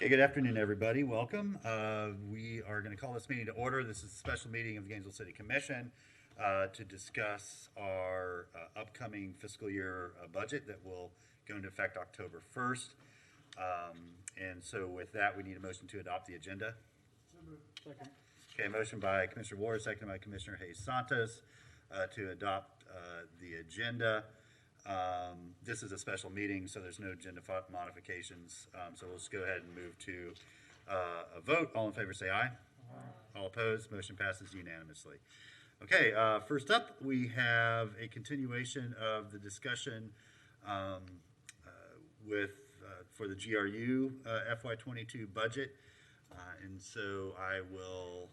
Okay, good afternoon, everybody. Welcome. We are going to call this meeting to order. This is a special meeting of the Gainesville City Commission to discuss our upcoming fiscal year budget that will go into effect October 1st. And so with that, we need a motion to adopt the agenda. Second. Okay, motion by Commissioner Ward, seconded by Commissioner Hayes Santos to adopt the agenda. This is a special meeting, so there's no agenda modifications. So we'll just go ahead and move to a vote. All in favor say aye. Aye. All opposed, motion passes unanimously. Okay, first up, we have a continuation of the discussion for the GRU FY22 budget. And so I will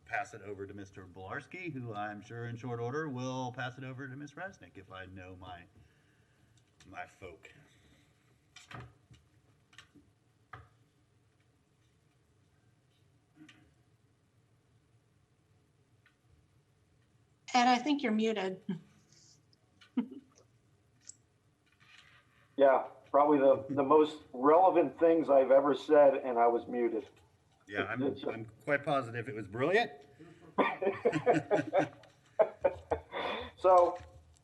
pass it over to Mr. Bolarski, who I'm sure in short order will pass it over to Ms. Resnick if I know my folk. Ed, I think you're muted. Yeah, probably the most relevant things I've ever said, and I was muted. Yeah, I'm quite positive it was brilliant. So,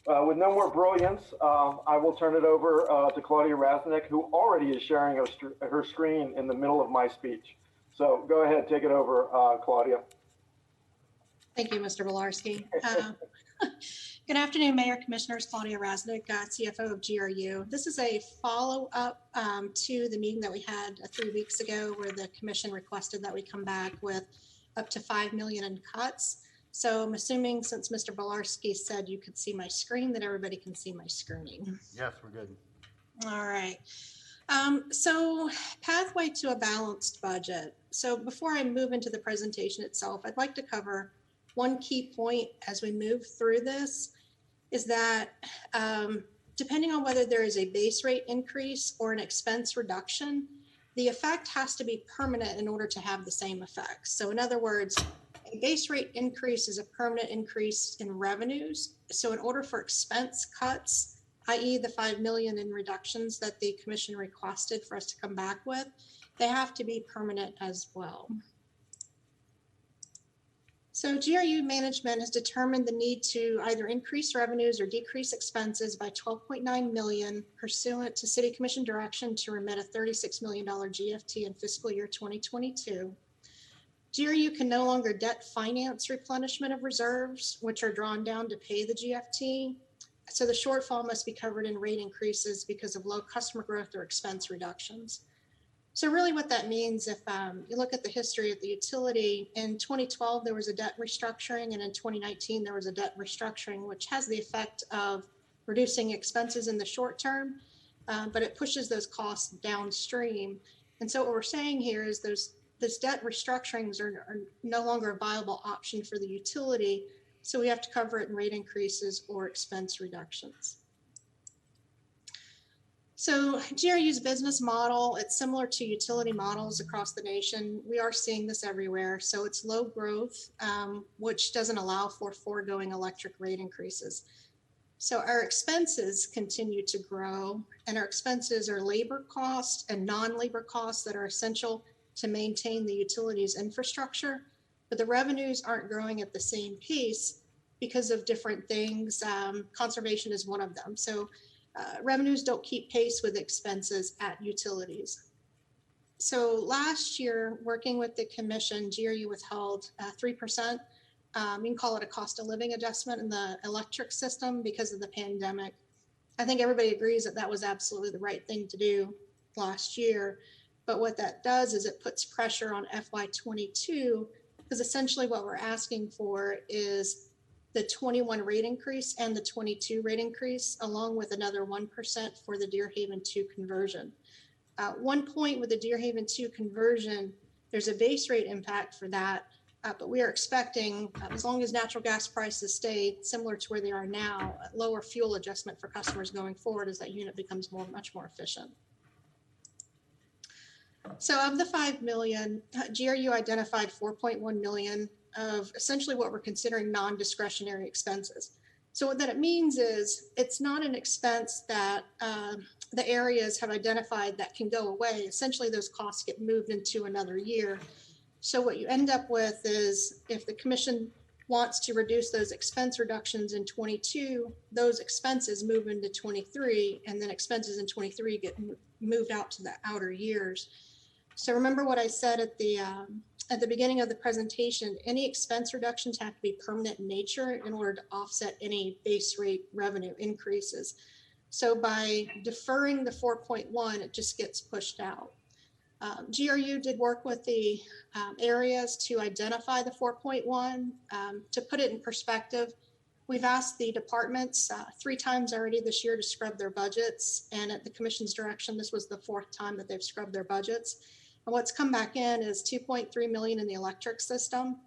with no more brilliance, I will turn it over to Claudia Rasnick, who already is sharing her screen in the middle of my speech. So go ahead, take it over, Claudia. Thank you, Mr. Bolarski. Good afternoon, Mayor, Commissioners. Claudia Rasnick, CFO of GRU. This is a follow-up to the meeting that we had 3 weeks ago where the commission requested that we come back with up to $5 million in cuts. So I'm assuming since Mr. Bolarski said you could see my screen, that everybody can see my screening. Yes, we're good. All right. So pathway to a balanced budget. So before I move into the presentation itself, I'd like to cover one key point as we move through this is that depending on whether there is a base rate increase or an expense reduction, the effect has to be permanent in order to have the same effects. So in other words, a base rate increase is a permanent increase in revenues. So in order for expense cuts, i.e. the $5 million in reductions that the commission requested for us to come back with, they have to be permanent as well. So GRU management has determined the need to either increase revenues or decrease expenses by $12.9 million pursuant to City Commission direction to remit a $36 million GFT in fiscal year 2022. GRU can no longer debt finance replenishment of reserves, which are drawn down to pay the GFT. So the shortfall must be covered in rate increases because of low customer growth or expense reductions. So really what that means, if you look at the history of the utility, in 2012, there was a debt restructuring, and in 2019, there was a debt restructuring, which has the effect of reducing expenses in the short term, but it pushes those costs downstream. And so what we're saying here is those debt restructurings are no longer a viable option for the utility, so we have to cover it in rate increases or expense reductions. So GRU's business model, it's similar to utility models across the nation. We are seeing this everywhere. So it's low growth, which doesn't allow for foregoing electric rate increases. So our expenses continue to grow, and our expenses are labor costs and non-labor costs that are essential to maintain the utility's infrastructure, but the revenues aren't growing at the same pace because of different things. Conservation is one of them. So revenues don't keep pace with expenses at utilities. So last year, working with the commission, GRU withheld 3%. You can call it a cost of living adjustment in the electric system because of the pandemic. I think everybody agrees that that was absolutely the right thing to do last year. But what that does is it puts pressure on FY22, because essentially what we're asking for is the 21 rate increase and the 22 rate increase, along with another 1% for the Deerhaven 2 conversion. One point with the Deerhaven 2 conversion, there's a base rate impact for that, but we are expecting, as long as natural gas prices stay similar to where they are now, a lower fuel adjustment for customers going forward as that unit becomes much more efficient. So of the $5 million, GRU identified $4.1 million of essentially what we're considering non-discretionary expenses. So what that it means is it's not an expense that the areas have identified that can go away, essentially those costs get moved into another year. So what you end up with is if the commission wants to reduce those expense reductions in 22, those expenses move into 23, and then expenses in 23 get moved out to the outer years. So remember what I said at the beginning of the presentation, any expense reductions have to be permanent in nature in order to offset any base rate revenue increases. So by deferring the 4.1, it just gets pushed out. GRU did work with the areas to identify the 4.1. To put it in perspective, we've asked the departments 3 times already this year to scrub their budgets, and at the commission's direction, this was the 4th time that they've scrubbed their budgets. And what's come back in is $2.3 million in the electric system.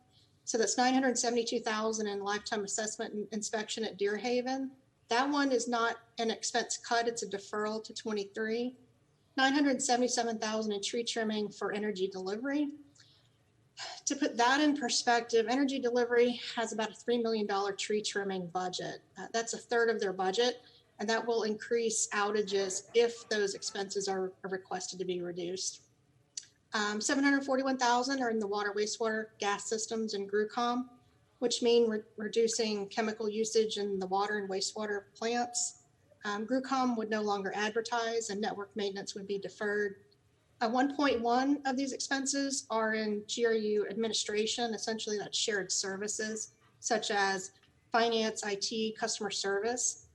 So that's $972,000 in lifetime assessment and inspection at Deer Haven. That one is not an expense cut, it's a deferral to 23. $977,000 in tree trimming for energy delivery. To put that in perspective, energy delivery has about a $3 million tree trimming budget. That's a third of their budget, and that will increase outages if those expenses are requested to be reduced. $741,000 are in the water, wastewater, gas systems, and GRUCOM, which mean reducing chemical usage in the water and wastewater plants. GRUCOM would no longer advertise, and network maintenance would be deferred. 1.1 of these expenses are in GRU administration, essentially that's shared services, such as finance, IT, customer service.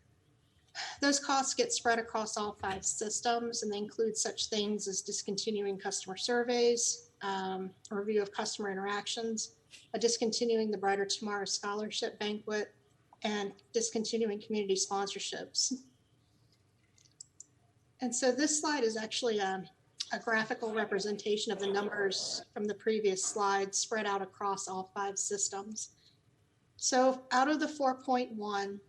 Those costs get spread across all 5 systems, and they include such things as discontinuing customer surveys, a review of customer interactions, discontinuing the Brighter Tomorrow Scholarship Banquet, and discontinuing community sponsorships. And so this slide is actually a graphical representation of the numbers from the previous slide spread out across all 5 systems. So out of the 4.1,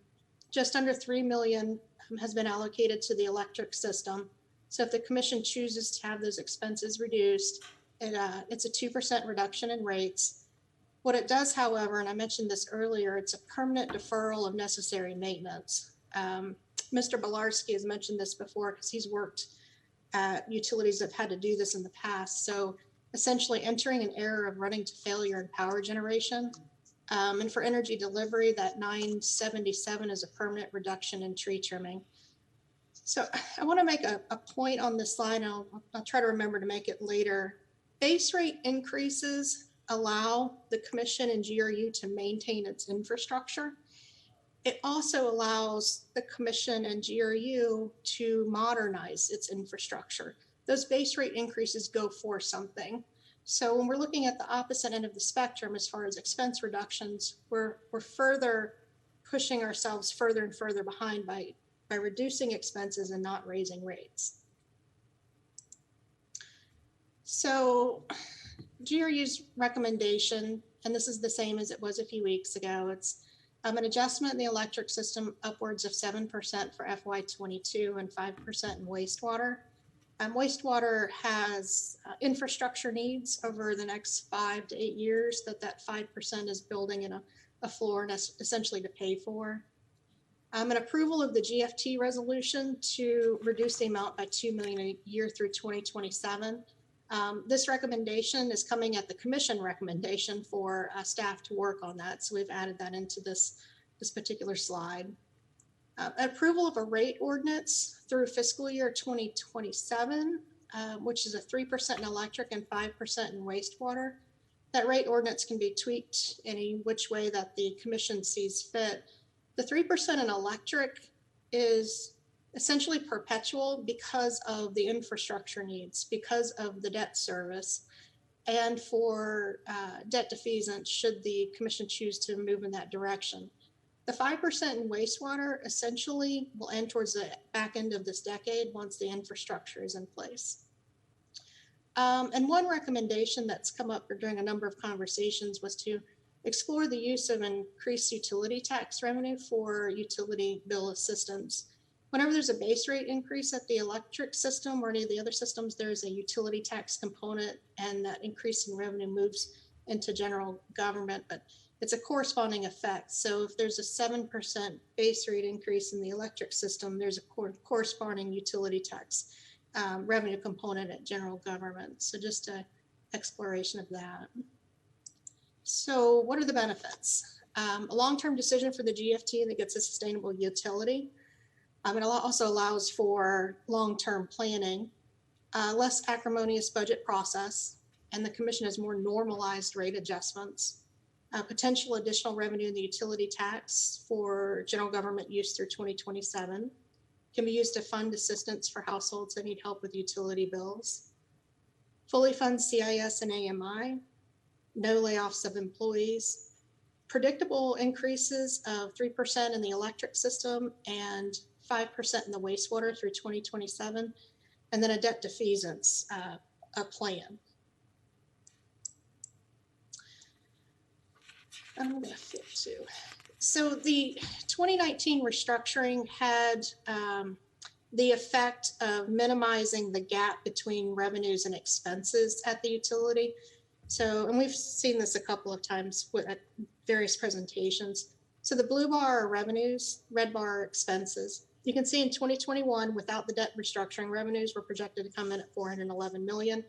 just under 3 million has been allocated to the electric system. So if the commission chooses to have those expenses reduced, it's a 2% reduction in rates. What it does, however, and I mentioned this earlier, it's a permanent deferral of necessary maintenance. Mr. Bilarski has mentioned this before because he's worked at utilities that have had to do this in the past. So essentially entering an era of running to failure in power generation. And for energy delivery, that 977 is a permanent reduction in tree trimming. So I want to make a point on this slide, and I'll try to remember to make it later. Base rate increases allow the commission and GRU to maintain its infrastructure. It also allows the commission and GRU to modernize its infrastructure. Those base rate increases go for something. So when we're looking at the opposite end of the spectrum, as far as expense reductions, we're further pushing ourselves further and further behind by reducing expenses and not raising rates. So GRU's recommendation, and this is the same as it was a few weeks ago, it's an adjustment in the electric system upwards of 7% for FY22 and 5% in wastewater. Wastewater has infrastructure needs over the next 5 to 8 years that 5% is building in a floor and essentially to pay for. An approval of the GFT resolution to reduce the amount by $2 million a year through 2027. This recommendation is coming at the commission recommendation for staff to work on that. So we've added that into this particular slide. Approval of a rate ordinance through fiscal year 2027, which is a 3% in electric and 5% in wastewater. That rate ordinance can be tweaked any which way that the commission sees fit. The 3% in electric is essentially perpetual because of the infrastructure needs, because of the debt service, and for debt defeasance should the commission choose to move in that direction. The 5% in wastewater essentially will end towards the back end of this decade once the infrastructure is in place. And one recommendation that's come up during a number of conversations was to explore the use of increased utility tax revenue for utility bill assistance. Whenever there's a base rate increase at the electric system or any of the other systems, there's a utility tax component, and that increase in revenue moves into general government, but it's a corresponding effect. So if there's a 7% base rate increase in the electric system, there's a corresponding utility tax revenue component at general government. So just an exploration of that. So what are the benefits? A long-term decision for the GFT that gets a sustainable utility. It also allows for long-term planning, less acrimonious budget process, and the commission has more normalized rate adjustments. Potential additional revenue in the utility tax for general government use through 2027 can be used to fund assistance for households that need help with utility bills. Fully fund CIS and AMI, no layoffs of employees, predictable increases of 3% in the electric system and 5% in the wastewater through 2027, and then a debt defeasance plan. I'm going to flip to. So the 2019 restructuring had the effect of minimizing the gap between revenues and expenses at the utility. So, and we've seen this a couple of times at various presentations. So the blue bar are revenues, red bar are expenses. You can see in 2021, without the debt restructuring, revenues were projected to come in at 411 million.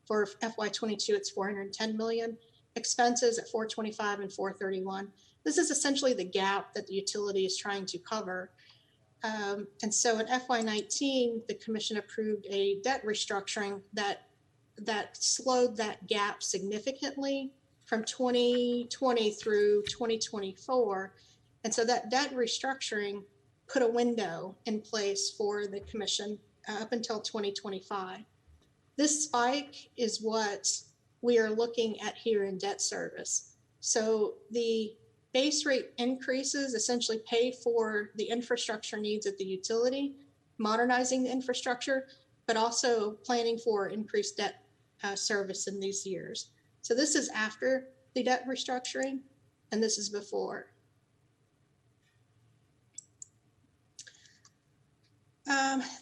For FY22, it's 410 million. Expenses at 425 and 431. This is essentially the gap that the utility is trying to cover. And so in FY19, the commission approved a debt restructuring that slowed that gap significantly from 2020 through 2024. And so that debt restructuring put a window in place for the commission up until 2025. This spike is what we are looking at here in debt service. So the base rate increases essentially pay for the infrastructure needs of the utility, modernizing the infrastructure, but also planning for increased debt service in these years. So this is after the debt restructuring, and this is before.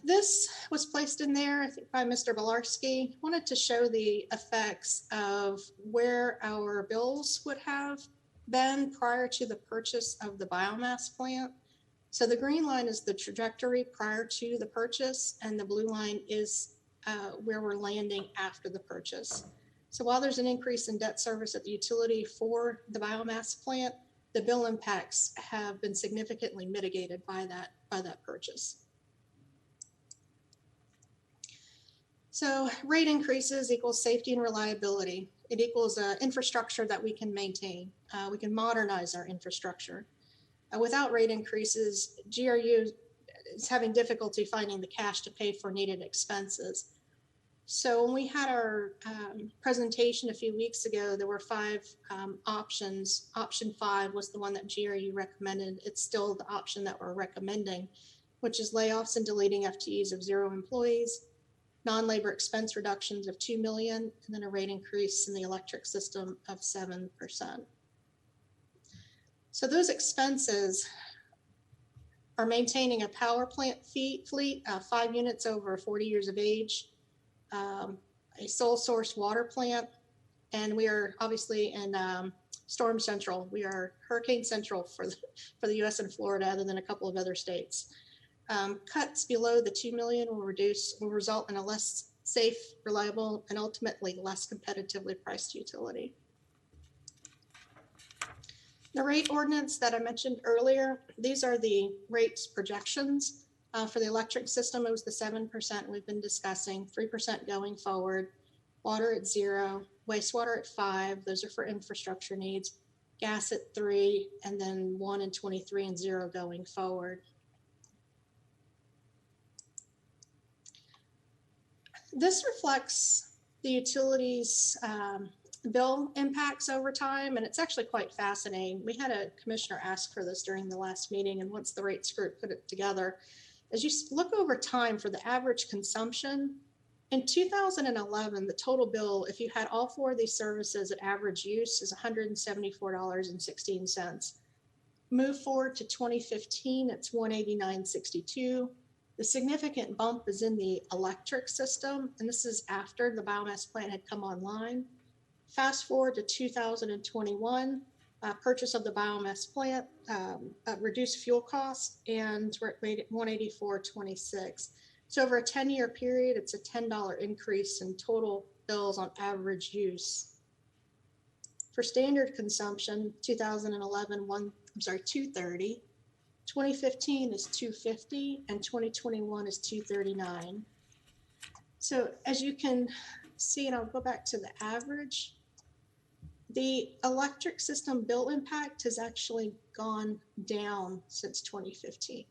This was placed in there, I think, by Mr. Belarski. Wanted to show the effects of where our bills would have been prior to the purchase of the biomass plant. So the green line is the trajectory prior to the purchase, and the blue line is where we're landing after the purchase. So while there's an increase in debt service at the utility for the biomass plant, the bill impacts have been significantly mitigated by that purchase. So rate increases equals safety and reliability. It equals infrastructure that we can maintain. We can modernize our infrastructure. Without rate increases, GRU is having difficulty finding the cash to pay for needed expenses. So when we had our presentation a few weeks ago, there were 5 options. Option 5 was the one that GRU recommended. It's still the option that we're recommending, which is layoffs and deleting FTEs of 0 employees, non-labor expense reductions of 2 million, and then a rate increase in the electric system of 7%. So those expenses are maintaining a power plant fleet, 5 units over 40 years of age, a sole source water plant, and we are obviously in storm central. We are hurricane central for the U.S. and Florida, other than a couple of other states. Cuts below the 2 million will result in a less safe, reliable, and ultimately less competitively priced utility. The rate ordinance that I mentioned earlier, these are the rates projections. For the electric system, it was the 7% we've been discussing, 3% going forward, water at 0, wastewater at 5, those are for infrastructure needs, gas at 3, and then 1 in 23 and 0 going forward. This reflects the utilities bill impacts over time, and it's actually quite fascinating. We had a commissioner ask for this during the last meeting, and once the rates group put it together, as you look over time for the average consumption, in 2011, the total bill, if you had all 4 of these services at average use, is $174.16. Move forward to 2015, it's $189.62. The significant bump is in the electric system, and this is after the biomass plant had come online. Fast forward to 2021, purchase of the biomass plant, reduced fuel costs, and we're at 184.26. So over a 10-year period, it's a $10 increase in total bills on average use. For standard consumption, 2011, 230, 2015 is 250, and 2021 is 239. So as you can see, and I'll go back to the average, the electric system bill impact has actually gone down since 2015.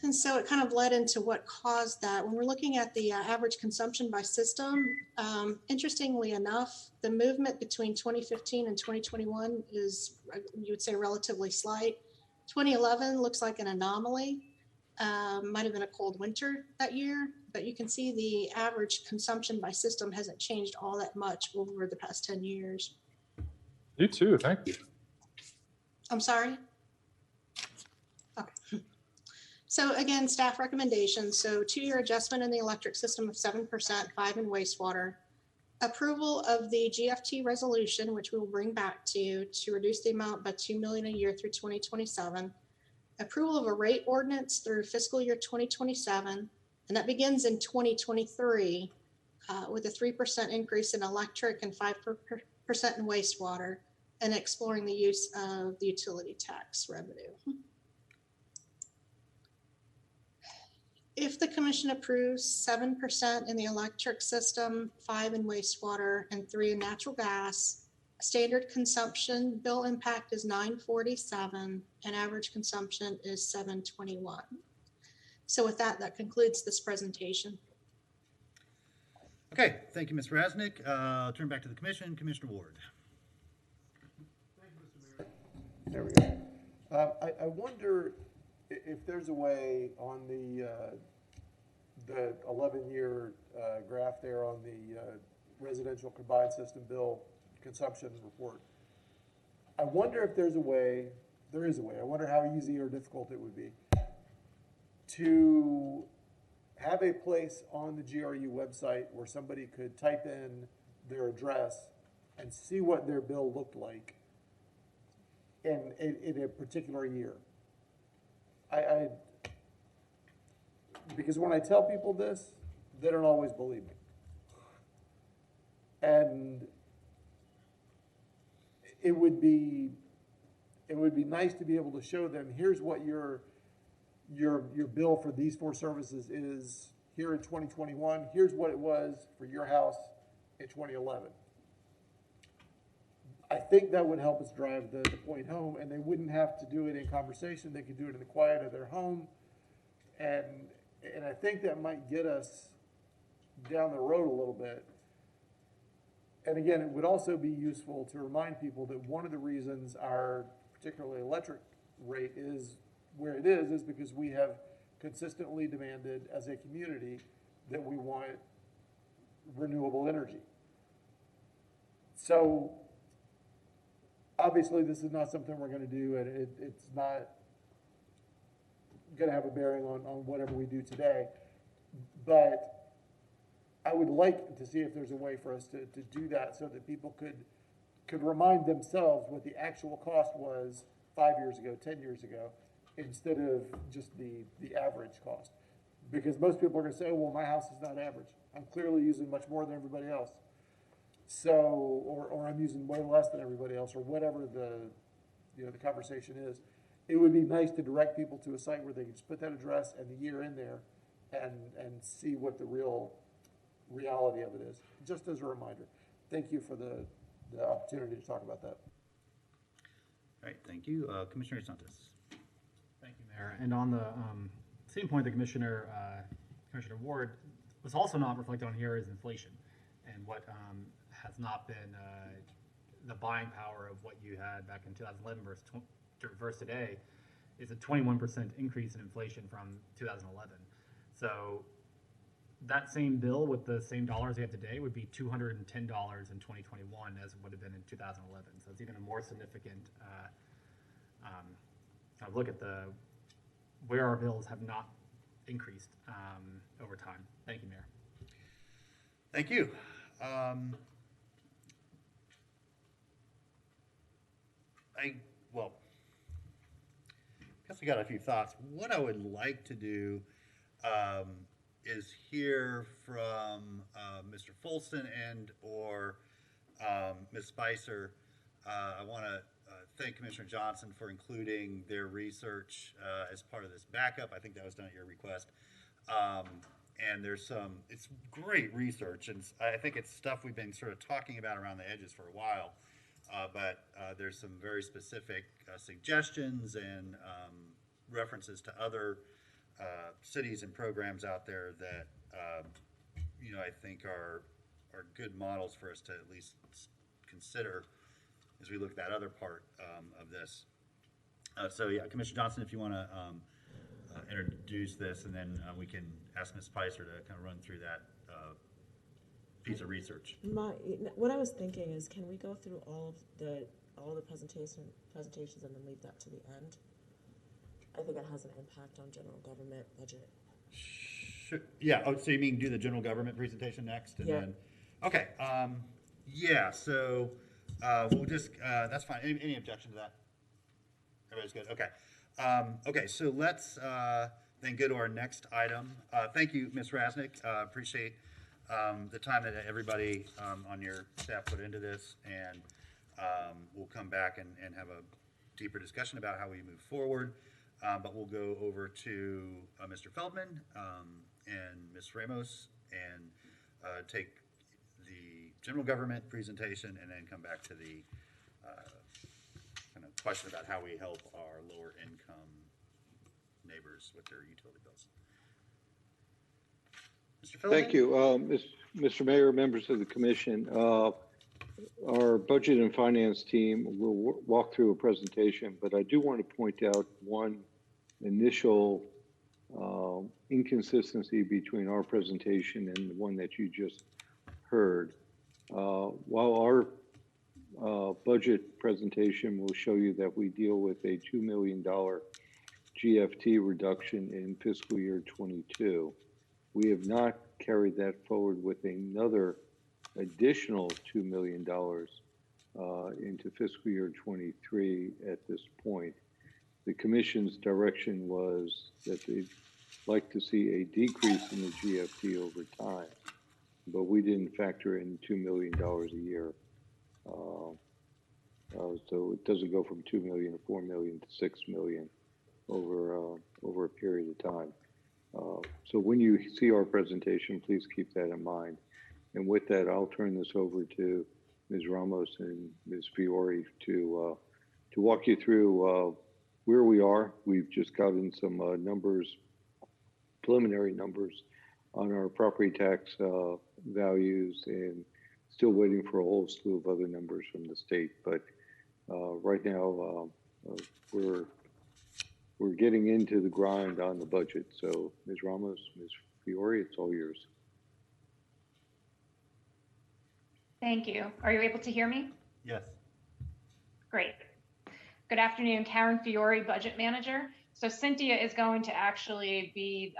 And so it kind of led into what caused that. When we're looking at the average consumption by system, interestingly enough, the movement between 2015 and 2021 is, you would say, relatively slight. 2011 looks like an anomaly. Might have been a cold winter that year, but you can see the average consumption by system hasn't changed all that much over the past 10 years. You too, thank you. I'm sorry? Okay. So again, staff recommendations. So 2-year adjustment in the electric system of 7%, 5 in wastewater. Approval of the GFT resolution, which we will bring back to you, to reduce the amount by $2 million a year through 2027. Approval of a rate ordinance through fiscal year 2027, and that begins in 2023 with a 3% increase in electric and 5% in wastewater, and exploring the use of the utility tax revenue. If the commission approves 7% in the electric system, 5 in wastewater, and 3 in natural gas, standard consumption bill impact is $947, and average consumption is $721. So with that, that concludes this presentation. Okay, thank you, Ms. Rasnick. I'll turn back to the commission. Commissioner Ward. Thank you, Mr. Mayor. There we go. I wonder if there's a way on the 11-year graph there on the residential combined system bill consumption report. I wonder if there's a way, there is a way, I wonder how easy or difficult it would be to have a place on the GRU website where somebody could type in their address and see what their bill looked like in a particular year. Because when I tell people this, they don't always believe me. And it would be nice to be able to show them, here's what your bill for these 4 services is here in 2021. Here's what it was for your house in 2011. I think that would help us drive the point home, and they wouldn't have to do it in conversation. They could do it in the quiet of their home. And I think that might get us down the road a little bit. And again, it would also be useful to remind people that one of the reasons our particularly electric rate is where it is because we have consistently demanded as a community that we want renewable energy. So obviously this is not something we're going to do, and it's not going to have a bearing on whatever we do today. But I would like to see if there's a way for us to do that so that people could remind themselves what the actual cost was 5 years ago, 10 years ago, instead of just the average cost. Because most people are going to say, oh, well, my house is not average. I'm clearly using much more than everybody else. So, or I'm using way less than everybody else, or whatever the conversation is. It would be nice to direct people to a site where they can just put that address and the year in there and see what the real reality of it is, just as a reminder. Thank you for the opportunity to talk about that. All right, thank you. Commissioner Santos. Thank you, Mayor. And on the same point, the Commissioner Ward was also not reflected on here is inflation, and what has not been the buying power of what you had back in 2011 versus today is a 21% increase in inflation from 2011. So that same bill with the same dollars we have today would be $210 in 2021 as it would have been in 2011. So it's even a more significant look at where our bills have not increased over time. Thank you, Mayor. Thank you. Well, I guess I got a few thoughts. What I would like to do is hear from Mr. Folston and or Ms. Spicer. I want to thank Commissioner Johnson for including their research as part of this backup. I think that was done at your request. And it's great research, and I think it's stuff we've been sort of talking about around the edges for a while. But there's some very specific suggestions and references to other cities and programs out there that I think are good models for us to at least consider as we look at that other part of this. So yeah, Commissioner Johnson, if you want to introduce this, and then we can ask Ms. Spicer to kind of run through that piece of research. What I was thinking is, can we go through all the presentations and then leave that to the end? I think it has an impact on general government budget. Sure. Yeah. Oh, so you mean do the general government presentation next, and Yeah. then? Okay. Yeah. So we'll just that's fine. Any objection to that? Everybody's good. Okay. Okay. So let's then go to our next item. Thank you, Ms. Rasnick. Appreciate the time that everybody on your staff put into this, and we'll come back and have a deeper discussion about how we move forward. But we'll go over to Mr. Feldman and Ms. Ramos and take the general government presentation, and then come back to the kind of question about how we help our lower income neighbors with their utility bills. Mr. Feldman? Thank you, Mr. Mayor, members of the commission. Our budget and finance team will walk through a presentation, but I do want to point out one initial inconsistency between our presentation and the one that you just heard. While our budget presentation will show you that we deal with a $2 million GFT reduction in fiscal year 22, we have not carried that forward with another additional $2 million into fiscal year 23 at this point. The commission's direction was that they'd like to see a decrease in the GFT over time, but we didn't factor in $2 million a year. So it doesn't go from 2 million to 4 million to 6 million over a period of time. So when you see our presentation, please keep that in mind. And with that, I'll turn this over to Ms. Ramos and Ms. Fiore to walk you through where we are. We've just gotten some numbers, preliminary numbers on our property tax values, and still waiting for a whole slew of other numbers from the state. But right now, we're getting into the grind on the budget. So Ms. Ramos, Ms. Fiore, it's all yours. Thank you. Are you able to hear me? Yes. Great. Good afternoon, Karen Fiore, Budget Manager. So Cynthia is going to actually be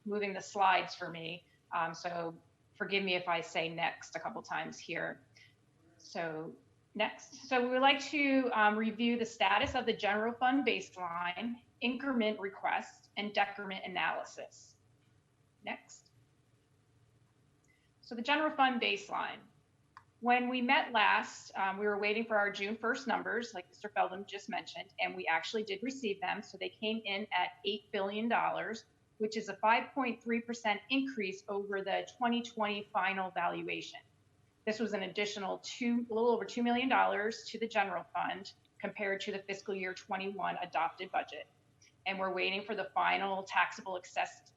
moving the slides for me. So forgive me if I say next a couple times here. So next. So we would like to review the status of the general fund baseline, increment request, and decrement analysis. Next. So the general fund baseline. When we met last, we were waiting for our June 1st numbers, like Mr. Feldman just mentioned, and we actually did receive them. So they came in at $8 billion, which is a 5.3% increase over the 2020 final valuation. This was an additional a little over $2 million to the general fund compared to the fiscal year 21 adopted budget. And we're waiting for the final taxable assessed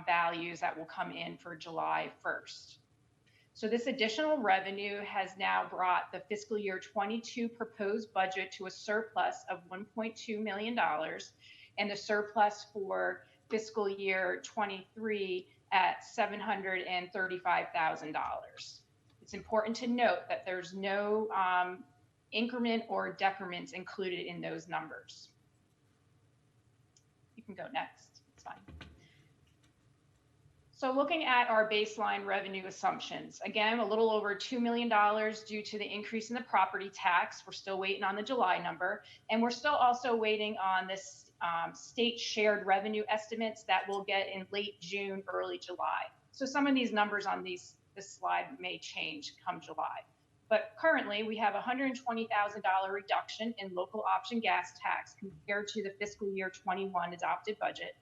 values that will come in for July 1st. So this additional revenue has now brought the fiscal year 22 proposed budget to a surplus of $1.2 million, and the surplus for fiscal year 23 at $735,000. It's important to note that there's no increment or decrements included in those numbers. You can go next, it's fine. So looking at our baseline revenue assumptions, again, a little over $2 million due to the increase in the property tax. We're still waiting on the July number, and we're still also waiting on this state shared revenue estimates that we'll get in late June, early July. So some of these numbers on this slide may change come July. But currently, we have a $120,000 reduction in local option gas tax compared to the fiscal year 21 adopted budget.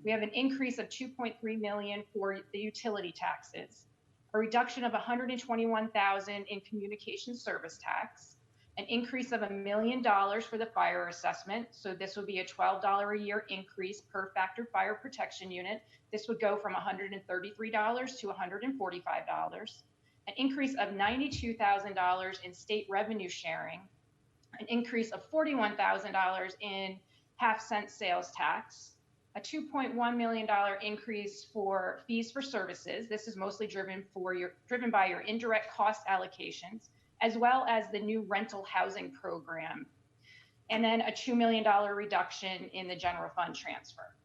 We have an increase of $2.3 million for the utility taxes, a reduction of $121,000 in communication service tax, an increase of $1 million for the fire assessment. So this would be a $12 a year increase per factor fire protection unit. This would go from $133 to $145. An increase of $92,000 in state revenue sharing, an increase of $41,000 in half-cent sales tax, a $2.1 million increase for fees for services. This is mostly driven by your indirect cost allocations, as well as the new rental housing program, and then a $2 million reduction in the general fund transfer.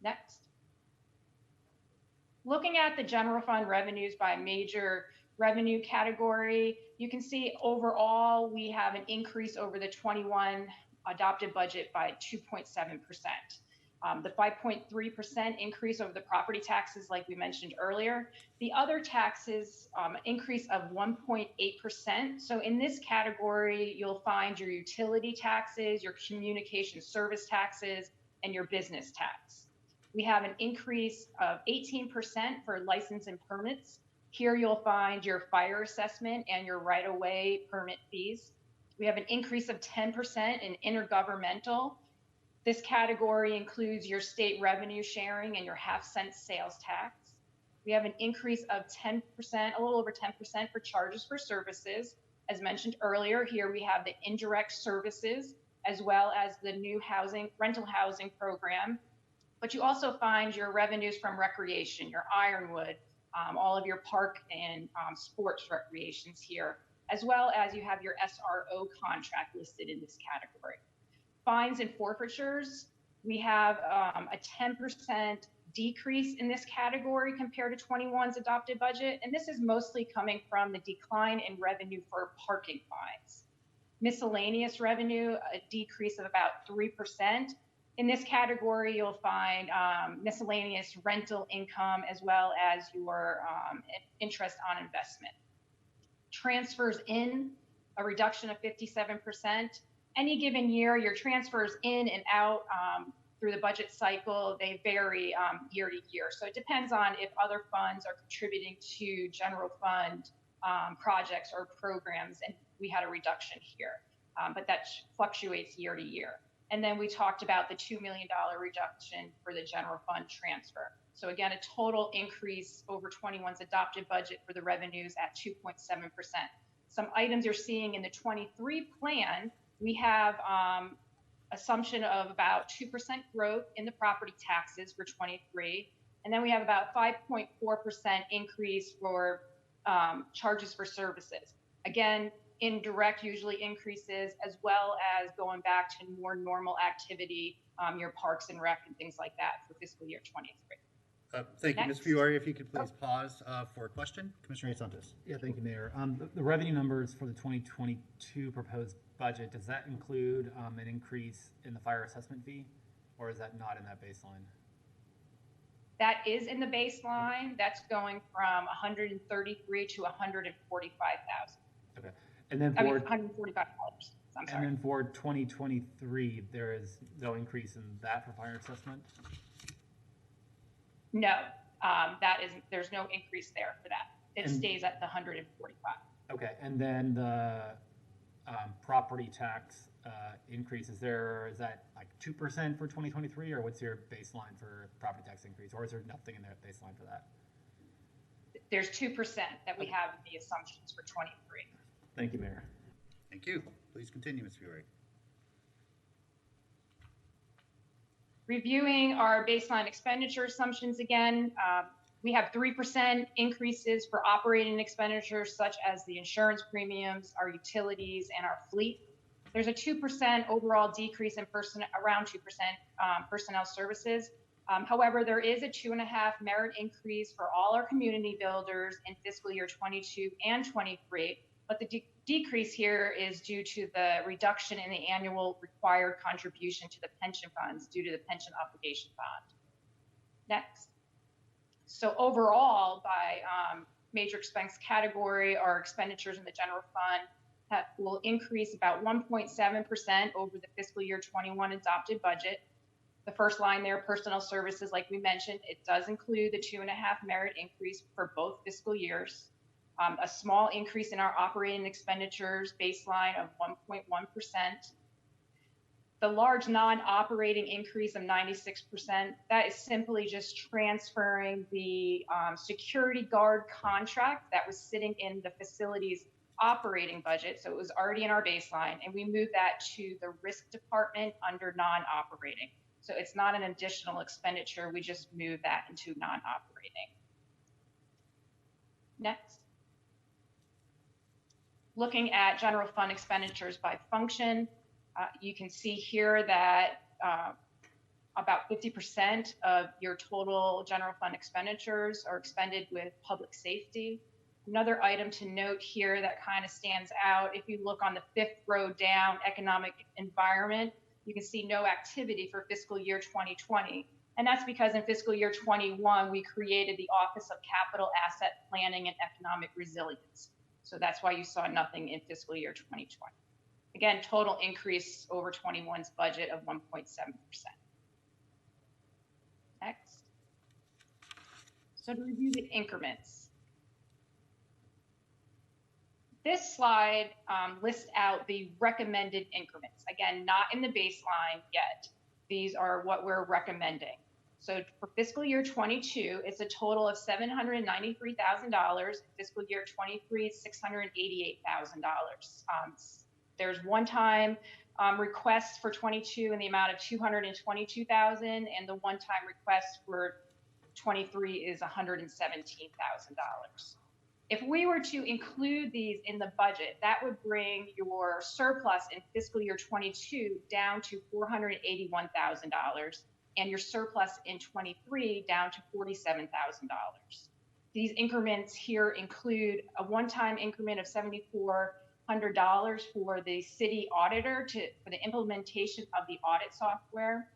Next. Looking at the general fund revenues by major revenue category, you can see overall we have an increase over the 21 adopted budget by 2.7%. The 5.3% increase over the property taxes, like we mentioned earlier. The other taxes, increase of 1.8%. So in this category, you'll find your utility taxes, your communication service taxes, and your business tax. We have an increase of 18% for license and permits. Here you'll find your fire assessment and your right-of-way permit fees. We have an increase of 10% in intergovernmental. This category includes your state revenue sharing and your half-cent sales tax. We have an increase of 10%, a little over 10% for charges for services. As mentioned earlier, here we have the indirect services as well as the new rental housing program. But you also find your revenues from recreation, your Ironwood, all of your park and sports recreations here, as well as you have your SRO contract listed in this category. Fines and forfeitures, we have a 10% decrease in this category compared to 21's adopted budget, and this is mostly coming from the decline in revenue for parking fines. Miscellaneous revenue, a decrease of about 3%. In this category, you'll find miscellaneous rental income as well as your interest on investment. Transfers in, a reduction of 57%. Any given year, your transfers in and out through the budget cycle, they vary year to year. So it depends on if other funds are contributing to general fund projects or programs, and we had a reduction here, but that fluctuates year to year. And then we talked about the $2 million reduction for the general fund transfer. So again, a total increase over 21's adopted budget for the revenues at 2.7%. Some items you're seeing in the 23 plan, we have assumption of about 2% growth in the property taxes for 23. And then we have about 5.4% increase for charges for services. Again, indirect usually increases, as well as going back to more normal activity, your parks and rec and things like that for fiscal year 23. Thank you, Ms. Fiore. If you could please pause for a question. Commissioner Santos. Yeah, thank you, Mayor. The revenue numbers for the 2022 proposed budget, does that include an increase in the fire assessment fee, or is that not in that baseline? That is in the baseline. That's going from 133 to 145,000. Okay, and then $145. I'm sorry. And then for 2023, there is no increase in that for fire assessment? No, there's no increase there for that. It stays at the 145. Okay, and then the property tax increase, is that like 2% for 2023, or what's your baseline for property tax increase, or is there nothing in that baseline for that? There's 2% that we have in the assumptions for 23. Thank you, Mayor. Thank you. Please continue, Ms. Fiore. Reviewing our baseline expenditure assumptions again, we have 3% increases for operating expenditures such as the insurance premiums, our utilities, and our fleet. There's a 2% overall decrease in around 2% personnel services. However, there is a 2.5 merit increase for all our community builders in fiscal year 22 and 23, but the decrease here is due to the reduction in the annual required contribution to the pension funds due to the pension obligation bond. Next. So overall, by major expense category, our expenditures in the general fund will increase about 1.7% over the fiscal year 21 adopted budget. The first line there, personnel services, like we mentioned, it does include the 2.5 merit increase for both fiscal years. A small increase in our operating expenditures baseline of 1.1%. The large non-operating increase of 96%, that is simply just transferring the security guard contract that was sitting in the facility's operating budget. So it was already in our baseline, and we moved that to the risk department under non-operating. So it's not an additional expenditure, we just moved that into non-operating. Next. Looking at general fund expenditures by function, you can see here that about 50% of your total general fund expenditures are expended with public safety. Another item to note here that kind of stands out, if you look on the 5th row down, economic environment, you can see no activity for fiscal year 2020. And that's because in fiscal year 21, we created the Office of Capital Asset Planning and Economic Resilience. So that's why you saw nothing in fiscal year 2020. Again, total increase over 21's budget of 1.7%. Next. So to review the increments. This slide lists out the recommended increments. Again, not in the baseline yet. These are what we're recommending. So for fiscal year 22, it's a total of $793,000. Fiscal year 23, $688,000. There's one-time requests for 22 in the amount of $222,000, and the one-time request for 23 is $117,000. If we were to include these in the budget, that would bring your surplus in fiscal year 22 down to $481,000, and your surplus in 23 down to $47,000. These increments here include a one-time increment of $7,400 for the city auditor for the implementation of the audit software,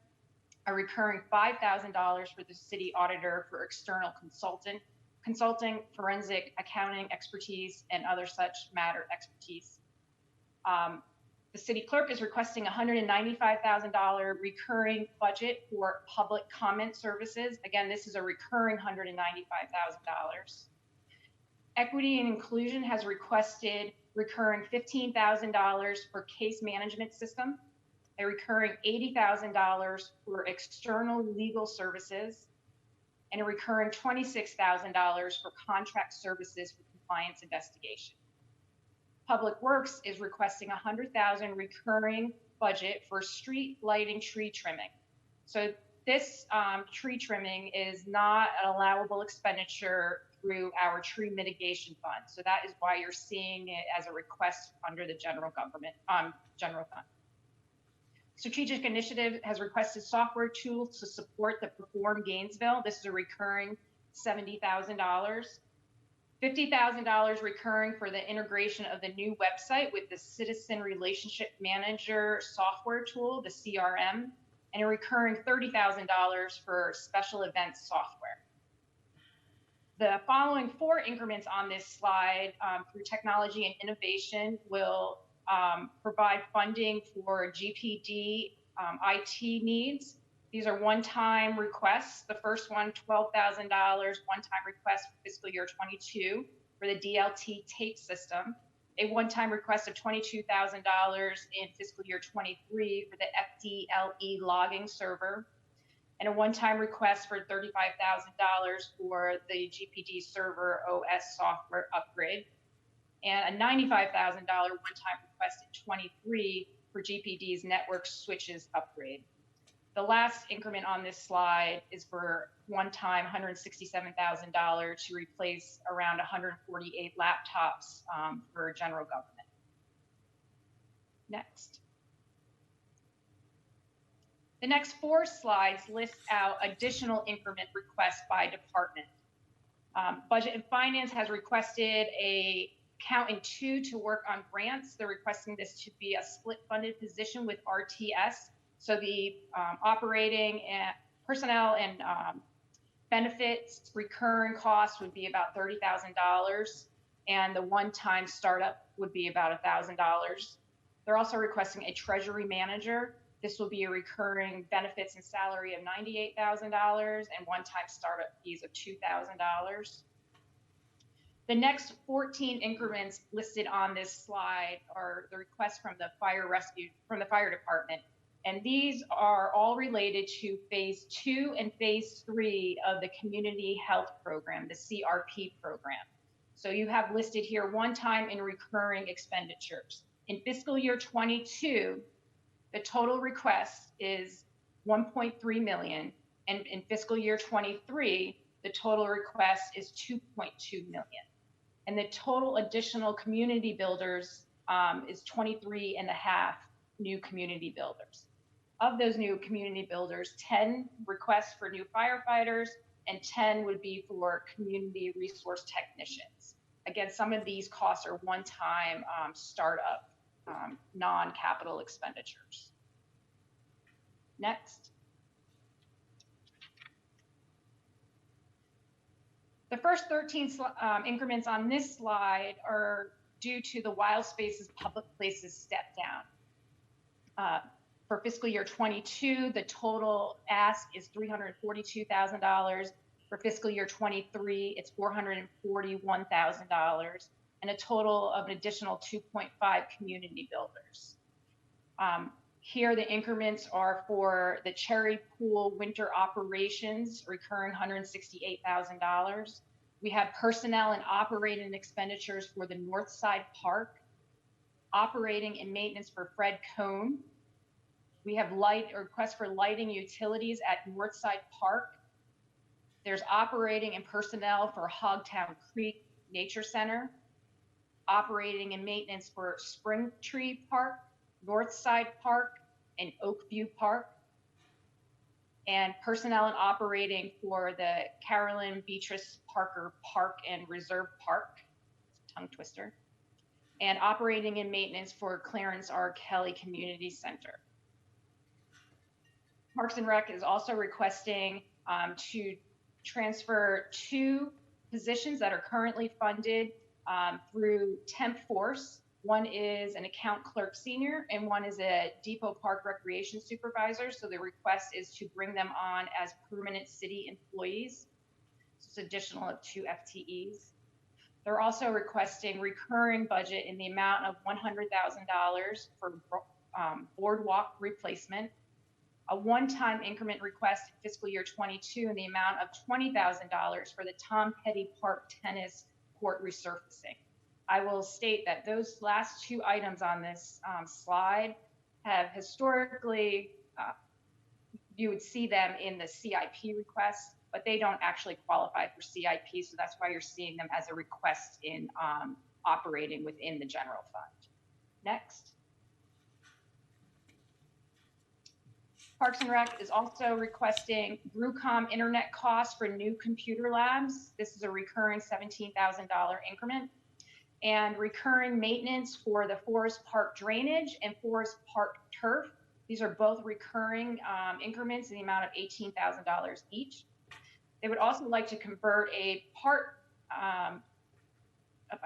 a recurring $5,000 for the city auditor for external consulting, forensic accounting expertise, and other such matter expertise. The city clerk is requesting $195,000 recurring budget for public comment services. Again, this is a recurring $195,000. Equity and Inclusion has requested recurring $15,000 for case management system, a recurring $80,000 for external legal services, and a recurring $26,000 for contract services for compliance investigation. Public Works is requesting $100,000 recurring budget for street lighting tree trimming. So this tree trimming is not an allowable expenditure through our tree mitigation fund. So that is why you're seeing it as a request under the general fund. Strategic Initiative has requested software tools to support the Perform Gainesville. This is a recurring $70,000. $50,000 recurring for the integration of the new website with the Citizen Relationship Manager software tool, the CRM, and a recurring $30,000 for special events software. The following 4 increments on this slide through technology and innovation will provide funding for GPD IT needs. These are one-time requests. The first one, $12,000 one-time request for fiscal year 22 for the DLT tape system. A one-time request of $22,000 in fiscal year 23 for the FDLE logging server. And a one-time request for $35,000 for the GPD server OS software upgrade. And a $95,000 one-time request in 23 for GPD's network switches upgrade. The last increment on this slide is for one-time $167,000 to replace around 148 laptops for general government. Next. The next 4 slides list out additional increment requests by department. Budget and Finance has requested a count in 2 to work on grants. They're requesting this to be a split funded position with RTS. So the operating and personnel and benefits recurring costs would be about $30,000, and the one-time startup would be about $1,000. They're also requesting a treasury manager. This will be a recurring benefits and salary of $98,000 and one-time startup fees of $2,000. The next 14 increments listed on this slide are the requests from the fire department. And these are all related to phase 2 and phase 3 of the community health program, the CRP program. So you have listed here one-time and recurring expenditures. In fiscal year 22, the total request is 1.3 million, and in fiscal year 23, the total request is 2.2 million. And the total additional community builders is 23 and a half new community builders. Of those new community builders, 10 requests for new firefighters and 10 would be for community resource technicians. Again, some of these costs are one-time startup, non-capital expenditures. Next. The first 13 increments on this slide are due to the Wild Spaces Public Places step down. For fiscal year 22, the total ask is $342,000. For fiscal year 23, it's $441,000, and a total of an additional 2.5 community builders. Here, the increments are for the Cherry Pool winter operations, recurring $168,000. We have personnel and operating expenditures for the Northside Park, operating and maintenance for Fred Cone. We have requests for lighting utilities at Northside Park. There's operating and personnel for Hogtown Creek Nature Center, operating and maintenance for Spring Tree Park, Northside Park, and Oakview Park, and personnel and operating for the Carolyn Beatrice Parker Park and Reserve Park, tongue twister, and operating and maintenance for Clarence R. Kelly Community Center. Parks and Rec is also requesting to transfer 2 positions that are currently funded through Temp Force. One is an account clerk senior, and one is a Depot Park recreation supervisor. So the request is to bring them on as permanent city employees. So it's additional of 2 FTEs. They're also requesting recurring budget in the amount of $100,000 for boardwalk replacement, a one-time increment request in fiscal year 22 in the amount of $20,000 for the Tom Petty Park tennis court resurfacing. I will state that those last 2 items on this slide have historically, you would see them in the CIP request, but they don't actually qualify for CIP, so that's why you're seeing them as a request in operating within the general fund. Next. Parks and Rec is also requesting Brewcom internet costs for new computer labs. This is a recurring $17,000 increment. And recurring maintenance for the Forest Park drainage and Forest Park turf. These are both recurring increments in the amount of $18,000 each. They would also like to convert a part, I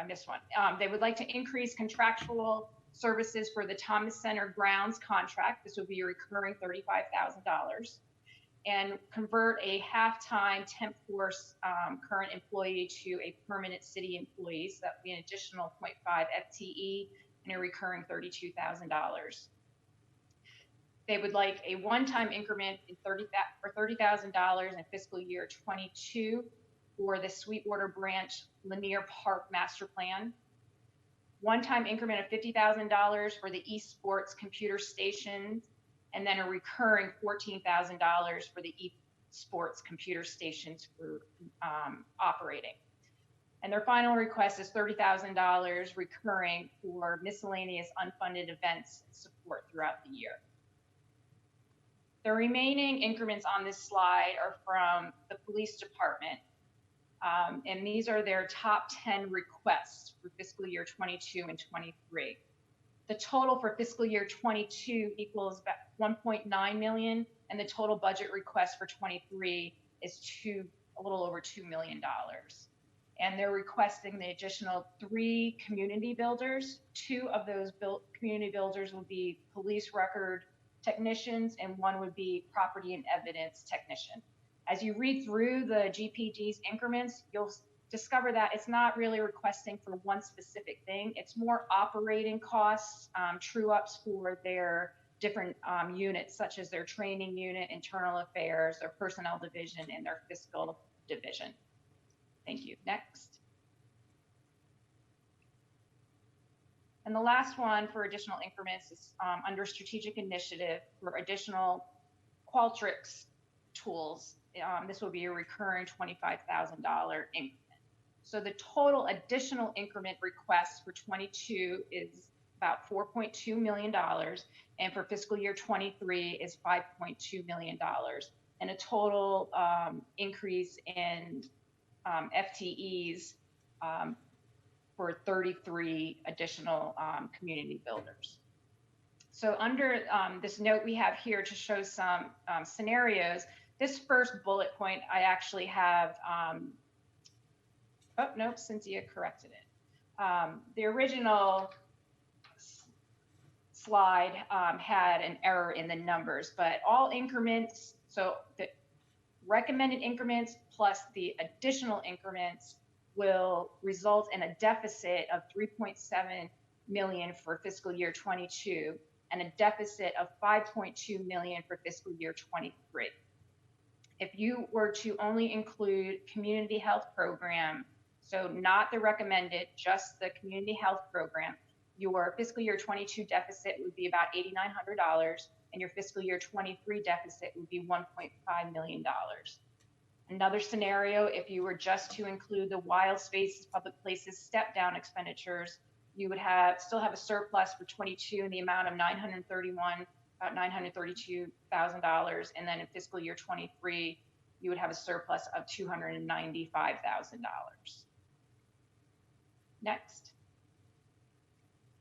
missed one. They would like to increase contractual services for the Thomas Center grounds contract. This would be a recurring $35,000. And convert a half-time Temp Force current employee to a permanent city employee. So that would be an additional 0.5 FTE and a recurring $32,000. They would like a one-time increment for $30,000 in fiscal year 22 for the Sweetwater Branch Lanier Park Master Plan. One-time increment of $50,000 for the eSports computer stations, and then a recurring $14,000 for the eSports computer stations for operating. And their final request is $30,000 recurring for miscellaneous unfunded events and support throughout the year. The remaining increments on this slide are from the police department. And these are their top 10 requests for fiscal year 22 and 23. The total for fiscal year 22 equals about 1.9 million, and the total budget request for 23 is a little over $2 million. And they're requesting the additional 3 community builders. 2 of those community builders will be police record technicians, and 1 would be property and evidence technician. As you read through the GPD's increments, you'll discover that it's not really requesting for one specific thing. It's more operating costs, true ups for their different units, such as their training unit, internal affairs, their personnel division, and their fiscal division. Thank you. Next. And the last one for additional increments is under strategic initiative for additional Qualtrics tools. This will be a recurring $25,000 increment. So the total additional increment request for 22 is about $4.2 million, and for fiscal year 23 is $5.2 million, and a total increase in FTEs for 33 additional community builders. So under this note we have here to show some scenarios, this first bullet point I actually have, oh, no, Cynthia corrected it. The original slide had an error in the numbers, but all increments, so the recommended increments plus the additional increments will result in a deficit of 3.7 million for fiscal year 22 and a deficit of 5.2 million for fiscal year 23. If you were to only include community health program, so not the recommended, just the community health program, your fiscal year 22 deficit would be about $8,900, and your fiscal year 23 deficit would be $1.5 million. Another scenario, if you were just to include the wild spaces, public places, step down expenditures, you would still have a surplus for 22 in the amount of about $932,000, and then in fiscal year 23, you would have a surplus of $295,000. Next.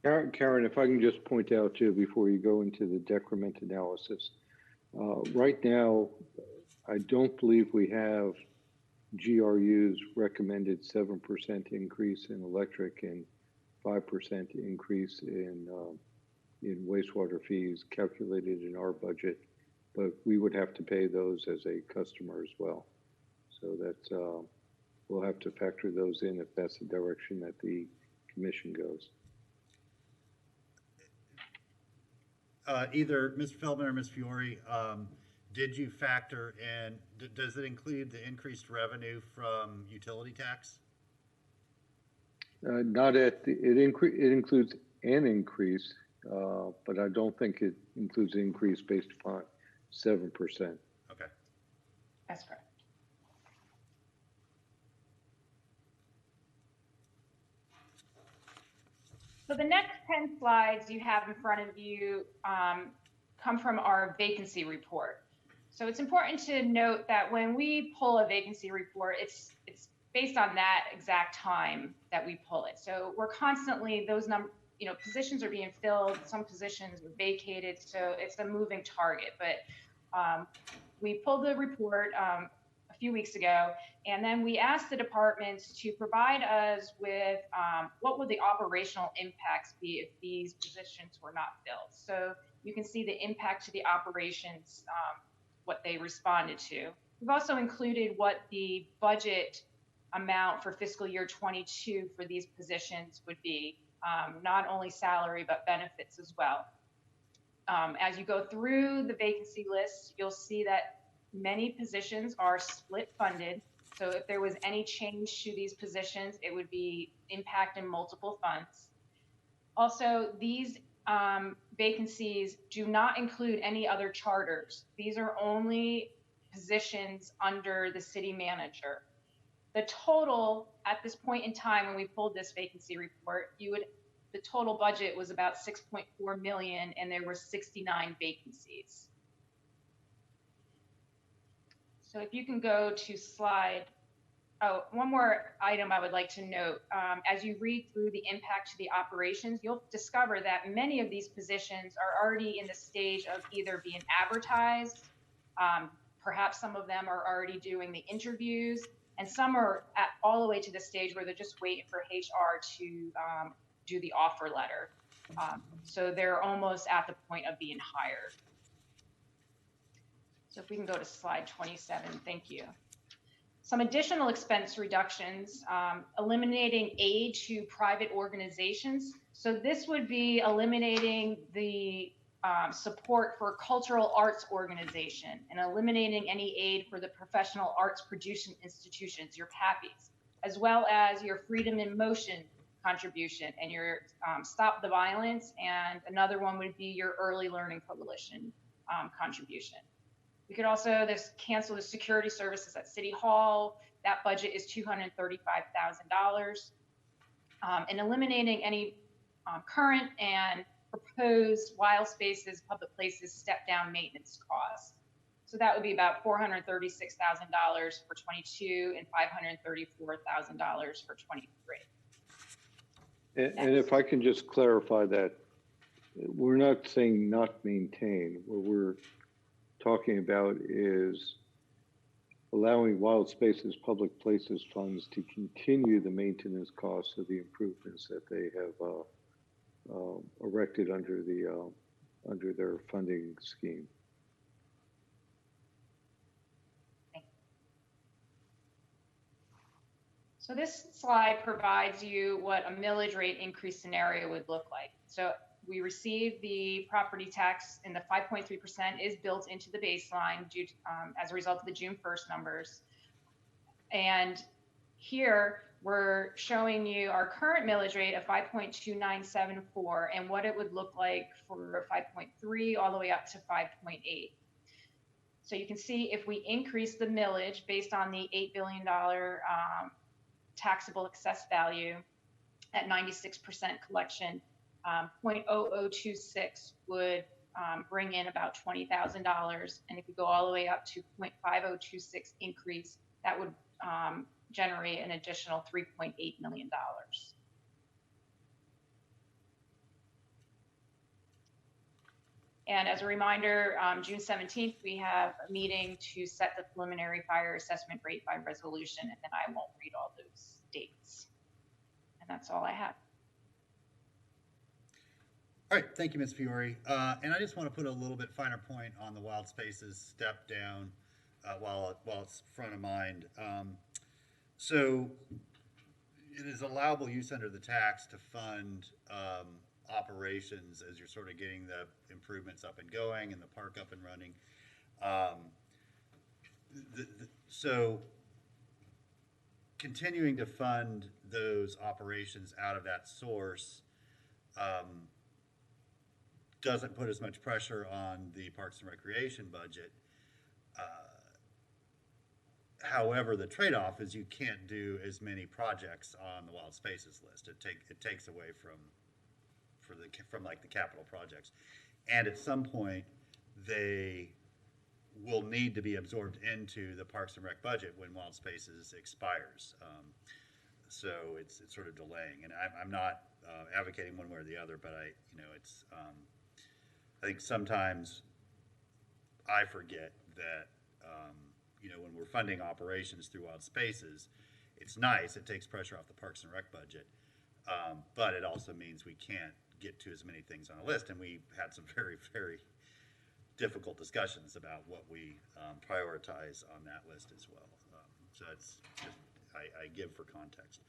Karen, if I can just point out too, before you go into the decrement analysis, right now, I don't believe we have GRU's recommended 7% increase in electric and 5% increase in wastewater fees calculated in our budget, but we would have to pay those as a customer as well. So that's, we'll have to factor those in if that's the direction that the commission goes. Either Mr. Feldman or Ms. Fiore, did you factor in, does it include the increased revenue from utility tax? Not at the, it includes an increase, but I don't think it includes an increase based upon 7%. Okay. That's correct. So the next 10 slides you have in front of you come from our vacancy report. So it's important to note that when we pull a vacancy report, it's based on that exact time that we pull it. So we're constantly, those positions are being filled, some positions are vacated, so it's a moving target. But we pulled the report a few weeks ago, and then we asked the departments to provide us with what would the operational impacts be if these positions were not filled. So you can see the impact to the operations, what they responded to. We've also included what the budget amount for fiscal year 22 for these positions would be, not only salary, but benefits as well. As you go through the vacancy list, you'll see that many positions are split funded. So if there was any change to these positions, it would be impacting multiple funds. Also, these vacancies do not include any other charters. These are only positions under the city manager. The total at this point in time, when we pulled this vacancy report, the total budget was about 6.4 million, and there were 69 vacancies. So if you can go to slide, oh, one more item I would like to note. As you read through the impact to the operations, you'll discover that many of these positions are already in the stage of either being advertised, perhaps some of them are already doing the interviews, and some are all the way to the stage where they're just waiting for HR to do the offer letter. So they're almost at the point of being hired. So if we can go to slide 27, thank you. Some additional expense reductions, eliminating aid to private organizations. So this would be eliminating the support for cultural arts organization and eliminating any aid for the professional arts producing institutions, your PAPIs, as well as your Freedom in Motion contribution and your Stop the Violence, and another one would be your Early Learning Coalition contribution. We could also cancel the security services at City Hall. That budget is $235,000. And eliminating any current and proposed wild spaces, public places, step down maintenance costs. So that would be about $436,000 for 22 and $534,000 for 23. And if I can just clarify that, we're not saying not maintain. What we're talking about is allowing wild spaces, public places funds to continue the maintenance costs of the improvements that they have erected under their funding scheme. So this slide provides you what a millage rate increase scenario would look like. So we received the property tax, and the 5.3% is built into the baseline due to, as a result of the June 1st numbers. And here we're showing you our current millage rate of 5.2974 and what it would look like for 5.3 all the way up to 5.8. So you can see if we increase the millage based on the $8 billion taxable excess value at 96% collection, 0.0026 would bring in about $20,000. And if we go all the way up to 0.5026 increase, that would generate an additional $3.8 million. And as a reminder, June 17th, we have a meeting to set the preliminary fire assessment rate by resolution, and then I won't read all those dates. And that's all I have. All right, thank you, Ms. Fiore. And I just want to put a little bit finer point on the wild spaces step down while it's front of mind. So it is allowable use under the tax to fund operations as you're sort of getting the improvements up and going and the park up and running. So continuing to fund those operations out of that source doesn't put as much pressure on the Parks and Recreation budget. However, the trade-off is you can't do as many projects on the wild spaces list. It takes away from like the capital projects, and at some point they will need to be absorbed into the Parks and Rec budget when wild spaces expires. So it's sort of delaying, and I'm not advocating one way or the other, but I think sometimes I forget that when we're funding operations through wild spaces, it's nice, it takes pressure off the Parks and Rec budget, but it also means we can't get to as many things on the list, and we had some very, very difficult discussions about what we prioritize on that list as well. So it's just, I give for context.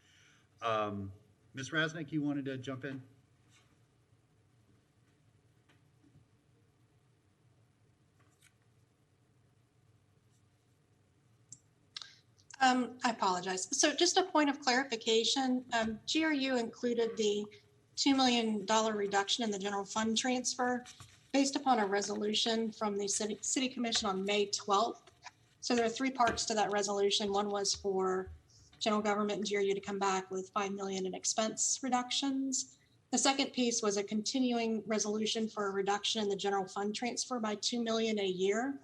Ms. Rasnick, you wanted to jump in? I apologize. So just a point of clarification, GRU included the $2 million reduction in the general fund transfer based upon a resolution from the City Commission on May 12th. So there are three parts to that resolution. One was for general government and GRU to come back with $5 million in expense reductions. The second piece was a continuing resolution for a reduction in the general fund transfer by $2 million a year.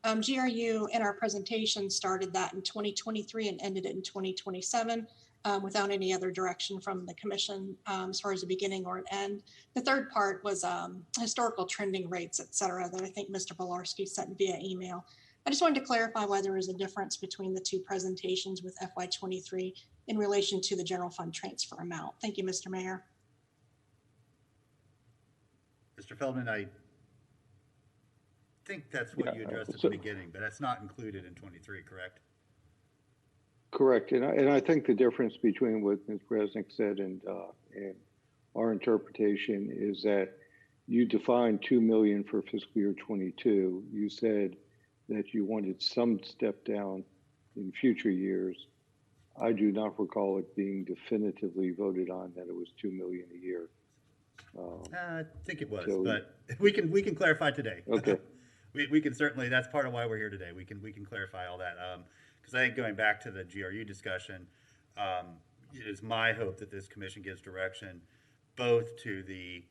GRU in our presentation started that in 2023 and ended it in 2027 without any other direction from the commission as far as a beginning or an end. The third part was historical trending rates, et cetera, that I think Mr. Bolarski sent via email. I just wanted to clarify why there is a difference between the two presentations with FY23 in relation to the general fund transfer amount. Thank you, Mr. Mayor. Mr. Feldman, I think that's what you addressed at the beginning, but that's not included in 23, correct? Correct, and I think the difference between what Ms. Resnick said and our interpretation is that you defined 2 million for fiscal year 22. You said that you wanted some step down in future years. I do not recall it being definitively voted on that it was 2 million a year. I think it was, but we can clarify today. Okay. we can certainly, that's part of why we're here today. We can clarify all that. Because I think going back to the GRU discussion, it is my hope that this commission gives direction both to the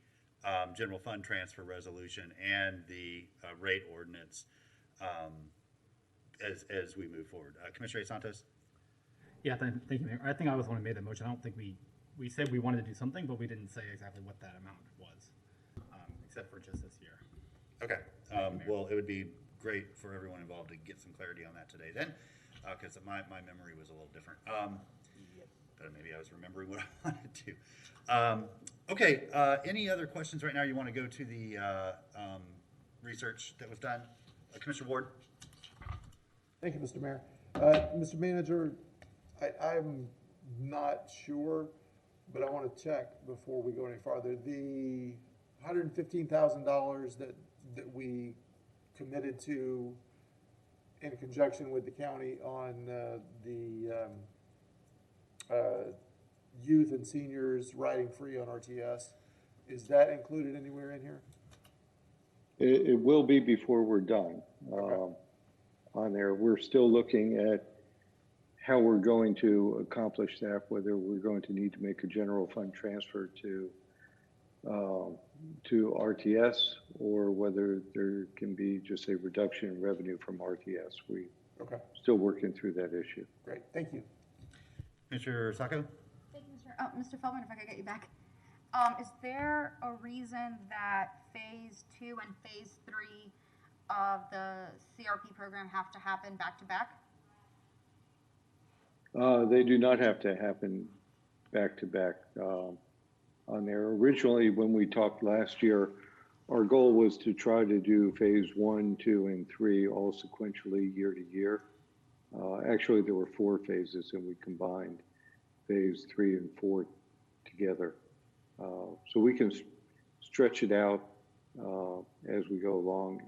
general fund transfer resolution and the rate ordinance as we move forward. Commissioner Santos? Yeah, thank you, Mayor. I think I was the one who made the motion. I don't think we said we wanted to do something, but we didn't say exactly what that amount was, except for just this year. Okay. Well, it would be great for everyone involved to get some clarity on that today then, because my memory was a little different. But maybe I was remembering what I wanted to. Okay, any other questions right now? You want to go to the research that was done? Commissioner Ward? Thank you, Mr. Mayor. Mr. Manager, I'm not sure, but I want to check before we go any farther. The $115,000 that we committed to in conjunction with the county on the youth and seniors riding free on RTS, is that included anywhere in here? It will be before we're done. Okay. On there, we're still looking at how we're going to accomplish that, whether we're going to need to make a general fund transfer to RTS or whether there can be just a reduction in revenue from RTS. We still working through that issue. Great, thank you. Mr. Sacco? Thank you, Mr. Feldman, if I could get you back. Is there a reason that phase 2 and phase 3 of the CRP program have to happen back to back? They do not have to happen back to back on there. Originally, when we talked last year, our goal was to try to do phase 1, 2, and 3 all sequentially year to year. Actually, there were 4 phases, and we combined phase 3 and 4 together. So we can stretch it out as we go along.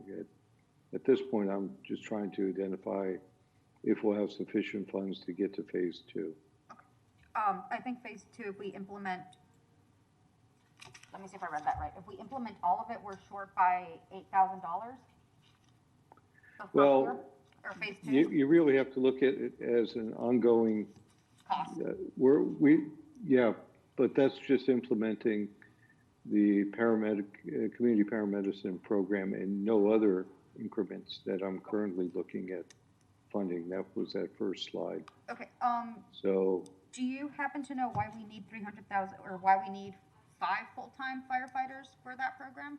At this point, I'm just trying to identify if we'll have sufficient funds to get to phase 2. Okay. I think phase 2, if we implement, let me see if I read that right. If we implement all of it, we're short by $8,000. Well, or phase 2? you really have to look at it as an ongoing cost. Yeah, but that's just implementing the community paramedicine program and no other increments that I'm currently looking at funding. That was that first slide. Okay. So do you happen to know why we need 300,000 or why we need 5 full-time firefighters for that program?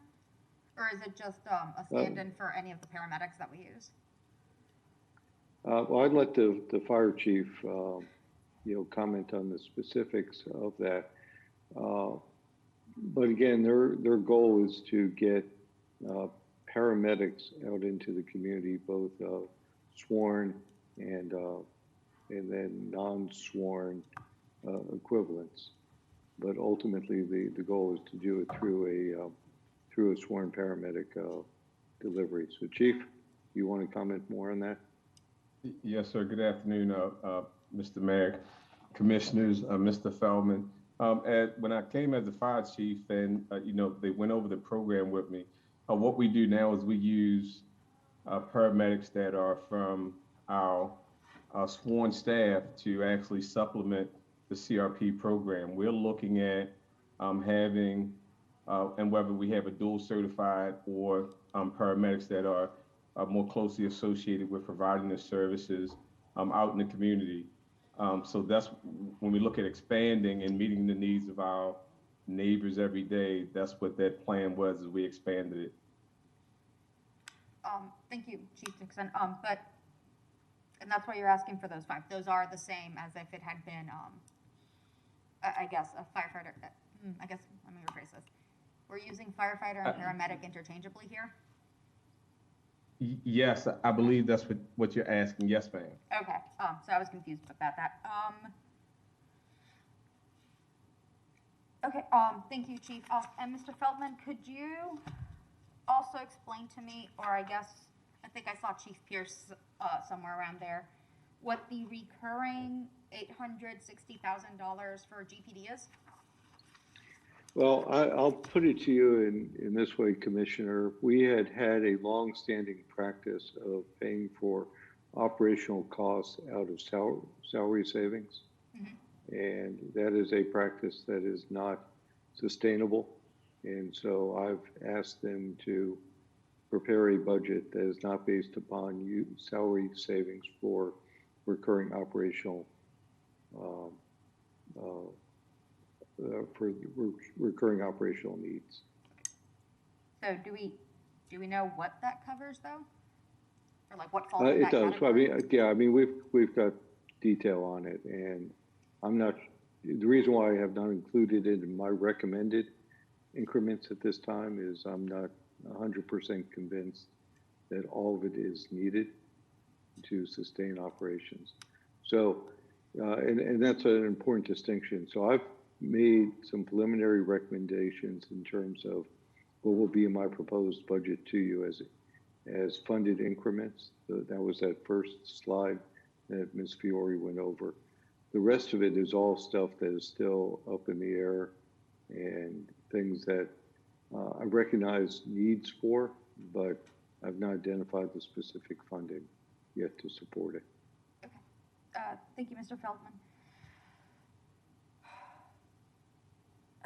Or is it just a stand-in for any of the paramedics that we use? Well, I'd let the fire chief, comment on the specifics of that. But again, their goal is to get paramedics out into the community, both sworn and then non-sworn equivalents. But ultimately, the goal is to do it through a sworn paramedic delivery. So, Chief, you want to comment more on that? Yes, sir. Good afternoon, Mr. Mayor, Commissioners, Mr. Feldman. When I came as the fire chief and, they went over the program with me, what we do now is we use paramedics that are from our sworn staff to actually supplement the CRP program. We're looking at having, and whether we have a dual certified or paramedics that are more closely associated with providing the services out in the community. So that's when we look at expanding and meeting the needs of our neighbors every day. That's what that plan was as we expanded it. Thank you, Chief Dixon. And that's why you're asking for those 5. Those are the same as if it had been, I guess, a firefighter. I guess, let me rephrase this. We're using firefighter and paramedic interchangeably here? Yes, I believe that's what you're asking. Yes, ma'am. Okay, so I was confused about that. Okay, thank you, Chief. And Mr. Feldman, could you also explain to me, or I think I saw Chief Pierce somewhere around there, what the recurring $860,000 for GPD is? Well, I'll put it to you in this way, Commissioner. We had a long-standing practice of paying for operational costs out of salary savings. Mm-hmm. And that is a practice that is not sustainable. And so I've asked them to prepare a budget that is not based upon salary savings for recurring operational recurring operational needs. So do we know what that covers though? Or like what falls in that category? I mean, we've got detail on it, and I'm not. The reason why I have not included it in my recommended increments at this time is I'm not 100% convinced that all of it is needed to sustain operations. So, and that's an important distinction. So I've made some preliminary recommendations in terms of what will be in my proposed budget to you as funded increments. That was that first slide that Ms. Fiore went over. The rest of it is all stuff that is still up in the air and things that I recognize needs for, but I've not identified the specific funding yet to support it. Okay. Thank you, Mr. Feldman.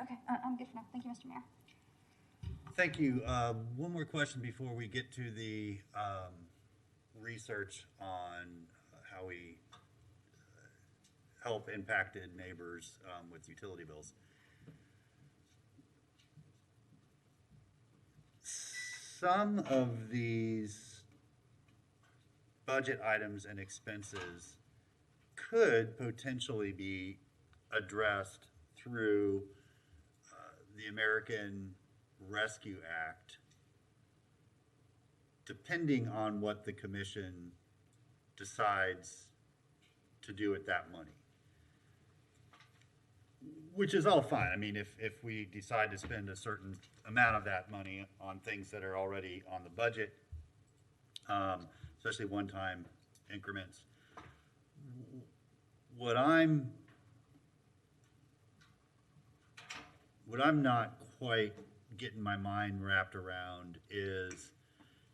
Okay, I'm good for now. Thank you, Mr. Mayor. Thank you. One more question before we get to the research on how we help impacted neighbors with utility bills. Some of these budget items and expenses could potentially be addressed through the American Rescue Act, depending on what the commission decides to do with that money. Which is all fine. I mean, if we decide to spend a certain amount of that money on things that are already on the budget, especially one-time increments. What I'm not quite getting my mind wrapped around is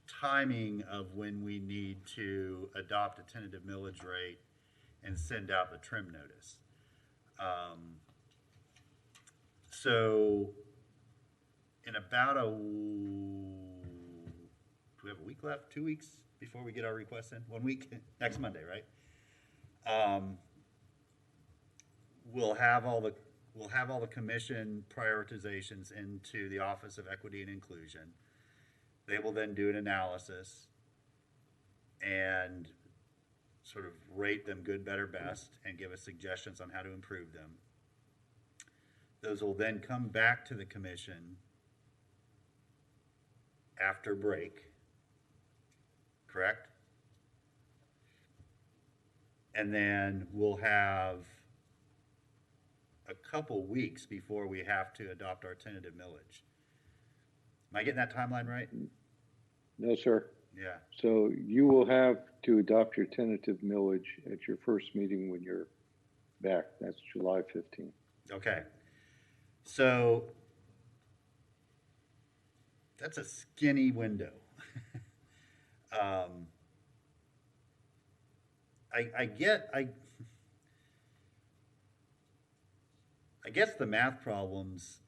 timing of when we need to adopt a tentative millage rate and send out the trim notice. So in about do we have a week left? 2 weeks before we get our requests in? 1 week? Next Monday, right? We'll have all the commission prioritizations into the Office of Equity and Inclusion. They will then do an analysis and sort of rate them good, better, best, and give us suggestions on how to improve them. Those will then come back to the commission after break, correct? And then we'll have a couple weeks before we have to adopt our tentative millage. Am I getting that timeline right? No, sir. Yeah. So you will have to adopt your tentative millage at your first meeting when you're back. That's July 15th. Okay. So that's a skinny window. I guess the math problem's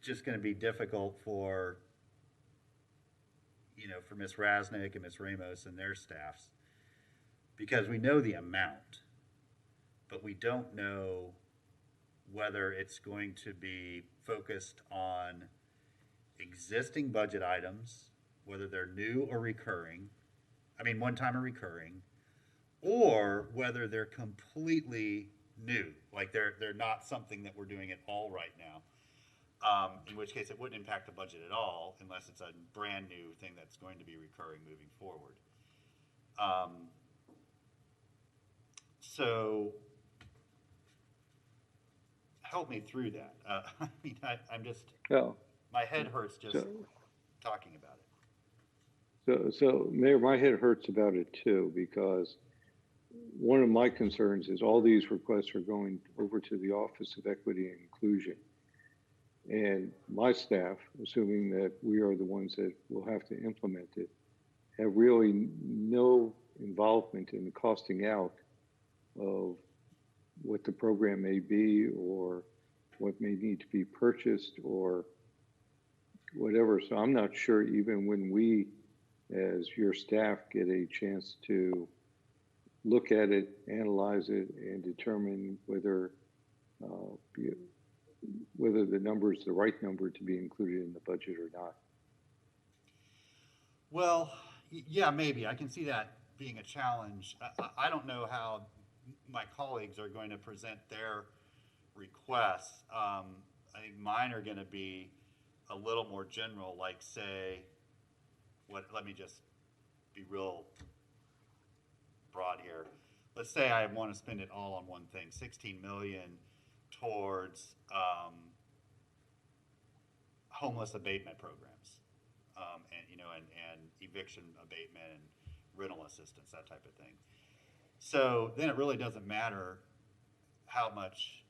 just going to be difficult for for Ms. Rasnick and Ms. Ramos and their staffs, because we know the amount, but we don't know whether it's going to be focused on existing budget items, whether they're new or recurring, one time or recurring, or whether they're completely new, like they're not something that we're doing at all right now. In which case it wouldn't impact the budget at all unless it's a brand new thing that's going to be recurring moving forward. So help me through that. I'm just, Well, my head hurts just talking about it. so Mayor, my head hurts about it too, because one of my concerns is all these requests are going over to the Office of Equity and Inclusion. And my staff, assuming that we are the ones that will have to implement it, have really no involvement in the costing out of what the program may be or what may need to be purchased or whatever. So I'm not sure even when we, as your staff, get a chance to look at it, analyze it, and determine whether the number is the right number to be included in the budget or not. Well, yeah, maybe. I can see that being a challenge. I don't know how my colleagues are going to present their requests. I think mine are going to be a little more general, like say, let me just be real broad here. Let's say I want to spend it all on one thing, 16 million towards homeless abatement programs, and eviction abatement and rental assistance, that type of thing. So then it really doesn't matter how much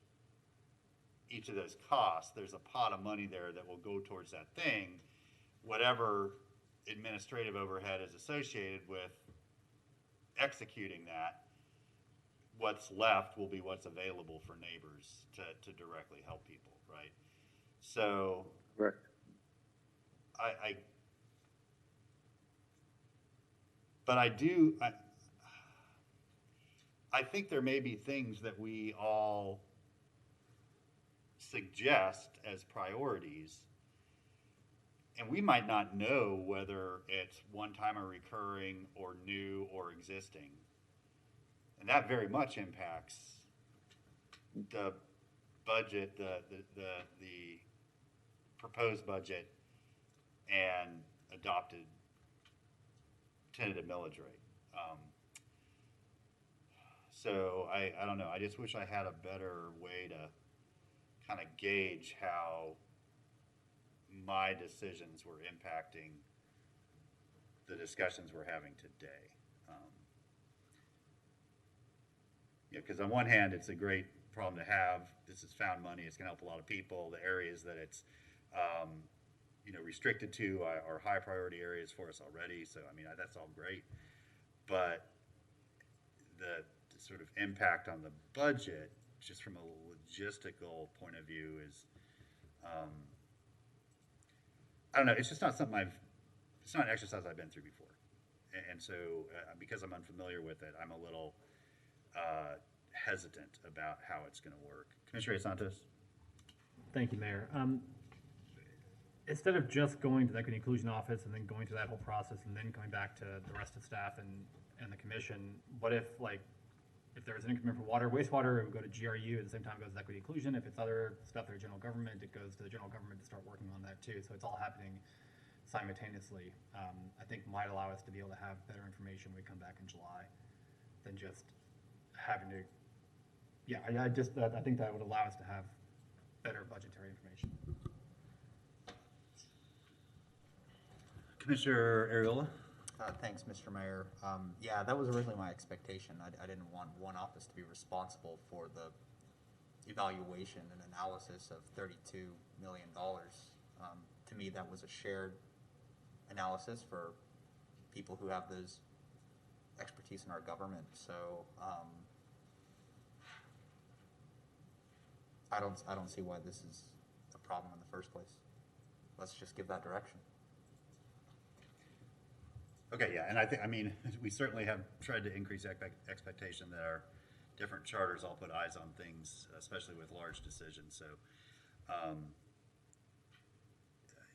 each of those costs. There's a pot of money there that will go towards that thing. Whatever administrative overhead is associated with executing that, what's left will be what's available for neighbors to directly help people, right? So Right. I think there may be things that we all suggest as priorities, and we might not know whether it's one time or recurring or new or existing. And that very much impacts the budget, the proposed budget and adopted tentative millage rate. So I don't know. I just wish I had a better way to kind of gauge how my decisions were impacting the discussions we're having today. Because on one hand, it's a great problem to have. This is found money. It's going to help a lot of people. The areas that it's restricted to are high priority areas for us already. So that's all great. But the sort of impact on the budget, just from a logistical point of view, is I don't know. It's just not something it's not an exercise I've been through before, and so because I'm unfamiliar with it, I'm a little hesitant about how it's going to work. Commissioner Santos. Thank you, Mayor. Instead of just going to the Equity Inclusion Office and then going through that whole process and then coming back to the rest of staff and the commission, what if there was an increment for water, wastewater, it would go to GRU at the same time it goes to Equity Inclusion. If it's other stuff for general government, it goes to the general government to start working on that too. So it's all happening simultaneously. I think might allow us to be able to have better information when we come back in July than just having to, I think that would allow us to have better budgetary information. Commissioner Ariola. Thanks, Mr. Mayor. Yeah, that was originally my expectation. I didn't want one office to be responsible for the evaluation and analysis of $32 million. To me, that was a shared analysis for people who have those expertise in our government. So I don't see why this is a problem in the first place. Let's just give that direction. Okay, yeah, and I mean, we certainly have tried to increase expectation that our different charters all put eyes on things, especially with large decisions, so,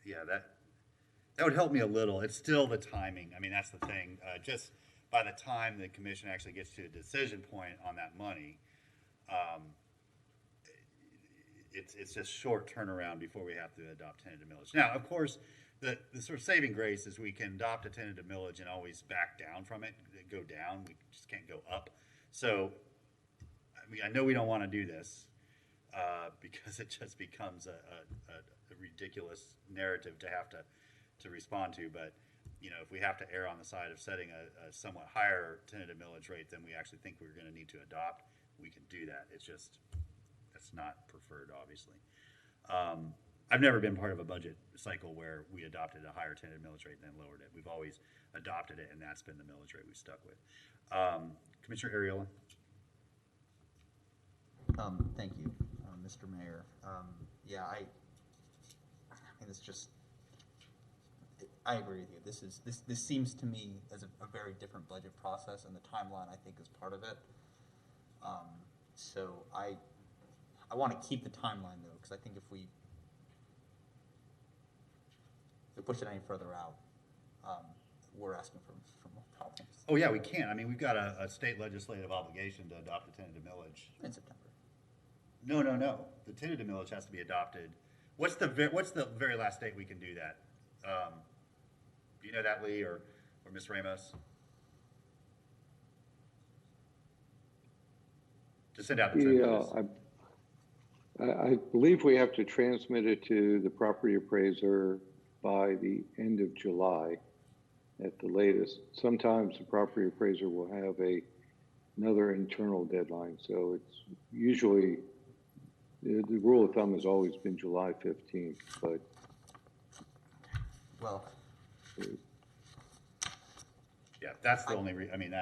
yeah, that would help me a little. It's still the timing. I mean, that's the thing. Just by the time the commission actually gets to a decision point on that money, it's just short turnaround before we have to adopt tentative millage. Now, of course, the sort of saving grace is we can adopt a tentative millage and always back down from it, go down. We just can't go up. So, I mean, I know we don't want to do this because it just becomes a ridiculous narrative to have to respond to. But, you know, if we have to err on the side of setting a somewhat higher tentative millage rate than we actually think we're going to need to adopt, we can do that. It's just, that's not preferred, obviously. I've never been part of a budget cycle where we adopted a higher tentative millage rate and then lowered it. We've always adopted it, and that's been the millage rate we've stuck with. Commissioner Ariola? Thank you, Mr. Mayor. Yeah, I mean, it's just, I agree with you. This seems to me as a very different budget process, and the timeline, I think, is part of it. So I want to keep the timeline, though, because I think if we push it any further out, we're asking for more problems. Oh, yeah, we can. I mean, we've got a state legislative obligation to adopt a tentative millage. In September. No. The tentative millage has to be adopted. What's the very last date we can do that? Do you know that, Lee, or Ms. Ramos? To send out the Yeah, I believe we have to transmit it to the property appraiser by the end of July at the latest. Sometimes the property appraiser will have another internal deadline. So it's usually, the rule of thumb has always been July 15th, but. Well. Yeah, that's the only, I mean,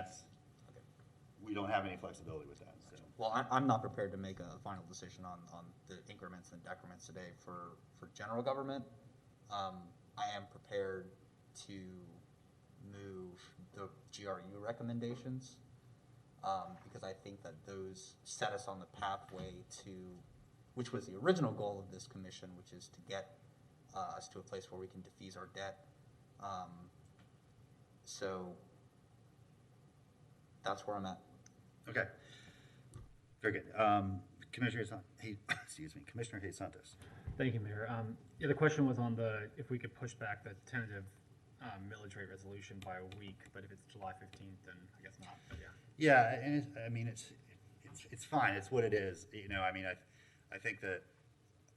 we don't have any flexibility with that. So. Well, I'm not prepared to make a final decision on the increments and decrements today for general government. I am prepared to move the GRU recommendations because I think that those set us on the pathway to, which was the original goal of this commission, which is to get us to a place where we can defease our debt. So that's where I'm at. Okay. Very good. Commissioner Hayes Santos. Thank you, Mayor. Yeah, the question was on if we could push back the tentative millage rate resolution by a week, but if it's July 15th, then I guess not, but yeah. Yeah, and I mean, it's fine. It's what it is. You know, I mean, I think that,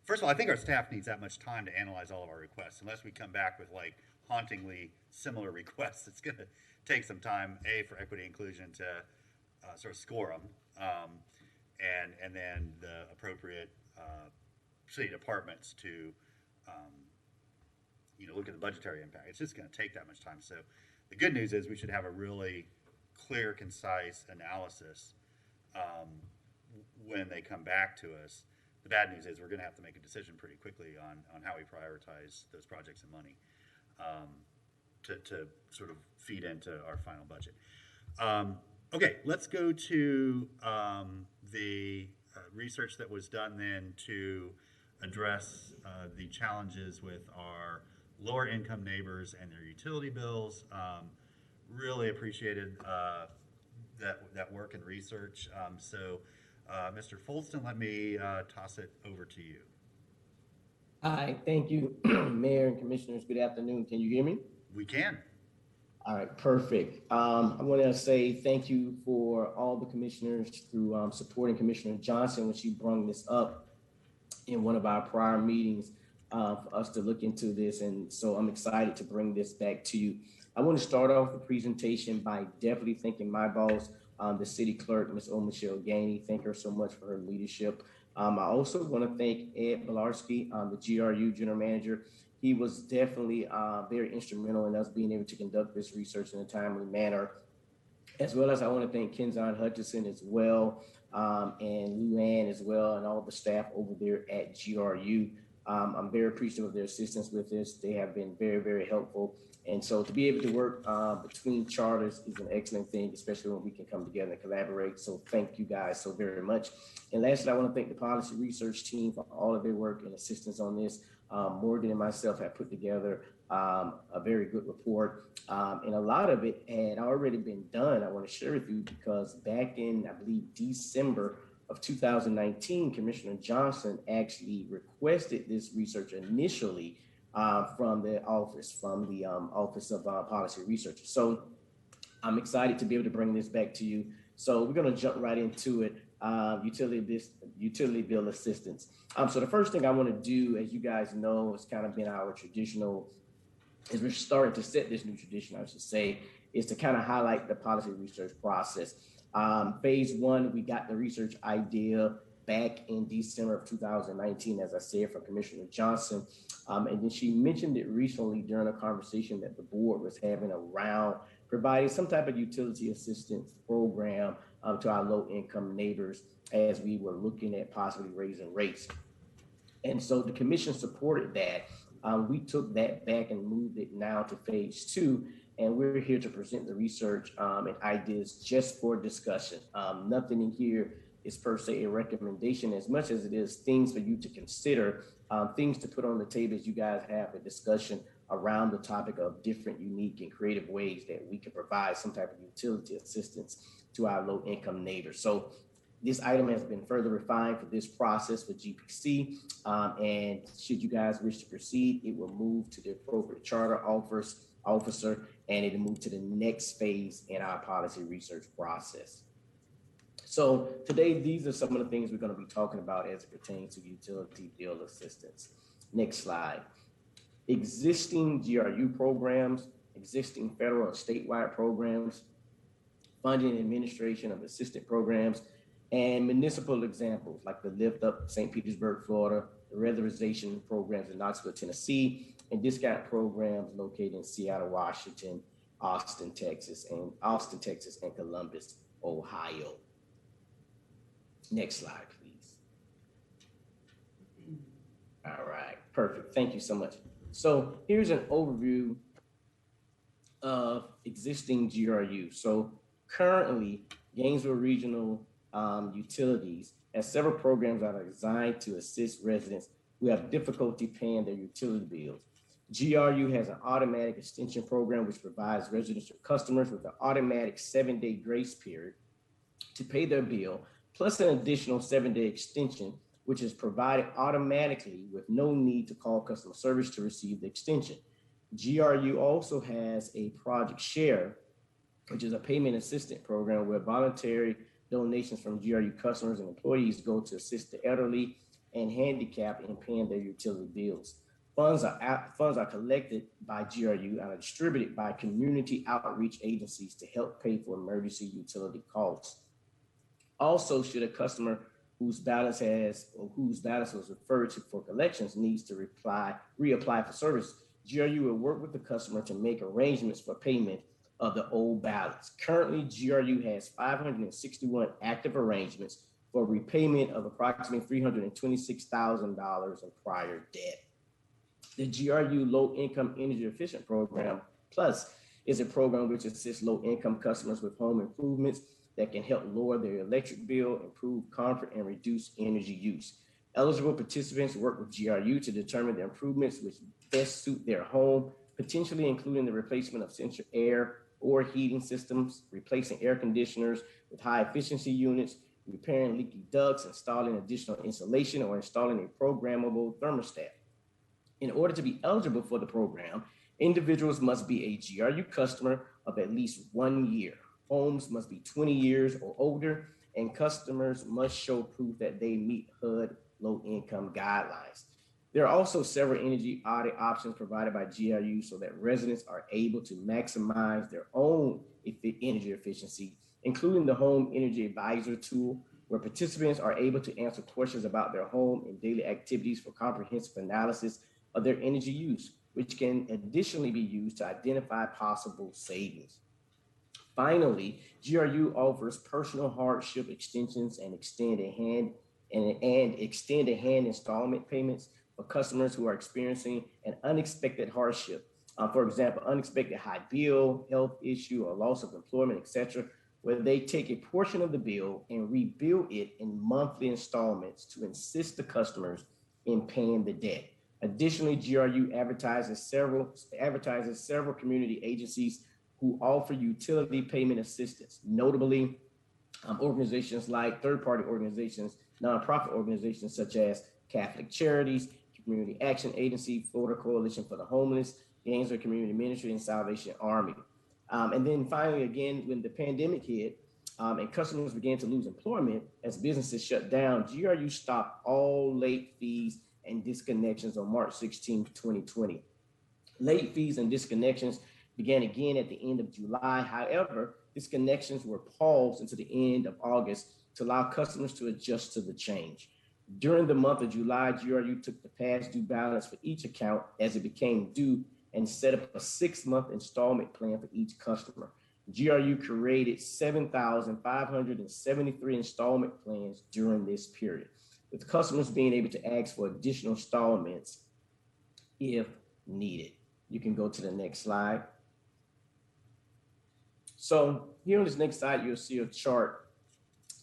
first of all, I think our staff needs that much time to analyze all of our requests. Unless we come back with like hauntingly similar requests, it's going to take some time, for equity inclusion to sort of score them, and then the appropriate city departments to, look at the budgetary impact. It's just going to take that much time. So the good news is we should have a really clear, concise analysis when they come back to us. The bad news is we're going to have to make a decision pretty quickly on how we prioritize those projects and money to sort of feed into our final budget. Okay, let's go to the research that was done then to address the challenges with our lower income neighbors and their utility bills. Really appreciated that work and research. So Mr. Folston, let me toss it over to you. Hi, thank you, Mayor and Commissioners. Good afternoon. Can you hear me? We can. All right, perfect. I want to say thank you for all the commissioners through supporting Commissioner Johnson when she brought this up in one of our prior meetings for us to look into this. And so I'm excited to bring this back to you. I want to start off the presentation by definitely thanking my boss, the city clerk, Ms. Michelle Gainey. Thank her so much for her leadership. I also want to thank Ed Bilarski, the GRU general manager. He was definitely very instrumental in us being able to conduct this research in a timely manner, as well as I want to thank Kenzon Hutchison as well, and Luann as well, and all the staff over there at GRU. I'm very appreciative of their assistance with this. They have been very, very helpful. And so to be able to work between charters is an excellent thing, especially when we can come together and collaborate. So thank you guys so very much. And lastly, I want to thank the policy research team for all of their work and assistance on this. Morgan and myself have put together a very good report. And a lot of it had already been done. I want to share with you because back in, I believe, December of 2019, Commissioner Johnson actually requested this research initially from the Office of Policy Research. So I'm excited to be able to bring this back to you. So we're going to jump right into it. Utility bill assistance. So the first thing I want to do, as you guys know, has kind of been our traditional, as we're starting to set this new tradition, I should say, is to kind of highlight the policy research process. Phase one, we got the research idea back in December of 2019, as I said, from Commissioner Johnson. And then she mentioned it recently during a conversation that the board was having around providing some type of utility assistance program to our low-income neighbors as we were looking at possibly raising rates. And so the commission supported that. We took that back and moved it now to phase two. And we're here to present the research and ideas just for discussion. Nothing in here is per se a recommendation as much as it is things for you to consider, things to put on the table as you guys have a discussion around the topic of different, unique, and creative ways that we can provide some type of utility assistance to our low-income neighbors. So this item has been further refined for this process for GPC. And should you guys wish to proceed, it will move to the appropriate charter officer, and it'll move to the next phase in our policy research process. So today, these are some of the things we're going to be talking about as it pertains to utility bill assistance. Next slide. Existing GRU programs, existing federal and statewide programs, funding and administration of assistant programs, and municipal examples like the Lift Up St. Petersburg, Florida, the weatherization programs in Knoxville, Tennessee, and discount programs located in Seattle, Washington, Austin, Texas, and Columbus, Ohio. Next slide, please. All right, perfect. Thank you so much. So here's an overview of existing GRU. So currently, Gainesville Regional Utilities has several programs that are designed to assist residents who have difficulty paying their utility bills. GRU has an automatic extension program which provides residential customers with an automatic 7-day grace period to pay their bill, plus an additional 7-day extension, which is provided automatically with no need to call customer service to receive the extension. GRU also has a project share, which is a payment assistance program where voluntary donations from GRU customers and employees go to assist the elderly and handicapped in paying their utility bills. Funds are collected by GRU and are distributed by community outreach agencies to help pay for emergency utility costs. Also, should a customer whose balance was referred to for collections needs to reapply for service, GRU will work with the customer to make arrangements for payment of the old balance. Currently, GRU has 561 active arrangements for repayment of approximately $326,000 in prior debt. The GRU Low Income Energy Efficient Program Plus is a program which assists low-income customers with home improvements that can help lower their electric bill, improve comfort, and reduce energy use. Eligible participants work with GRU to determine the improvements which best suit their home, potentially including the replacement of central air or heating systems, replacing air conditioners with high efficiency units, repairing leaky ducts, installing additional insulation, or installing a programmable thermostat. In order to be eligible for the program, individuals must be a GRU customer of at least 1 year. Homes must be 20 years or older, and customers must show proof that they meet HUD low-income guidelines. There are also several energy audit options provided by GRU so that residents are able to maximize their own energy efficiency, including the Home Energy Advisor tool, where participants are able to answer questions about their home and daily activities for comprehensive analysis of their energy use, which can additionally be used to identify possible savings. Finally, GRU offers personal hardship extensions and extended hand installment payments for customers who are experiencing an unexpected hardship. For example, unexpected high bill, health issue, or loss of employment, etc., where they take a portion of the bill and rebill it in monthly installments to assist the customers in paying the debt. Additionally, GRU advertises several community agencies who offer utility payment assistance, notably organizations like third-party organizations, nonprofit organizations such as Catholic Charities, Community Action Agency, Florida Coalition for the Homeless, Gainesville Community Ministry, and Salvation Army. And then finally, again, when the pandemic hit and customers began to lose employment as businesses shut down, GRU stopped all late fees and disconnections on March 16, 2020. Late fees and disconnections began again at the end of July. However, disconnections were paused until the end of August to allow customers to adjust to the change. During the month of July, GRU took the past due balance for each account as it became due and set up a 6-month installment plan for each customer. GRU created 7,573 installment plans during this period, with customers being able to ask for additional installments if needed. You can go to the next slide. So here on this next slide, you'll see a chart.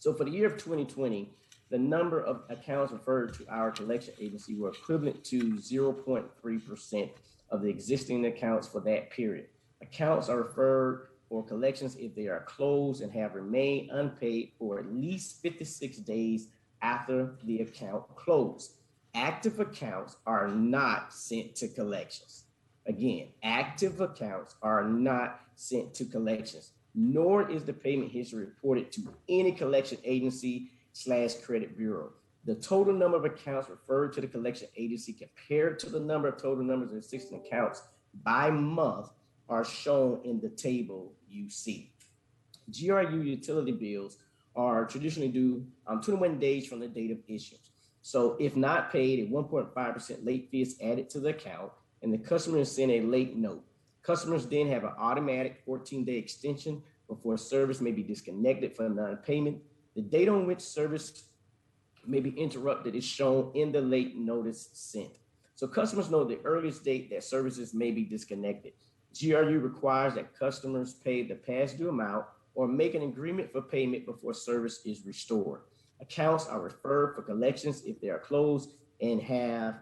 So for the year of 2020, the number of accounts referred to our collection agency were equivalent to 0.3% of the existing accounts for that period. Accounts are referred for collections if they are closed and have remained unpaid for at least 56 days after the account closed. Active accounts are not sent to collections. Again, active accounts are not sent to collections, nor is the payment history reported to any collection agency / credit bureau. The total number of accounts referred to the collection agency compared to the number of total numbers of existing accounts by month are shown in the table you see. GRU utility bills are traditionally due 21 days from the date of issuance. So if not paid, a 1.5% late fee is added to the account and the customer is sent a late note. Customers then have an automatic 14-day extension before service may be disconnected for non-payment. The date on which service may be interrupted is shown in the late notice sent. So customers know the earliest date that services may be disconnected. GRU requires that customers pay the past due amount or make an agreement for payment before service is restored. Accounts are referred for collections if they are closed and have,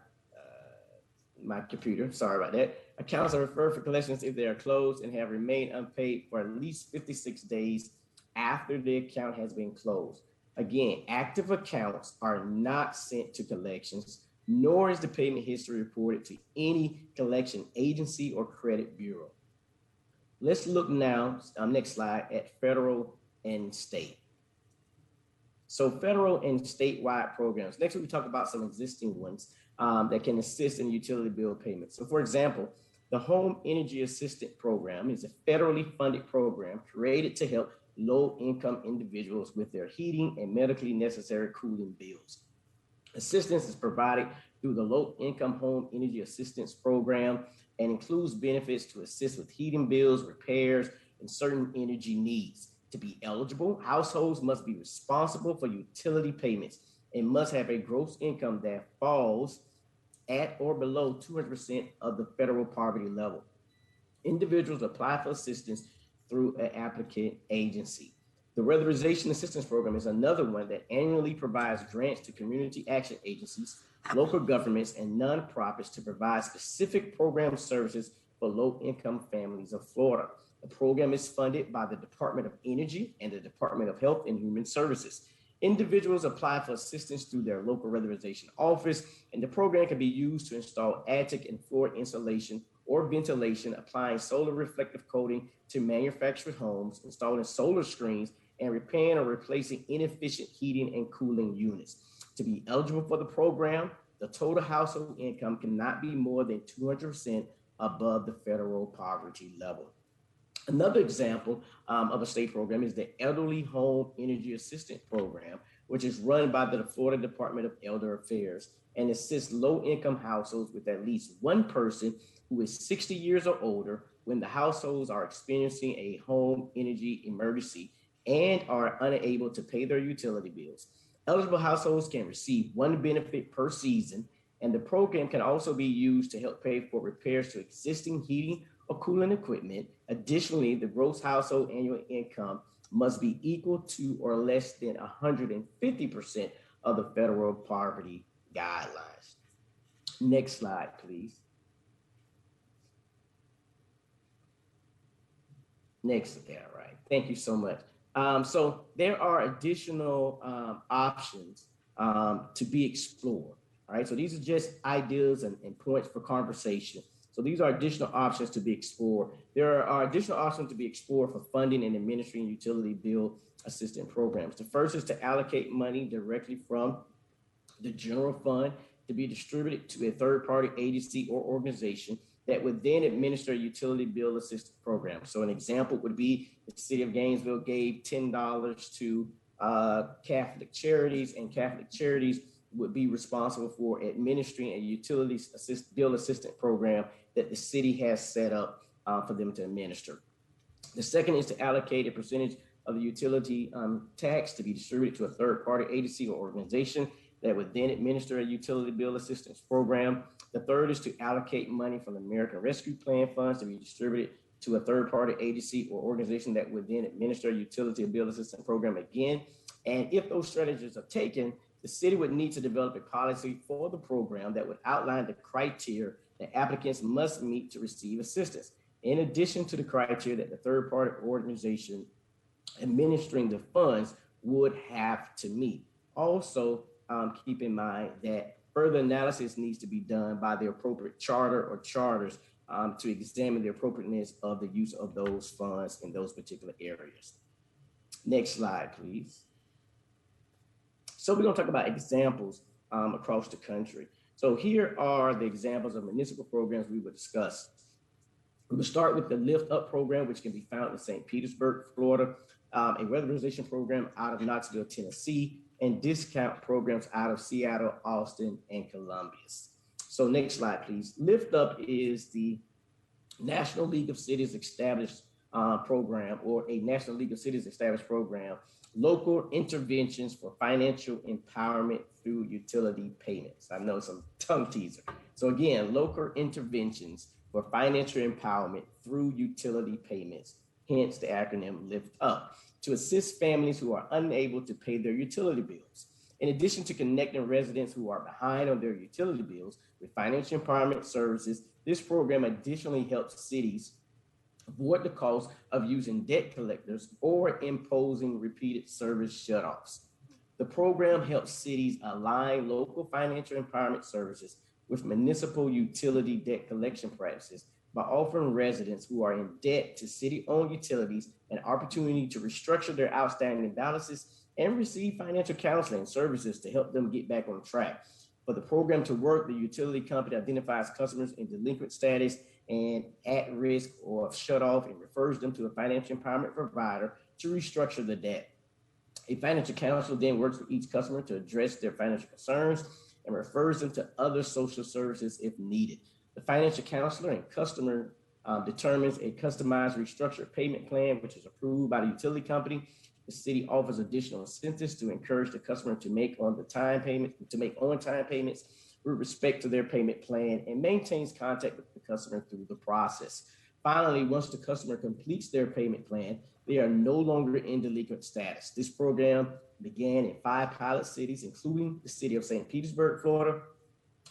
Accounts are referred for collections if they are closed and have remained unpaid for at least 56 days after the account has been closed. Again, active accounts are not sent to collections, nor is the payment history reported to any collection agency or credit bureau. Let's look now, next slide, at federal and state. So federal and statewide programs. Next, we talk about some existing ones that can assist in utility bill payments. So for example, the Home Energy Assistance Program is a federally funded program created to help low-income individuals with their heating and medically necessary cooling bills. Assistance is provided through the Low-Income Home Energy Assistance Program and includes benefits to assist with heating bills, repairs, and certain energy needs. To be eligible, households must be responsible for utility payments and must have a gross income that falls at or below 200% of the federal poverty level. Individuals apply for assistance through an applicant agency. The Weatherization Assistance Program is another one that annually provides grants to community action agencies, local governments, and nonprofits to provide specific program services for low-income families of Florida. The program is funded by the Department of Energy and the Department of Health and Human Services. Individuals apply for assistance through their local weatherization office, and the program can be used to install attic and floor insulation or ventilation, applying solar reflective coating to manufactured homes, installing solar screens, and repairing or replacing inefficient heating and cooling units. To be eligible for the program, the total household income cannot be more than 200% above the federal poverty level. Another example of a state program is the Elderly Home Energy Assistance Program, which is run by the Florida Department of Elder Affairs and assists low-income households with at least one person who is 60 years or older when the households are experiencing a home energy emergency and are unable to pay their utility bills. Eligible households can receive one benefit per season, And the program can also be used to help pay for repairs to existing heating or cooling equipment. Additionally, the gross household annual income must be equal to or less than 150% of the federal poverty guidelines. Next slide, please. Next, yeah, right. Thank you so much. So there are additional options to be explored. All right, so these are just ideas and points for conversation. So these are additional options to be explored. There are additional options to be explored for funding and administering utility bill assistance programs. The first is to allocate money directly from the general fund to be distributed to a third-party agency or organization that would then administer a utility bill assistance program. So an example would be the city of Gainesville gave $10 to Catholic charities, and Catholic charities would be responsible for administering a utility bill assistance program that the city has set up for them to administer. The second is to allocate a percentage of the utility tax to be distributed to a third-party agency or organization that would then administer a utility bill assistance program. The third is to allocate money from the American Rescue Plan funds to be distributed to a third-party agency or organization that would then administer a utility bill assistance program again. And if those strategies are taken, the city would need to develop a policy for the program that would outline the criteria that applicants must meet to receive assistance, in addition to the criteria that the third-party organization administering the funds would have to meet. Also, keep in mind that further analysis needs to be done by the appropriate charter or charters to examine the appropriateness of the use of those funds in those particular areas. Next slide, please. So we're going to talk about examples across the country. So here are the examples of municipal programs we would discuss. We will start with the Lift Up program, which can be found in St. Petersburg, Florida, a weatherization program out of Knoxville, Tennessee, and discount programs out of Seattle, Austin, and Columbus. So next slide, please. Lift Up is the National League of Cities established program, or a National League of Cities established program, local interventions for financial empowerment through utility payments. I know it's a tongue teaser. So again, local interventions for financial empowerment through utility payments, hence the acronym Lift Up, to assist families who are unable to pay their utility bills. In addition to connecting residents who are behind on their utility bills with financial empowerment services, this program additionally helps cities avoid the cost of using debt collectors or imposing repeated service shutoffs. The program helps cities align local financial empowerment services with municipal utility debt collection practices by offering residents who are in debt to city-owned utilities an opportunity to restructure their outstanding balances and receive financial counseling services to help them get back on track. For the program to work, the utility company identifies customers in delinquent status and at risk or shut off and refers them to a financial empowerment provider to restructure the debt. A financial counselor then works with each customer to address their financial concerns and refers them to other social services if needed. The financial counselor and customer determines a customized restructured payment plan, which is approved by the utility company. The city offers additional incentives to encourage the customer to make on-time payments with respect to their payment plan, and maintains contact with the customer through the process. Finally, once the customer completes their payment plan, they are no longer in delinquent status. This program began in 5 pilot cities, including the city of St. Petersburg, Florida,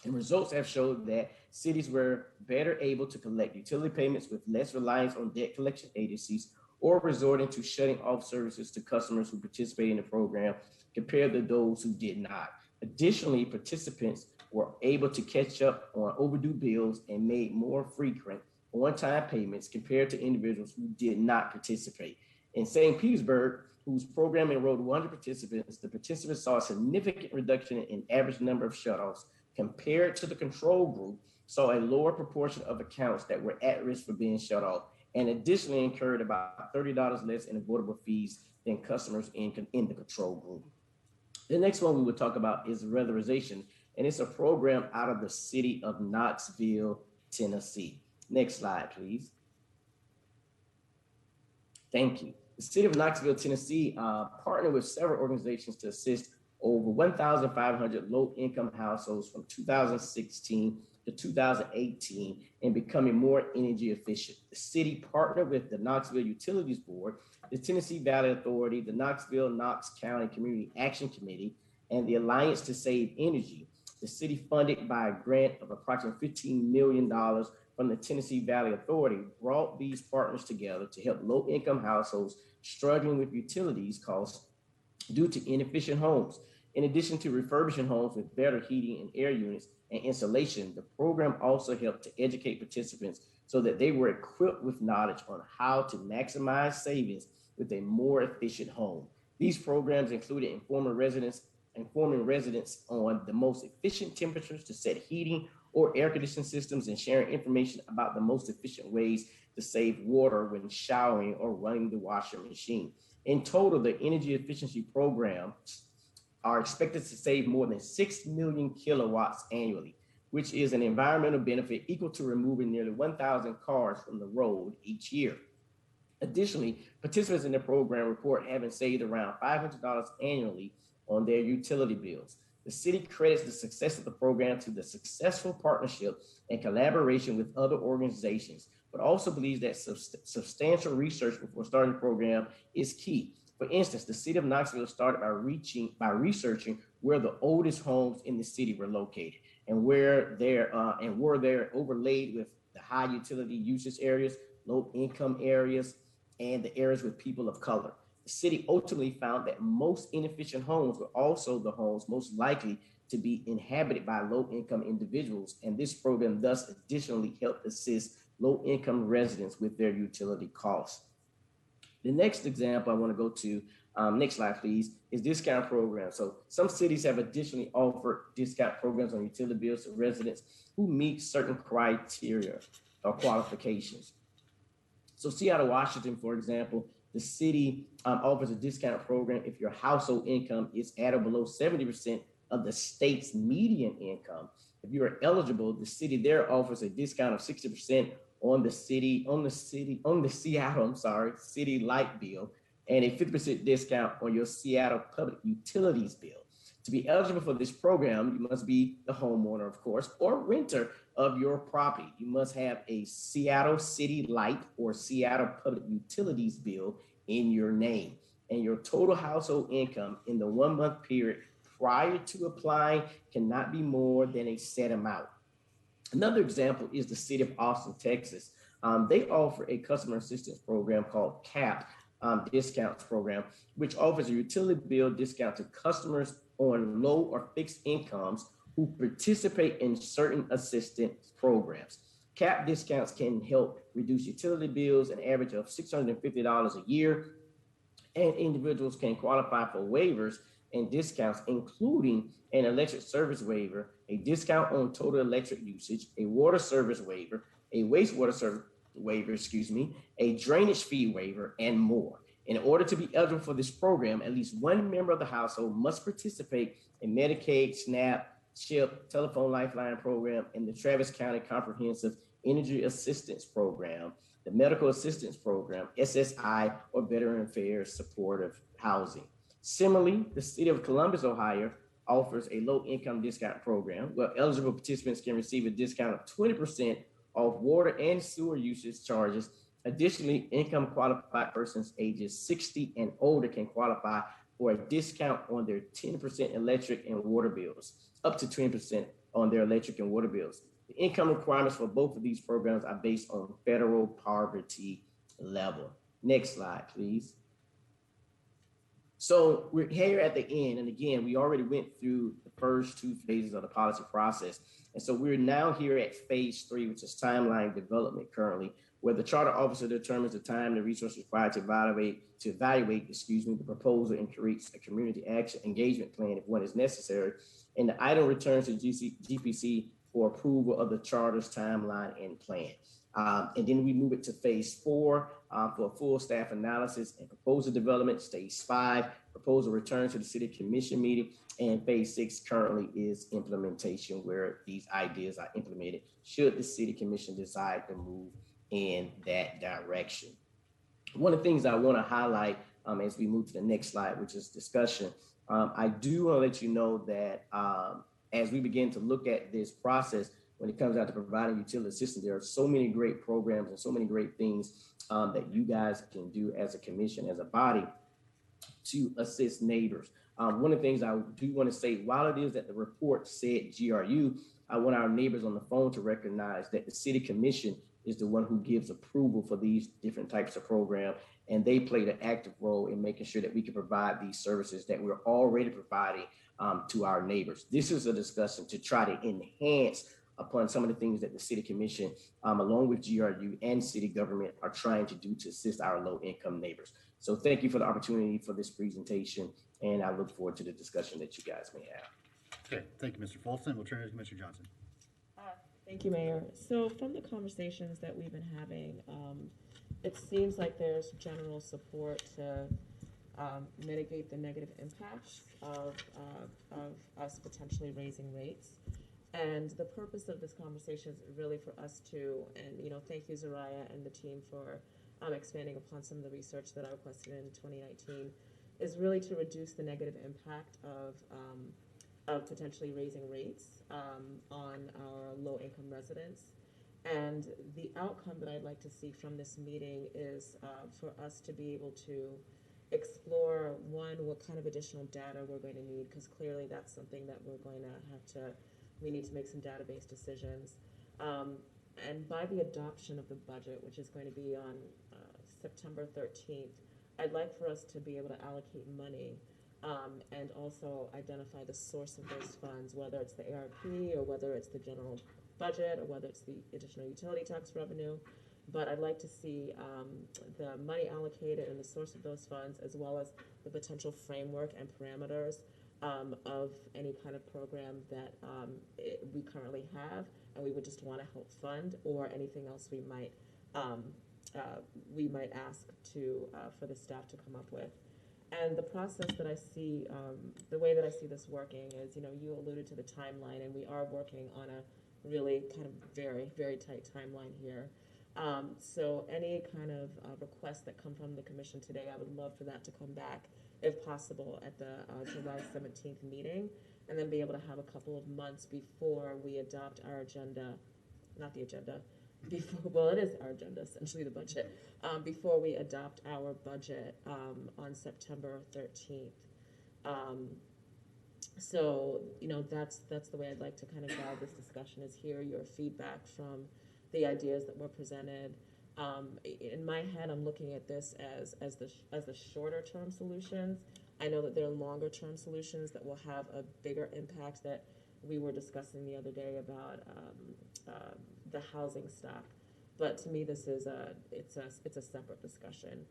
and results have showed that cities were better able to collect utility payments with less reliance on debt collection agencies or resorting to shutting off services to customers who participate in the program compared to those who did not. Additionally, participants were able to catch up on overdue bills and made more frequent on-time payments compared to individuals who did not participate. In St. Petersburg, whose program enrolled 100 participants, the participants saw a significant reduction in average number of shutoffs compared to the control group, saw a lower proportion of accounts that were at risk for being shut off, and additionally incurred about $30 less in avoidable fees than customers in the control group. The next one we would talk about is weatherization, and it's a program out of the city of Knoxville, Tennessee. Next slide, please. Thank you. The city of Knoxville, Tennessee partnered with several organizations to assist over 1,500 low-income households from 2016 to 2018 and becoming more energy efficient. The city partnered with the Knoxville Utilities Board, the Tennessee Valley Authority, the Knox County Community Action Committee, and the Alliance to Save Energy. The city, funded by a grant of approximately $15 million from the Tennessee Valley Authority, brought these partners together to help low-income households struggling with utilities costs due to inefficient homes. In addition to refurbishing homes with better heating and air units and insulation, the program also helped to educate participants so that they were equipped with knowledge on how to maximize savings with a more efficient home. These programs included informing residents on the most efficient temperatures to set heating or air conditioning systems and sharing information about the most efficient ways to save water when showering or running the washing machine. In total, the energy efficiency programs are expected to save more than 6 million kilowatts annually, which is an environmental benefit equal to removing nearly 1,000 cars from the road each year. Additionally, participants in the program report having saved around $500 annually on their utility bills. The city credits the success of the program to the successful partnership and collaboration with other organizations, but also believes that substantial research before starting the program is key. For instance, the city of Knoxville started by researching where the oldest homes in the city were located and were they overlaid with the high utility usage areas, low income areas, and the areas with people of color. The city ultimately found that most inefficient homes were also the homes most likely to be inhabited by low income individuals, and this program thus additionally helped assist low income residents with their utility costs. The next example I want to go to, next slide, please, is discount programs. So some cities have additionally offered discount programs on utility bills to residents who meet certain criteria or qualifications. So Seattle, Washington, for example, the city offers a discount program if your household income is at or below 70% of the state's median income. If you are eligible, the city there offers a discount of 60% on the Seattle city light bill, and a 50% discount on your Seattle public utilities bill. To be eligible for this program, you must be the homeowner, of course, or renter of your property. You must have a Seattle City Light or Seattle Public Utilities bill in your name, and your total household income in the 1 month period prior to applying cannot be more than a set amount. Another example is the city of Austin, Texas. They offer a customer assistance program called CAP discounts program, which offers a utility bill discount to customers on low or fixed incomes who participate in certain assistance programs. CAP discounts can help reduce utility bills an average of $650 a year, and individuals can qualify for waivers and discounts, including an electric service waiver, a discount on total electric usage, a water service waiver, a wastewater service waiver, a drainage fee waiver, and more. In order to be eligible for this program, at least one member of the household must participate in Medicaid, SNAP, CHIP, Telephone Lifeline Program, and the Travis County Comprehensive Energy Assistance Program, the Medical Assistance Program, SSI, or Veteran Affairs Supportive Housing. Similarly, the city of Columbus, Ohio, offers a low-income discount program where eligible participants can receive a discount of 20% off water and sewer usage charges. Additionally, income qualified persons ages 60 and older can qualify for a discount on their 10% electric and water bills, up to 20% on their electric and water bills. The income requirements for both of these programs are based on federal poverty level. Next slide, please. So we're here at the end, and again, we already went through the first two phases of the policy process. And so we're now here at phase 3, which is timeline development currently, where the charter officer determines the time and resources required to evaluate the proposal and creates a community action engagement plan if one is necessary. And the item returns to GPC for approval of the charter's timeline and plan. And then we move it to phase 4 for a full staff analysis and proposal development. Stage 5, proposal return to the city commission meeting. And phase 6 currently is implementation, where these ideas are implemented should the city commission decide to move in that direction. One of the things I want to highlight as we move to the next slide, which is discussion, I do want to let you know that as we begin to look at this process, when it comes out to providing utility assistance, there are so many great programs and so many great things that you guys can do as a commission, as a body, to assist neighbors. One of the things I do want to say, while it is that the report said GRU, I want our neighbors on the phone to recognize that the city commission is the one who gives approval for these different types of programs, and they played an active role in making sure that we can provide these services that we're already providing to our neighbors. This is a discussion to try to enhance upon some of the things that the city commission, along with GRU and city government, are trying to do to assist our low-income neighbors. So thank you for the opportunity for this presentation, and I look forward to the discussion that you guys may have. Okay, thank you, Mr. Folson. We'll turn it to Commissioner Johnson. Thank you, Mayor. So from the conversations that we've been having, it seems like there's general support to mitigate the negative impacts of us potentially raising rates. And the purpose of this conversation is really for us to, and thank you, Zariah and the team for expanding upon some of the research that I requested in 2019, is really to reduce the negative impact of potentially raising rates on our low-income residents. And the outcome that I'd like to see from this meeting is for us to be able to explore, one, what kind of additional data we're going to need, because clearly that's something that we're going to we need to make some database decisions. And by the adoption of the budget, which is going to be on September 13th, I'd like for us to be able to allocate money and also identify the source of those funds, whether it's the ARP or whether it's the general budget or whether it's the additional utility tax revenue. But I'd like to see the money allocated and the source of those funds, as well as the potential framework and parameters of any kind of program that we currently have and we would just want to help fund, or anything else we might ask to for the staff to come up with. And the process that I see, the way that I see this working is, you alluded to the timeline, and we are working on a really kind of very, very tight timeline here. So any kind of requests that come from the commission today, I would love for that to come back, if possible, at the July 17th meeting, and then be able to have a couple of months before we adopt our agenda, not the agenda, before, well, it is our agenda, essentially the budget, before we adopt our budget on September 13th. So, that's the way I'd like to kind of guide this discussion, is hear your feedback from the ideas that were presented. In my head, I'm looking at this as the shorter term solutions. I know that there are longer term solutions that will have a bigger impact, that we were discussing the other day about the housing stock. But to me, this is it's a separate discussion.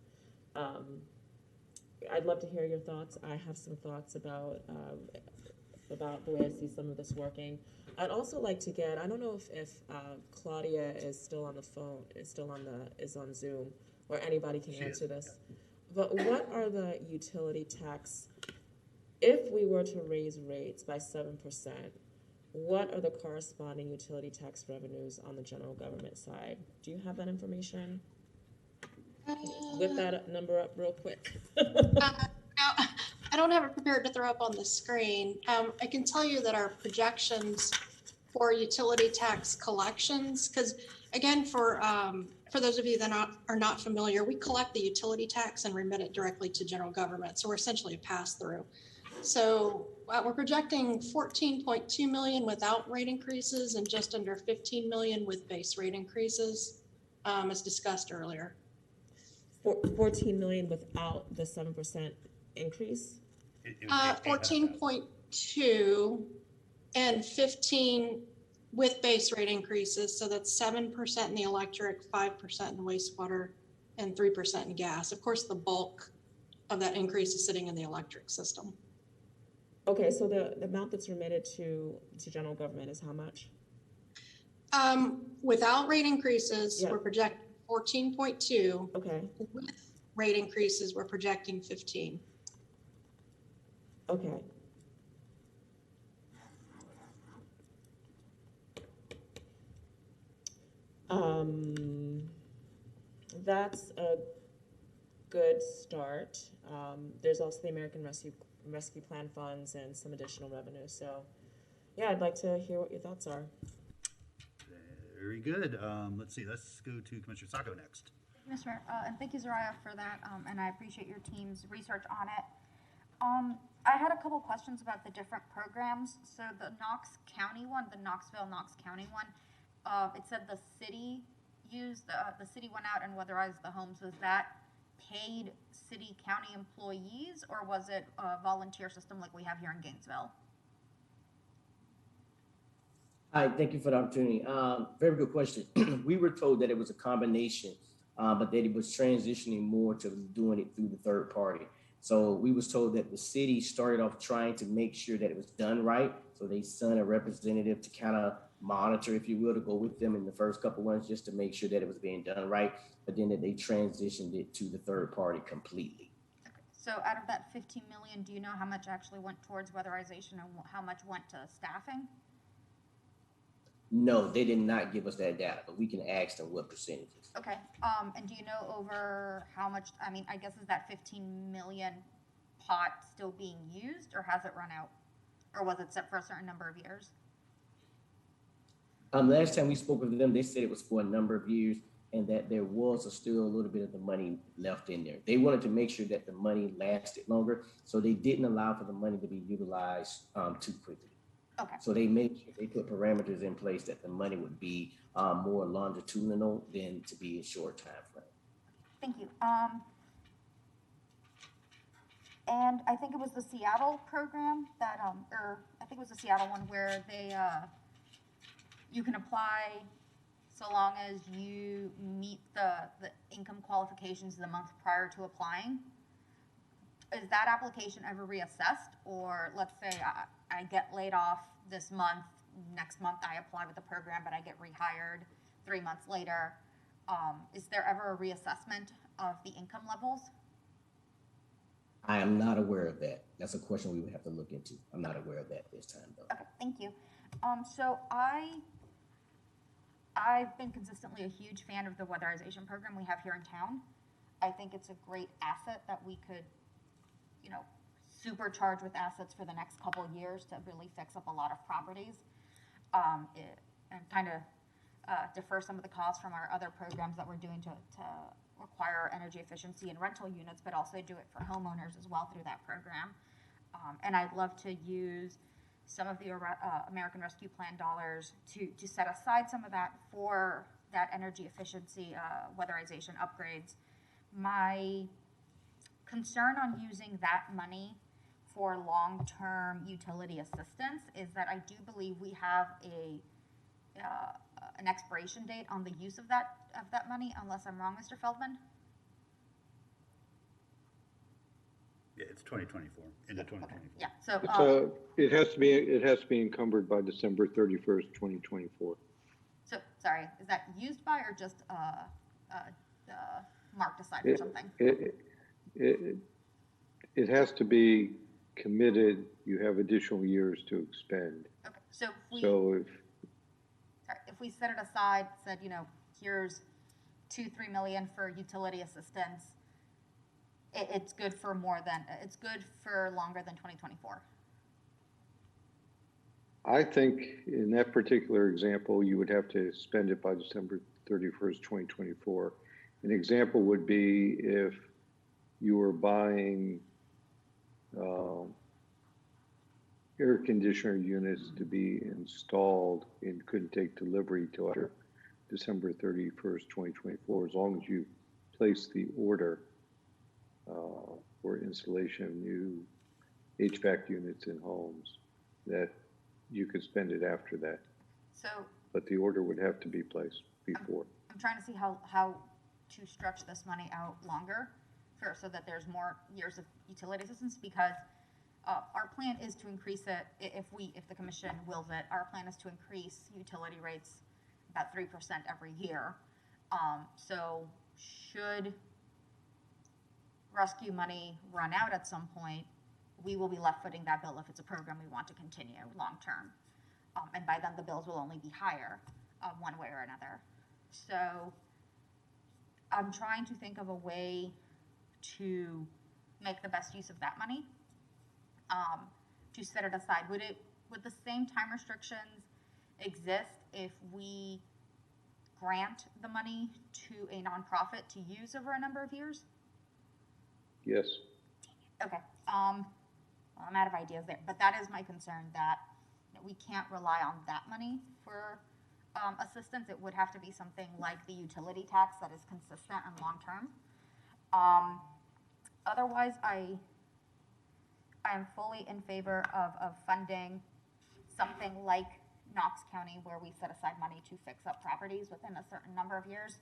I'd love to hear your thoughts. I have some thoughts about the way I see some of this working. I'd also like to get, I don't know if Claudia is still on the phone, is on Zoom, or anybody can answer this. But what are the utility tax, if we were to raise rates by 7%, what are the corresponding utility tax revenues on the general government side? Do you have that information? Whip that number up real quick. I don't have it prepared to throw up on the screen. I can tell you that our projections for utility tax collections, because again, for those of you that are not familiar, we collect the utility tax and remit it directly to general government. So we're essentially a pass-through. So we're projecting 14.2 million without rate increases and just under 15 million with base rate increases, as discussed earlier. 14 million without the 7% increase? 14.2 and 15 with base rate increases. So that's 7% in the electric, 5% in the wastewater, and 3% in gas. Of course, the bulk of that increase is sitting in the electric system. Okay, so the amount that's remitted to general government is how much? Without rate increases, we're projecting 14.2. Okay. With rate increases, we're projecting 15. Okay. That's a good start. There's also the American Rescue rescue plan funds and some additional revenue. So, yeah, I'd like to hear what your thoughts are. Very good. Let's see, let's go to Commissioner Sacco next. Mr. Mayor, and thank you, Zariah, for that, and I appreciate your team's research on it. I had a couple questions about the different programs. So the Knox County one, the Knox County one, it said the city used, the city went out and weatherized the homes. Was that paid city county employees, or was it a volunteer system like we have here in Gainesville? Hi, thank you for the opportunity. Very good question. We were told that it was a combination, but that it was transitioning more to doing it through the third party. So we was told that the city started off trying to make sure that it was done right. So they sent a representative to kind of monitor, if you will, to go with them in the first couple ones just to make sure that it was being done right. But then that they transitioned it to the third party completely. Okay. So out of that 15 million, do you know how much actually went towards weatherization and how much went to staffing? No, they did not give us that data, but we can ask them what percentages. Okay. And do you know over how much, I mean, I guess is that 15 million pot still being used, or has it run out? Or was it set for a certain number of years? Last time we spoke with them, they said it was for a number of years and that there was still a little bit of the money left in there. They wanted to make sure that the money lasted longer, so they didn't allow for the money to be utilized too quickly. Okay. So they made sure they put parameters in place that the money would be more longitudinal than to be a short time frame. Thank you. And I think it was the Seattle program that, or I think it was the Seattle one where they, you can apply so long as you meet the income qualifications the month prior to applying. Is that application ever reassessed? Or let's say I get laid off this month, next month I apply with the program, but I get rehired 3 months later. Is there ever a reassessment of the income levels? I am not aware of that. That's a question we would have to look into. I'm not aware of that this time, though. Okay, thank you. So I've been consistently a huge fan of the weatherization program we have here in town. I think it's a great asset that we could, you know, supercharge with assets for the next couple of years to really fix up a lot of properties, and kind of defer some of the costs from our other programs that we're doing to require energy efficiency in rental units, but also do it for homeowners as well through that program. And I'd love to use some of the American Rescue Plan dollars to set aside some of that for that energy efficiency weatherization upgrades. My concern on using that money for long-term utility assistance is that I do believe we have an expiration date on the use of that money, unless I'm wrong, Mr. Feldman? Yeah, it's 2024, into 2024. Yeah, so, it has to be encumbered by December 31st, 2024. so, sorry, is that used by or just marked aside for something? It has to be committed. You have additional years to expend. Okay, so if we set it aside, said, you know, here's 2-3 million for utility assistance, it's good for it's good for longer than 2024. I think in that particular example, you would have to spend it by December 31st, 2024. An example would be if you were buying air conditioner units to be installed and couldn't take delivery till after December 31st, 2024, as long as you place the order for installation of new HVAC units in homes, that you could spend it after that. So, but the order would have to be placed before. I'm trying to see how to stretch this money out longer so that there's more years of utility assistance, because our plan is to increase it, if the commission wills it, our plan is to increase utility rates about 3% every year. So should rescue money run out at some point, we will be left footing that bill if it's a program we want to continue long term. And by then the bills will only be higher one way or another. So I'm trying to think of a way to make the best use of that money. to set it aside? Would the same time restrictions exist if we grant the money to a nonprofit to use over a number of years? Yes. Okay. Well, I'm out of ideas there, but that is my concern, that we can't rely on that money for assistance. It would have to be something like the utility tax that is consistent and long-term. Otherwise, I am fully in favor of funding something like Knox County, where we set aside money to fix up properties within a certain number of years.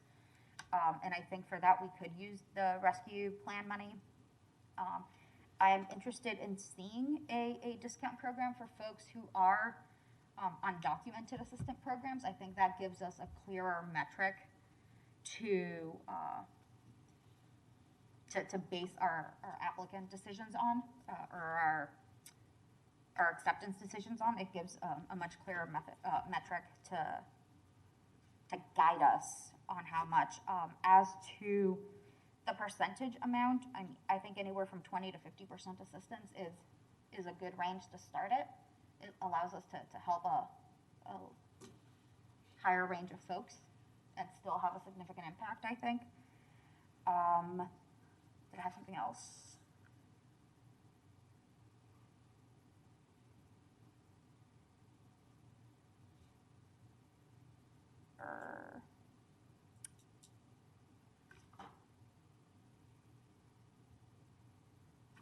And I think for that, we could use the rescue plan money. I am interested in seeing a discount program for folks who are undocumented assistant programs. I think that gives us a clearer metric to base our applicant decisions on, or our acceptance decisions on. It gives a much clearer metric to guide us on how much. As to the percentage amount, I think anywhere from 20 to 50% assistance is a good range to start it. It allows us to help a higher range of folks and still have a significant impact, I think. Did I have something else?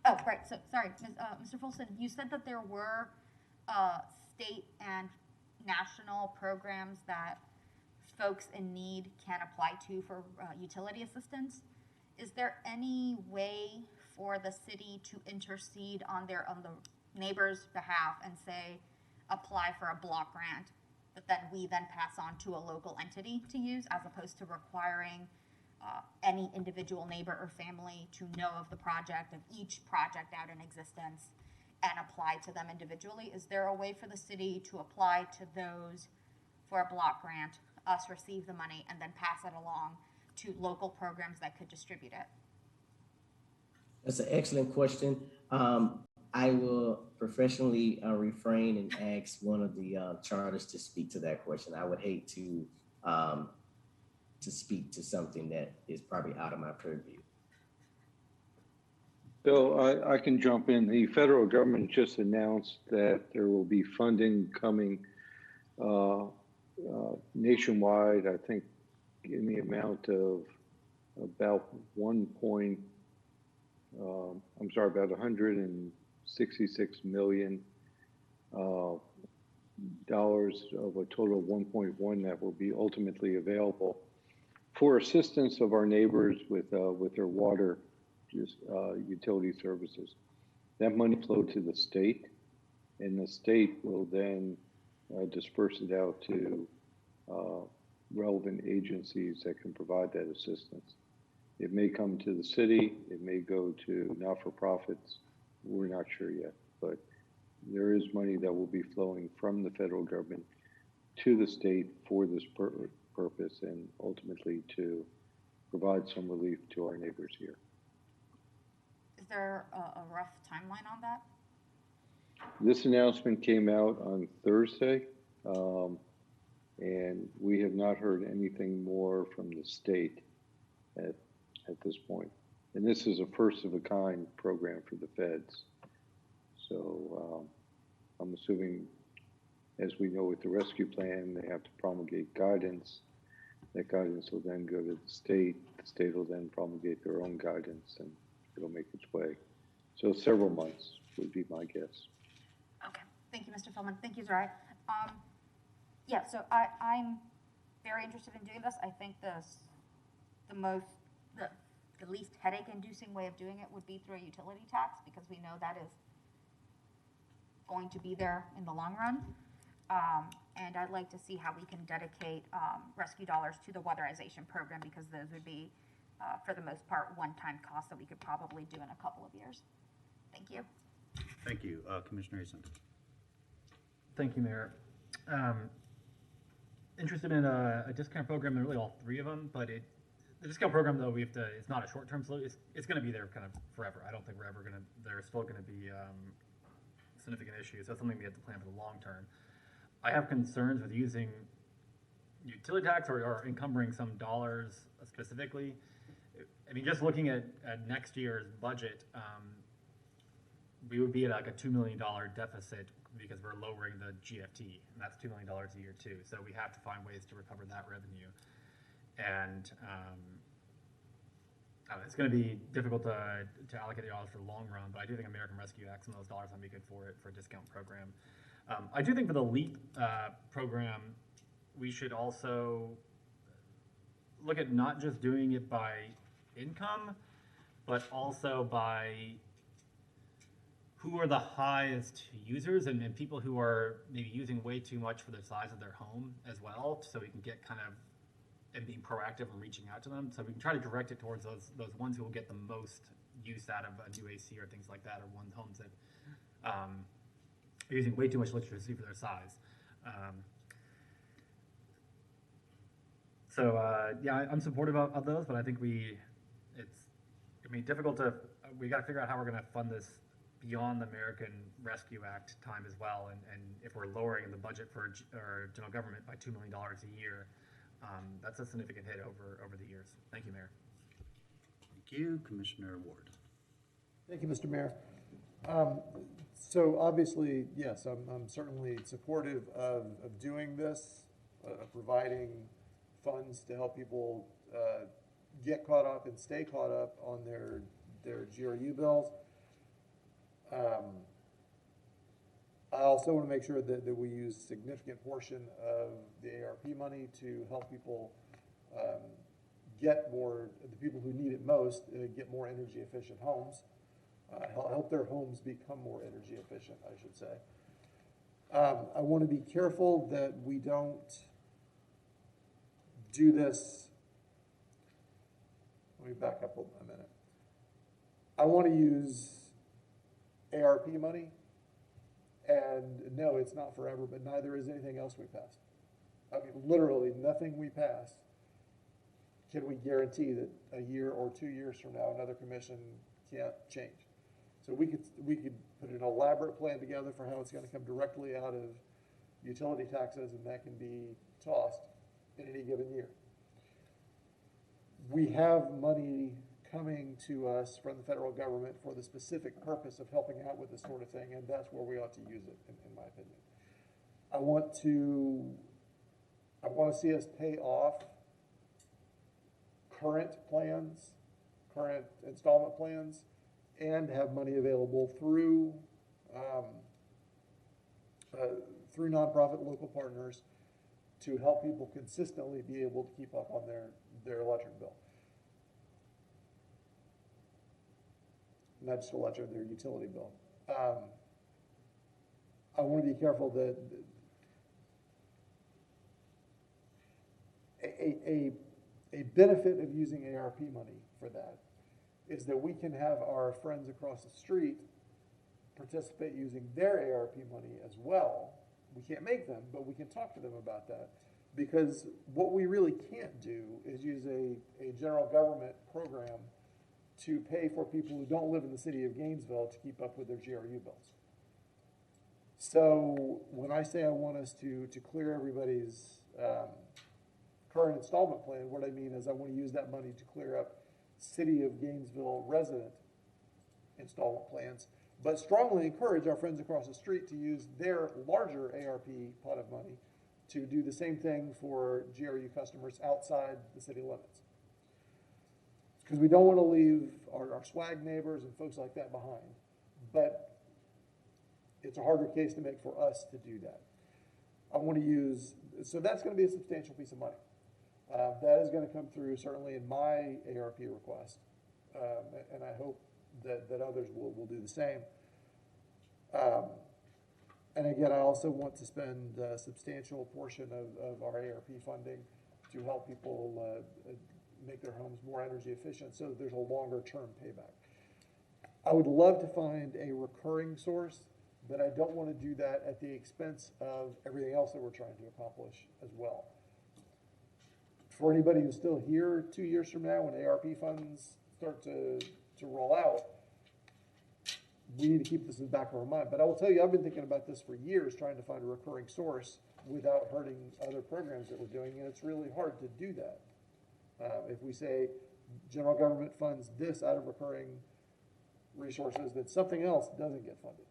Oh, right. So, sorry, Mr. Folson, you said that there were state and national programs that folks in need can apply to for utility assistance. Is there any way for the city to intercede on the neighbor's behalf and say, apply for a block grant that we then pass on to a local entity to use, as opposed to requiring any individual neighbor or family to know of the project, of each project out in existence, and apply to them individually? Is there a way for the city to apply to those for a block grant, us receive the money, and then pass it along to local programs that could distribute it? That's an excellent question. I will professionally refrain and ask one of the charters to speak to that question. I would hate to speak to something that is probably out of my purview. Bill, I can jump in. The federal government just announced that there will be funding coming nationwide, I think in the amount of about about $166 million dollars of a total of 1.1 that will be ultimately available for assistance of our neighbors with their water utility services. That money flowed to the state, and the state will then disperse it out to relevant agencies that can provide that assistance. It may come to the city, it may go to not-for-profits, we're not sure yet, but there is money that will be flowing from the federal government to the state for this purpose, and ultimately to provide some relief to our neighbors here. Is there a rough timeline on that? This announcement came out on Thursday, and we have not heard anything more from the state at this point. And this is a first of a kind program for the feds. So I'm assuming, as we know with the rescue plan, they have to promulgate guidance. That guidance will then go to the state. The state will then promulgate their own guidance, and it'll make its way. So several months would be my guess. Okay, thank you, Mr. Feldman. Thank you, Zari. Yeah, so I'm very interested in doing this. I think the least headache-inducing way of doing it would be through a utility tax, because we know that is going to be there in the long run. And I'd like to see how we can dedicate rescue dollars to the weatherization program, because those would be, for the most part, one-time costs that we could probably do in a couple of years. Thank you. Thank you. Commissioner Eason. Thank you, Mayor. Interested in a discount program, and really all three of them, but the discount program, though, it's not a short-term solution. It's going to be there kind of forever. I don't think we're ever going to, there's still going to be significant issue, so it's something we have to plan for the long term. I have concerns with using utility tax or encumbering some dollars specifically. I mean, just looking at next year's budget, we would be at like a $2 million deficit because we're lowering the GFT, and that's $2 million a year too. So we have to find ways to recover that revenue. And it's going to be difficult to allocate the dollars for the long run, but I do think American Rescue Act, some of those dollars might be good for it for a discount program. I do think for the LEAP program, we should also look at not just doing it by income, but also by who are the highest users and people who are maybe using way too much for the size of their home as well, so we can get kind of and being proactive and reaching out to them. So we can try to direct it towards those ones who will get the most use out of a new AC or things like that, or homes that are using way too much electricity for their size. Yeah, I'm supportive of those, but I think it's difficult to, we got to figure out how we're going to fund this beyond the American Rescue Act time as well. And if we're lowering the budget for our general government by $2 million a year, that's a significant hit over the years. Thank you, Mayor. Thank you, Commissioner Ward. Thank you, Mr. Mayor. So obviously, yes, I'm certainly supportive of doing this, providing funds to help people get caught up and stay caught up on their GRU bills. I also want to make sure that we use a significant portion of the ARP money to help people get more, the people who need it most, get more energy efficient homes, help their homes become more energy efficient, I should say. I want to be careful that we don't do this. Let me back up a minute. I want to use ARP money, and no, it's not forever, but neither is anything else we pass. I mean, literally nothing we pass can we guarantee that a year or 2 years from now another commission can't change. So we could put an elaborate plan together for how it's going to come directly out of utility taxes, and that can be tossed in any given year. We have money coming to us from the federal government for the specific purpose of helping out with this sort of thing, and that's where we ought to use it, in my opinion. I want to see us pay off current plans, current installment plans, and have money available through nonprofit local partners to help people consistently be able to keep up on their electric bill. Not just electric, their utility bill. I want to be careful that a benefit of using ARP money for that is that we can have our friends across the street participate using their ARP money as well. We can't make them, but we can talk to them about that, because what we really can't do is use a general government program to pay for people who don't live in the city of Gainesville to keep up with their GRU bills. So when I say I want us to clear everybody's current installment plan, what I mean is I want to use that money to clear up city of Gainesville resident installment plans, but strongly encourage our friends across the street to use their larger ARP pot of money to do the same thing for GRU customers outside the city limits. Because we don't want to leave our swag neighbors and folks like that behind, but it's a harder case to make for us to do that. I want to use, so that's going to be a substantial piece of money. That is going to come through certainly in my ARP request, and I hope that others will do the same. And again, I also want to spend a substantial portion of our ARP funding to help people make their homes more energy efficient so that there's a longer term payback. I would love to find a recurring source, but I don't want to do that at the expense of everything else that we're trying to accomplish as well. For anybody who's still here 2 years from now when ARP funds start to roll out, we need to keep this in the back of our mind. But I will tell you, I've been thinking about this for years, trying to find a recurring source without hurting other programs that we're doing, and it's really hard to do that. If we say general government funds this out of recurring resources, then something else doesn't get funded.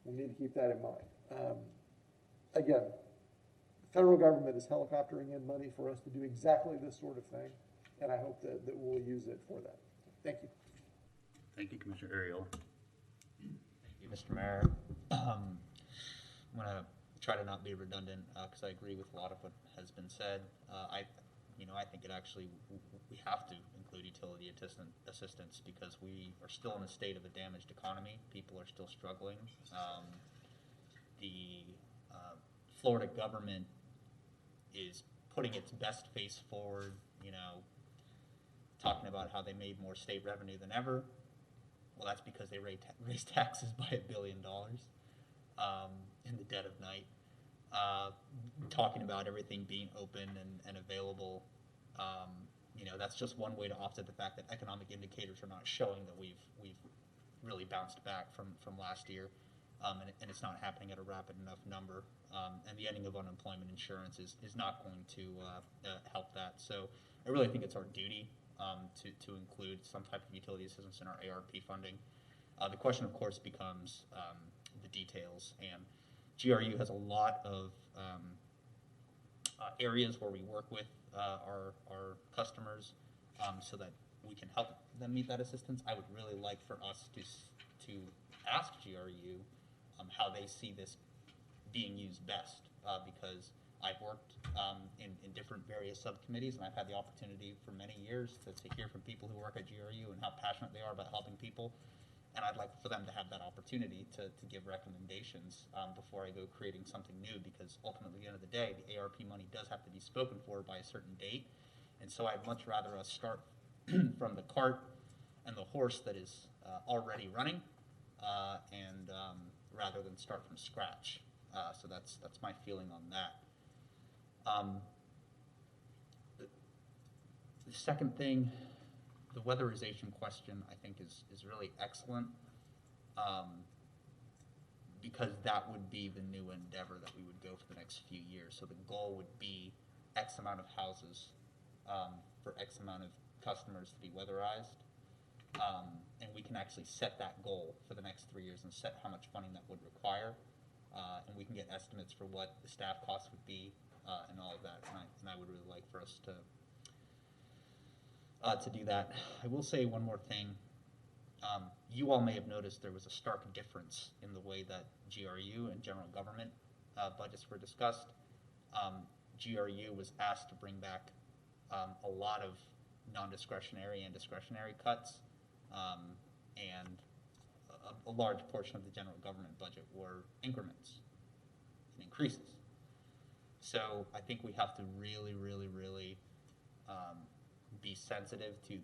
We need to keep that in mind. Again, the federal government is helicoptering in money for us to do exactly this sort of thing, and I hope that we'll use it for that. Thank you. Thank you, Commissioner Ariel. Thank you, Mr. Mayor. I'm gonna try to not be redundant because I agree with a lot of what has been said. I think it actually, we have to include utility assistance because we are still in a state of a damaged economy. People are still struggling. The Florida government is putting its best face forward, talking about how they made more state revenue than ever. Well, that's because they raised taxes by $1 billion in the dead of night. Talking about everything being open and available. That's just one way to offset the fact that economic indicators are not showing that we've really bounced back from last year, and it's not happening at a rapid enough number. And the ending of unemployment insurance is not going to help that. So I really think it's our duty to include some type of utility assistance in our ARP funding. The question, of course, becomes the details, and GRU has a lot of areas where we work with our customers so that we can help them meet that assistance. I would really like for us to ask GRU how they see this being used best because I've worked in different various subcommittees, and I've had the opportunity for many years to hear from people who work at GRU and how passionate they are about helping people. And I'd like for them to have that opportunity to give recommendations before I go creating something new, because ultimately, at the end of the day, the ARP money does have to be spoken for by a certain date. And so I'd much rather us start from the cart and the horse that is already running and rather than start from scratch. So that's my feeling on that. The second thing, the weatherization question, I think is really excellent because that would be the new endeavor that we would go for the next few years. So the goal would be X amount of houses for X amount of customers to be weatherized. And we can actually set that goal for the next 3 years and set how much funding that would require. And we can get estimates for what the staff costs would be and all of that. And I would really like for us to do that. I will say one more thing. You all may have noticed there was a stark difference in the way that GRU and general government budgets were discussed. GRU was asked to bring back a lot of non-discretionary and discretionary cuts, and a large portion of the general government budget were increments and increases. So I think we have to really, really, really be sensitive to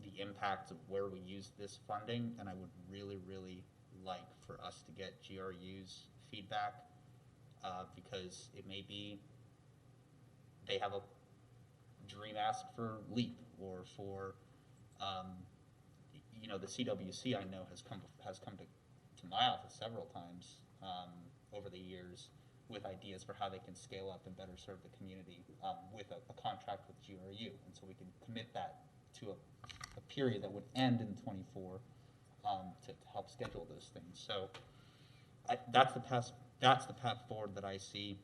the impact of where we use this funding, and I would really, really like for us to get GRU's feedback because it may be they have a dream ask for LEAP or for the CWC. I know has come to my office several times over the years with ideas for how they can scale up and better serve the community with a contract with GRU. And so we can commit that to a period that would end in 24 to help schedule those things. So that's the path forward that I see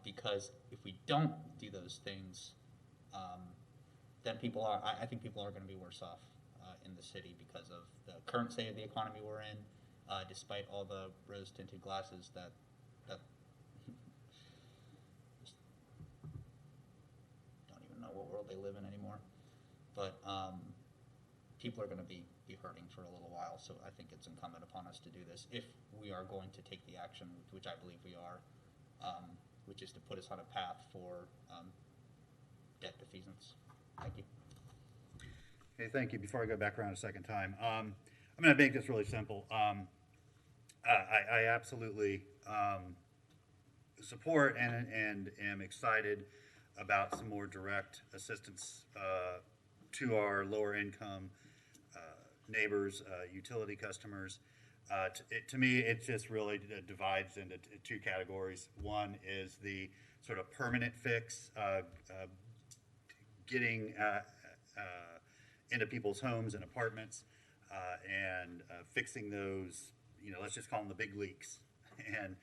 because if we don't do those things, then I think people are going to be worse off in the city because of the current state of the economy we're in. Despite all the rose-tinted glasses that just don't even know what world they live in anymore. But people are going to be hurting for a little while, so I think it's incumbent upon us to do this if we are going to take the action, which I believe we are, which is to put us on a path for debt defeasance. Thank you. Okay, thank you. Before I go back around a second time, I'm going to make this really simple. I absolutely support and am excited about some more direct assistance to our lower income neighbors, utility customers. To me, it just really divides into two categories. One is the sort of permanent fix, getting into people's homes and apartments, and fixing those, let's just call them the big leaks, and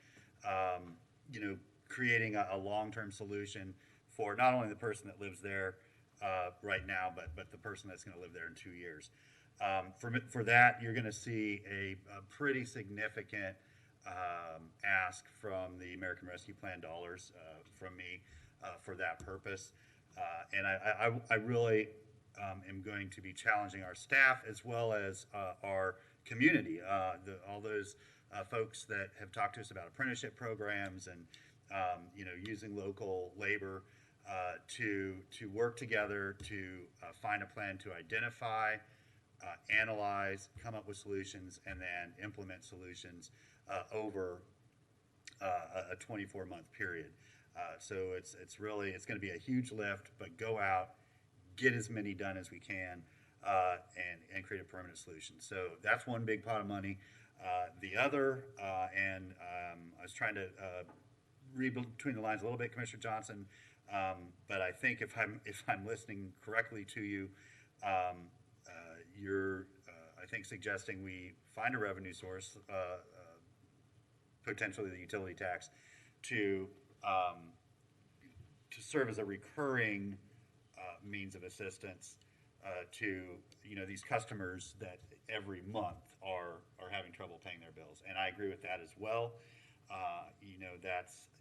creating a long-term solution for not only the person that lives there right now, but the person that's going to live there in 2 years. For that, you're going to see a pretty significant ask from the American Rescue Plan dollars from me for that purpose. And I really am going to be challenging our staff as well as our community, all those folks that have talked to us about apprenticeship programs and using local labor to work together to find a plan to identify, analyze, come up with solutions, and then implement solutions over a 24-month period. So it's going to be a huge lift, but go out, get as many done as we can, and create a permanent solution. So that's one big pot of money. The other, and I was trying to read between the lines a little bit, Commissioner Johnson, but I think if I'm listening correctly to you, you're I think suggesting we find a revenue source, potentially the utility tax, to serve as a recurring means of assistance to these customers that every month are having trouble paying their bills. And I agree with that as well.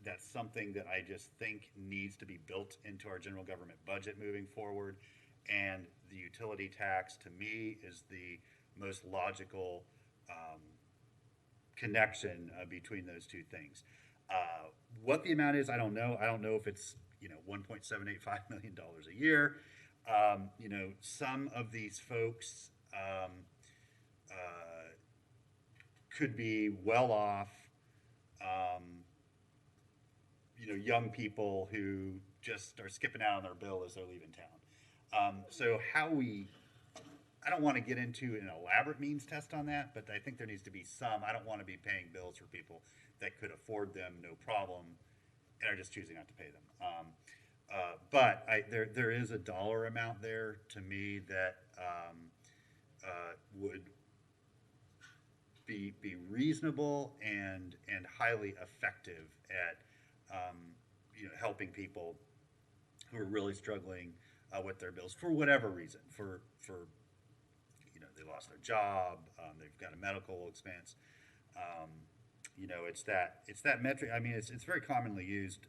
That's something that I just think needs to be built into our general government budget moving forward. And the utility tax, to me, is the most logical connection between those two things. What the amount is, I don't know. I don't know if it's $1.785 million a year. Some of these folks could be well off. Young people who just are skipping out on their bill as they're leaving town. So I don't want to get into an elaborate means test on that, but I think there needs to be some. I don't want to be paying bills for people that could afford them, no problem, and are just choosing not to pay them. But there is a dollar amount there to me that would be reasonable and highly effective at helping people who are really struggling with their bills for whatever reason. For they lost their job, they've got a medical expense. It's that metric. I mean, it's very commonly used.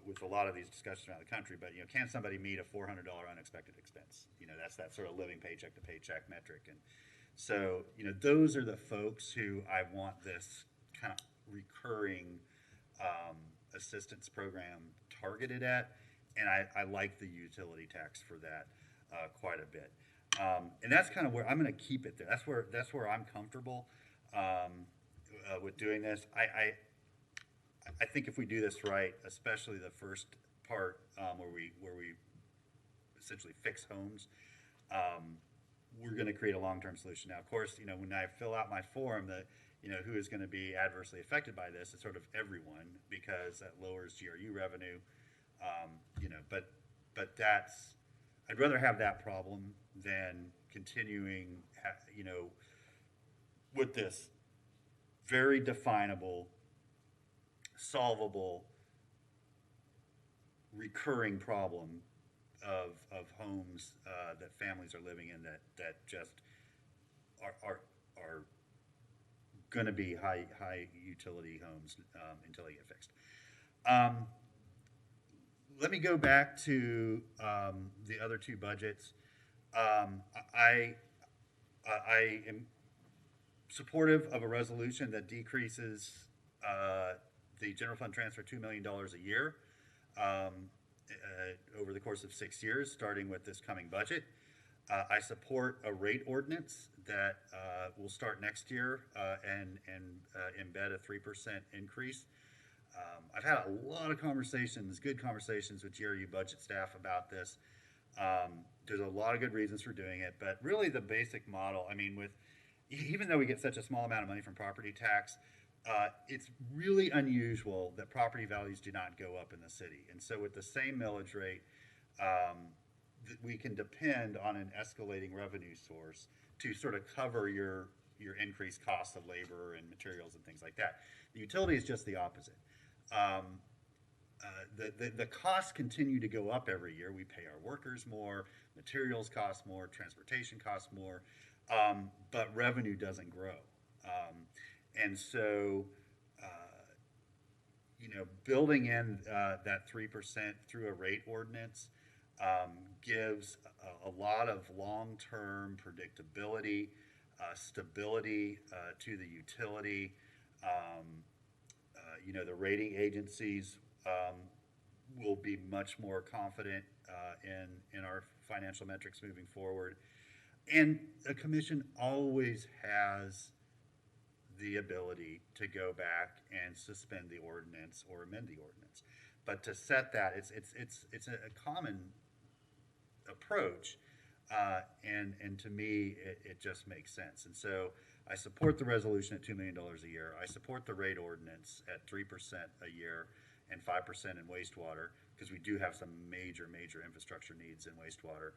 With a lot of these discussions around the country, but can somebody meet a $400 unexpected expense? That's that sort of living paycheck to paycheck metric. And so those are the folks who I want this kind of recurring assistance program targeted at, and I like the utility tax for that quite a bit. And that's kind of where I'm going to keep it there. That's where I'm comfortable with doing this. I think if we do this right, especially the first part where we essentially fix homes, we're going to create a long-term solution. Now, of course, when I fill out my form, who is going to be adversely affected by this is sort of everyone, because that lowers GRU revenue. But that's, I'd rather have that problem than continuing, with this very definable, solvable, recurring problem of homes that families are living in that just are going to be high utility homes until they get fixed. Let me go back to the other two budgets. I am supportive of a resolution that decreases the general fund transfer $2 million a year over the course of 6 years, starting with this coming budget. I support a rate ordinance that will start next year and embed a 3% increase. I've had a lot of conversations, good conversations with GRU budget staff about this. There's a lot of good reasons for doing it, but really the basic model, I mean, even though we get such a small amount of money from property tax, it's really unusual that property values do not go up in the city. And so with the same millage rate, we can depend on an escalating revenue source to sort of cover your increased costs of labor and materials and things like that. The utility is just the opposite. The costs continue to go up every year. We pay our workers more, materials cost more, transportation costs more, but revenue doesn't grow. And so, building in that 3% through a rate ordinance gives a lot of long-term predictability, stability to the utility. The rating agencies will be much more confident in our financial metrics moving forward. And a commission always has the ability to go back and suspend the ordinance or amend the ordinance. But to set that, it's a common approach, and to me, it just makes sense. And so I support the resolution at $2 million a year. I support the rate ordinance at 3% a year and 5% in wastewater, because we do have some major infrastructure needs in wastewater.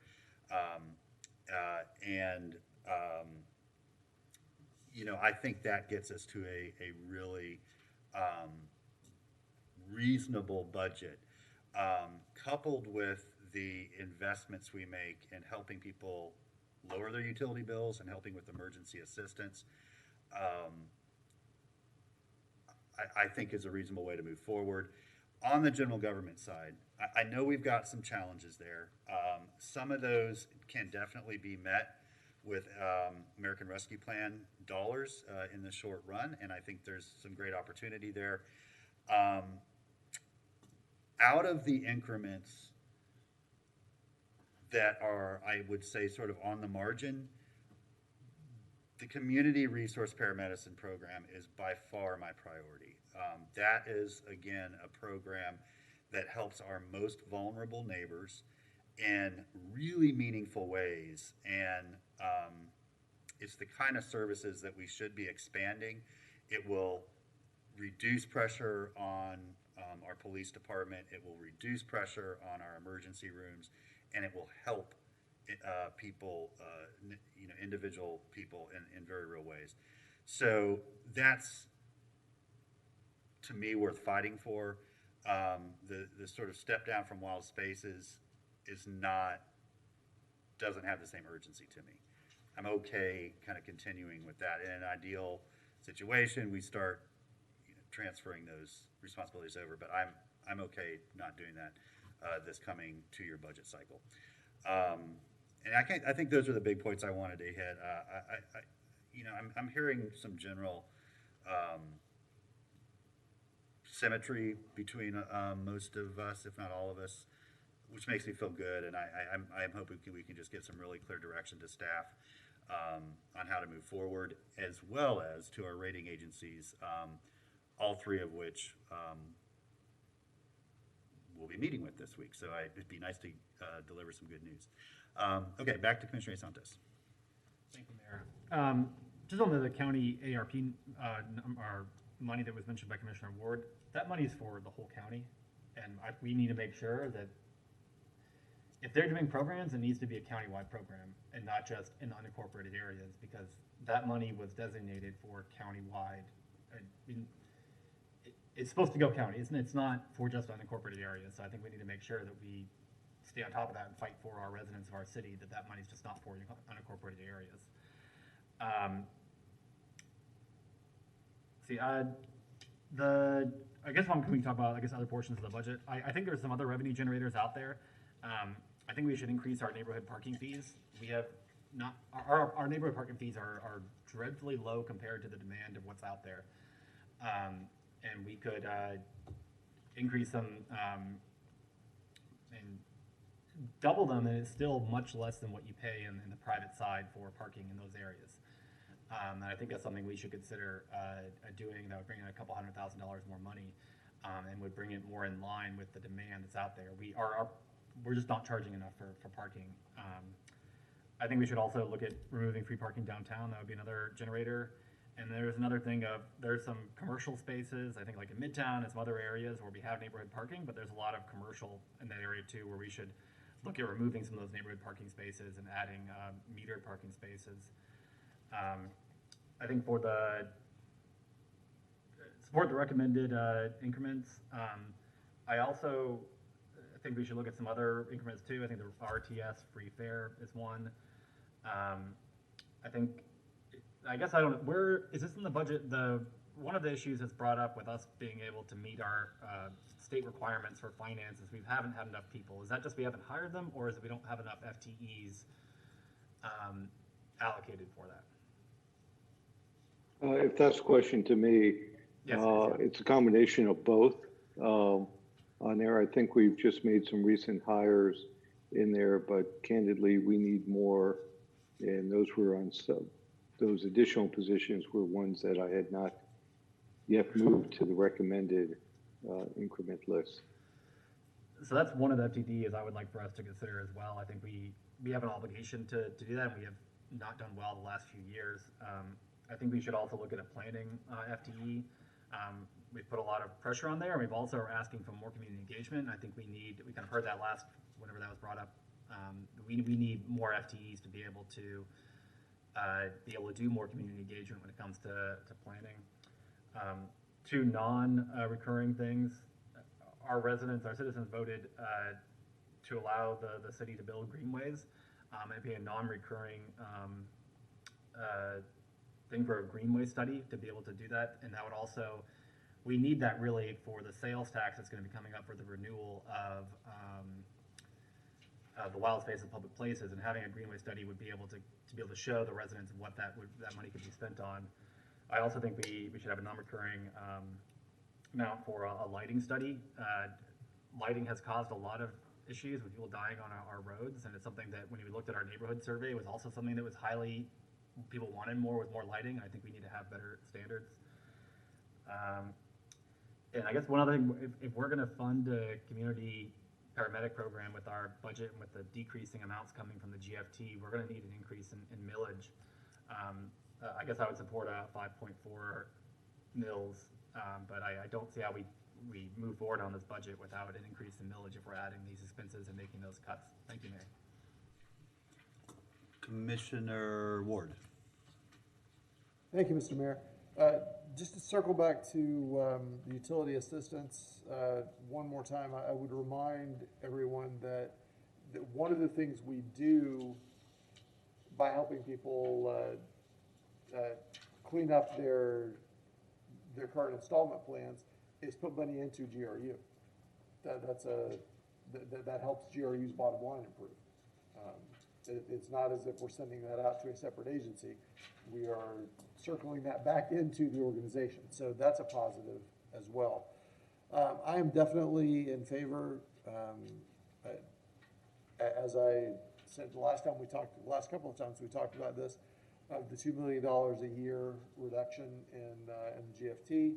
I think that gets us to a really reasonable budget, coupled with the investments we make in helping people lower their utility bills and helping with emergency assistance. I think is a reasonable way to move forward. On the general government side, I know we've got some challenges there. Some of those can definitely be met with American Rescue Plan dollars in the short run, and I think there's some great opportunity there. Out of the increments that are, I would say, sort of on the margin, the community resource paramedicine program is by far my priority. That is, again, a program that helps our most vulnerable neighbors in really meaningful ways. And it's the kind of services that we should be expanding. It will reduce pressure on our police department. It will reduce pressure on our emergency rooms, and it will help people, individual people in very real ways. So that's, to me, worth fighting for. The sort of step down from wild spaces doesn't have the same urgency to me. I'm okay kind of continuing with that. In an ideal situation, we start transferring those responsibilities over, but I'm okay not doing that this coming 2-year budget cycle. And I think those are the big points I wanted to hit. I'm hearing some general symmetry between most of us, if not all of us, which makes me feel good. And I'm hoping we can just get some really clear direction to staff on how to move forward, as well as to our rating agencies, all three of which we'll be meeting with this week. So it'd be nice to deliver some good news. Okay, back to Commissioner Santos. Thank you, Mayor. Just on the county ARP our money that was mentioned by Commissioner Ward, that money is for the whole county, and we need to make sure that if they're doing programs, it needs to be a countywide program and not just in unincorporated areas, because that money was designated for countywide. It's supposed to go county. It's not for just unincorporated areas. So I think we need to make sure that we stay on top of that and fight for our residents of our city, that money's just not for unincorporated areas. I guess when we talk about, other portions of the budget, I think there's some other revenue generators out there. I think we should increase our neighborhood parking fees. We have not, our neighborhood parking fees are dreadfully low compared to the demand of what's out there. And we could increase them and double them, and it's still much less than what you pay in the private side for parking in those areas. And I think that's something we should consider doing. That would bring in a couple $100,000 more money, and would bring it more in line with the demand that's out there. we're just not charging enough for parking. I think we should also look at removing free parking downtown. That would be another generator. And there's another thing of, there's some commercial spaces, I think like in Midtown and some other areas where we have neighborhood parking, but there's a lot of commercial in that area too, where we should look at removing some of those neighborhood parking spaces and adding metered parking spaces. I think for the support the recommended increments. I also think we should look at some other increments too. I think the RTS free fare is one. I guess I don't know, where, is this in the budget? One of the issues that's brought up with us being able to meet our state requirements for finances, we haven't had enough people. Is that just we haven't hired them, or is it we don't have enough FTEs allocated for that? If that's a question to me, Yes, it's a combination of both. On there, I think we've just made some recent hires in there, but candidly, we need more. And those were on those additional positions were ones that I had not yet moved to the recommended increment list. So that's one of the FTEs I would like for us to consider as well. I think we have an obligation to do that, and we have not done well the last few years. I think we should also look at a planning FTE. We've put a lot of pressure on there, and we've also are asking for more community engagement. I think we kind of heard that whenever that was brought up. We need more FTEs to be able to do more community engagement when it comes to planning. Two non-recurring things. Our citizens voted to allow the city to build greenways. It'd be a non-recurring thing for a greenway study to be able to do that. And that would also, we need that really for the sales tax that's going to be coming up for the renewal of the wild space and public places, and having a greenway study would be able to show the residents what that money could be spent on. I also think we should have a non-recurring amount for a lighting study. Lighting has caused a lot of issues with people dying on our roads, and it's something that when we looked at our neighborhood survey, it was also something that was people wanted more with more lighting. I think we need to have better standards. And I guess one other thing, if we're going to fund a community paramedic program with our budget and with the decreasing amounts coming from the GFT, we're going to need an increase in millage. I guess I would support a 5.4 mils, but I don't see how we move forward on this budget without an increase in millage if we're adding these expenses and making those cuts. Thank you, Mayor. Commissioner Ward. Thank you, Mr. Mayor. Just to circle back to the utility assistance one more time, I would remind everyone that one of the things we do by helping people clean up their current installment plans is put money into GRU. That helps GRU's bottom line improve. It's not as if we're sending that out to a separate agency. We are circling that back into the organization. So that's a positive as well. I am definitely in favor, as I said the last couple of times we talked about this, of the $2 million a year reduction in the GFT.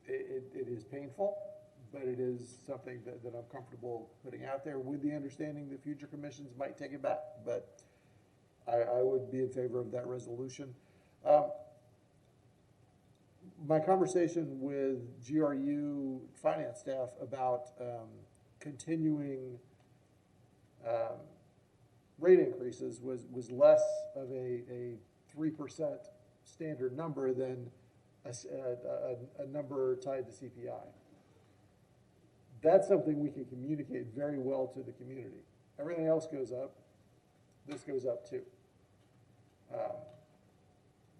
It is painful, but it is something that I'm comfortable putting out there with the understanding that future commissions might take it back. But I would be in favor of that resolution. My conversation with GRU finance staff about continuing rate increases was less of a 3% standard number than a number tied to CPI. That's something we can communicate very well to the community. Everything else goes up. This goes up too.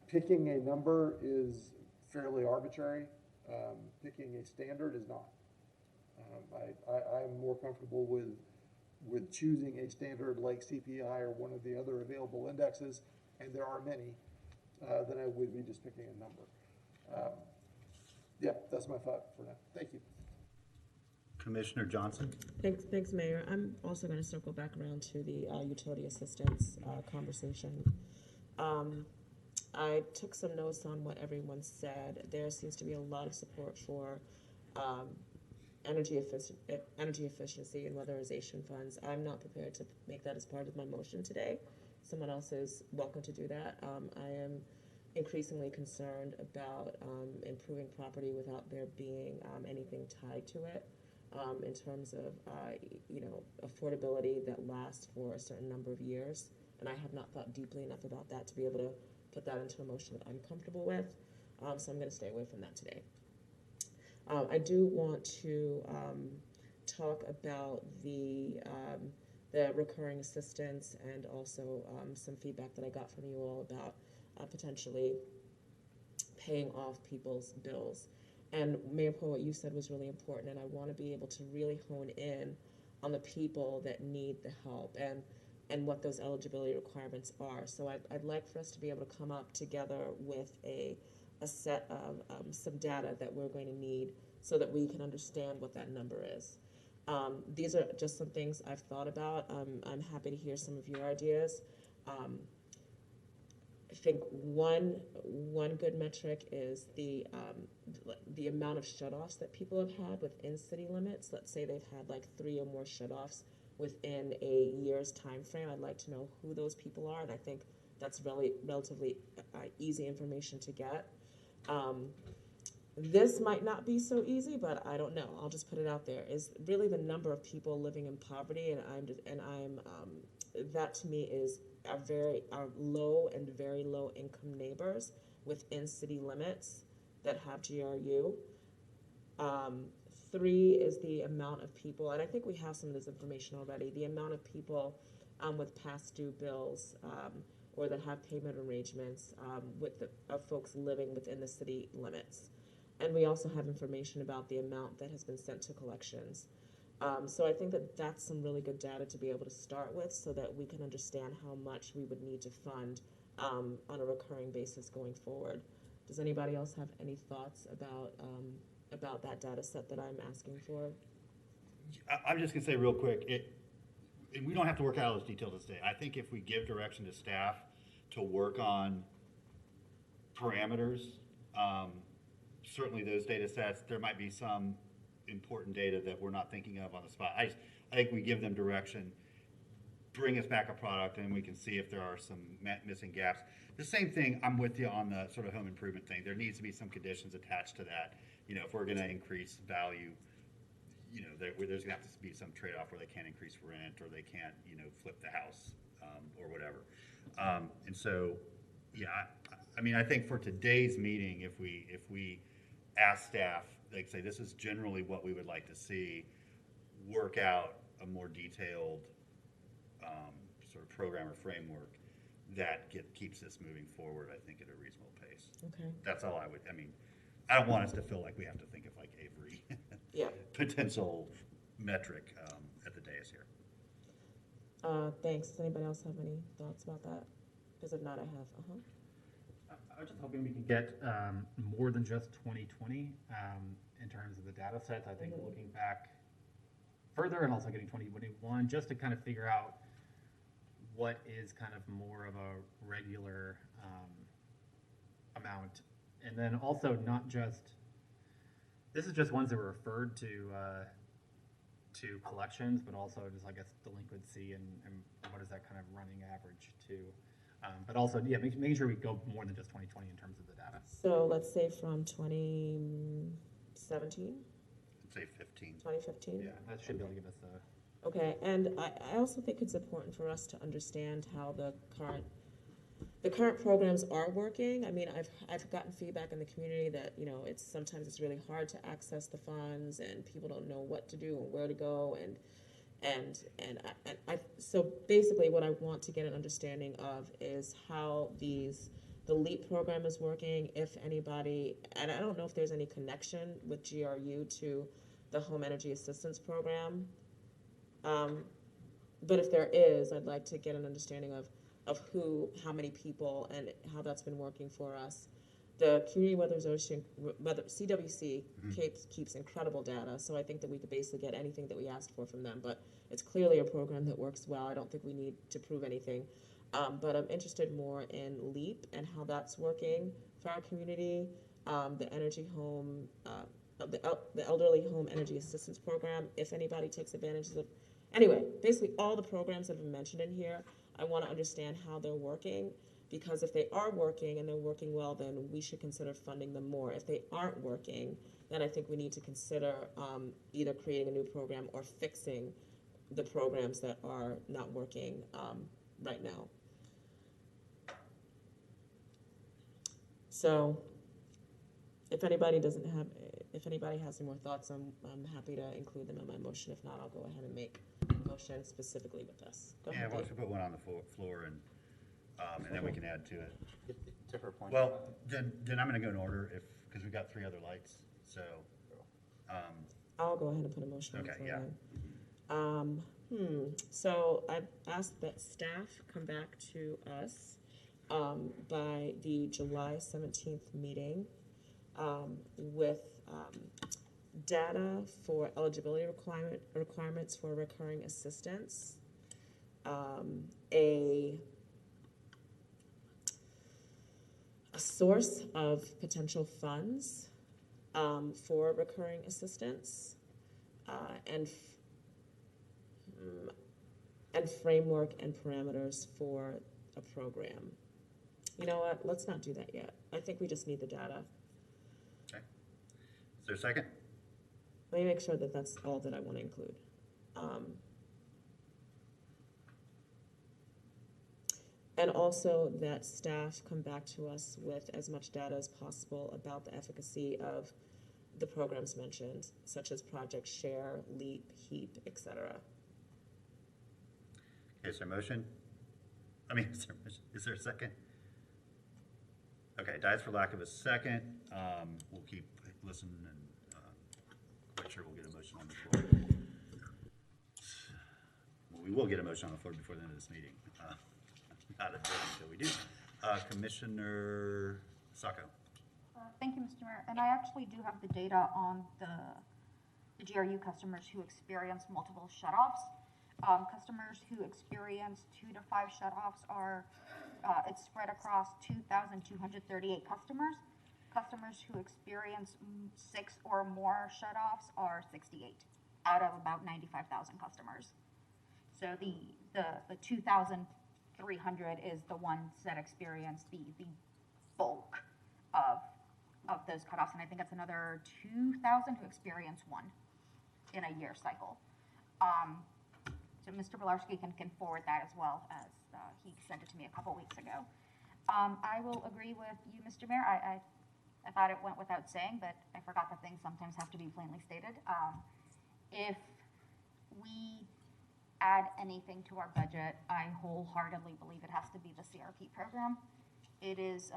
Picking a number is fairly arbitrary. Picking a standard is not. I'm more comfortable with choosing a standard like CPI or one of the other available indexes, and there are many, than I would be just picking a number. Yeah, that's my thought for now. Thank you. Commissioner Johnson. Thanks, Mayor. I'm also going to circle back around to the utility assistance conversation. I took some notes on what everyone said. There seems to be a lot of support for energy efficiency and weatherization funds. I'm not prepared to make that as part of my motion today. Someone else is welcome to do that. I am increasingly concerned about improving property without there being anything tied to it in terms of affordability that lasts for a certain number of years. And I have not thought deeply enough about that to be able to put that into a motion that I'm comfortable with. So I'm going to stay away from that today. I do want to talk about the recurring assistance and also some feedback that I got from you all about potentially paying off people's bills. And Mayor Poe, what you said was really important, and I want to be able to really hone in on the people that need the help and what those eligibility requirements are. So I'd like for us to be able to come up together with a set of some data that we're going to need so that we can understand what that number is. These are just some things I've thought about. I'm happy to hear some of your ideas. I think one good metric is the amount of shutoffs that people have had within city limits. Let's say they've had like 3 or more shutoffs within a year's time frame. I'd like to know who those people are, and I think that's really relatively easy information to get. This might not be so easy, but I don't know. I'll just put it out there. Is really the number of people living in poverty, and I'm that to me is our low and very low income neighbors within city limits that have GRU. 3 is the amount of people, and I think we have some of this information already, the amount of people with past due bills or that have payment arrangements of folks living within the city limits. And we also have information about the amount that has been sent to collections. So I think that that's some really good data to be able to start with so that we can understand how much we would need to fund on a recurring basis going forward. Does anybody else have any thoughts about that data set that I'm asking for? I'm just gonna say real quick, and we don't have to work out all those details today. I think if we give direction to staff to work on parameters, certainly those data sets, there might be some important data that we're not thinking of on the spot. I think we give them direction, bring us back a product, and we can see if there are some missing gaps. The same thing, I'm with you on the sort of home improvement thing. There needs to be some conditions attached to that. If we're gonna increase value, there's gonna have to be some trade-off where they can't increase rent or they can't, flip the house or whatever. And so, yeah, I think for today's meeting, if we ask staff, like say, this is generally what we would like to see, work out a more detailed sort of program or framework that keeps this moving forward, I think, at a reasonable pace. Okay. That's all I don't want us to feel like we have to think of like every potential metric at the dais here. Thanks. Does anybody else have any thoughts about that? Because if not, I have. I was just hoping we can get more than just 2020 in terms of the data sets. I think looking back further and also getting 2021 just to kind of figure out what is kind of more of a regular amount. And then also not just, this is just ones that were referred to collections, but also just, I guess, delinquency and what is that kind of running average to. But also, yeah, making sure we go more than just 2020 in terms of the data. So let's say from 2017? I'd say 15. 2015? Yeah, that should be able to give us a... Okay, and I also think it's important for us to understand how the current programs are working. I mean, I've gotten feedback in the community that, sometimes it's really hard to access the funds and people don't know what to do and where to go so basically what I want to get an understanding of is how the LEAP program is working, if anybody, and I don't know if there's any connection with GRU to the Home Energy Assistance Program. But if there is, I'd like to get an understanding of how many people and how that's been working for us. The Community Weatherization, CWC keeps incredible data, so I think that we could basically get anything that we asked for from them, but it's clearly a program that works well. I don't think we need to prove anything. But I'm interested more in LEAP and how that's working for our community. The Energy Home the Elderly Home Energy Assistance Program, if anybody takes advantage of. Anyway, basically all the programs that have been mentioned in here, I want to understand how they're working, because if they are working and they're working well, then we should consider funding them more. If they aren't working, then I think we need to consider either creating a new program or fixing the programs that are not working right now. So if anybody has any more thoughts, I'm happy to include them in my motion. If not, I'll go ahead and make a motion specifically with this. Go Yeah, ahead, why don't Dave. you put one on the floor and then we can add to it. To her point. Well, then I'm gonna go in order because we've got 3 other lights, so. I'll go ahead and put a motion on the Okay, floor yeah. then. So I've asked that staff come back to us by the July 17th meeting with data for eligibility requirements for recurring assistance, a source of potential funds for recurring assistance, and framework and parameters for a program. You know what? Let's not do that yet. I think we just need the data. Okay. Is there a second? Let me make sure that that's all that I want to include. And also that staff come back to us with as much data as possible about the efficacy of the programs mentioned, such as Project Share, LEAP, HEAP, etc. Okay, is there a motion? I mean, is there a second? Okay, dies for lack of a second. We'll keep listening and quite sure we'll get a motion on the floor. Well, we will get a motion on the floor before the end of this meeting. Not a vote until we do. Commissioner Sacco. Thank you, Mr. Mayor. And I actually do have the data on the GRU customers who experience multiple shutoffs. Customers who experience 2 to 5 shutoffs are, it's spread across 2,238 customers. Customers who experience 6 or more shutoffs are 68 out of about 95,000 customers. So the 2,300 is the ones that experience the bulk of those cutoffs, and I think it's another 2,000 who experience 1 in a year cycle. So Mr. Bilarski can forward that as well, as he sent it to me a couple weeks ago. I will agree with you, Mr. Mayor. I thought it went without saying, but I forgot that things sometimes have to be plainly stated. If we add anything to our budget, I wholeheartedly believe it has to be the CRP program. It is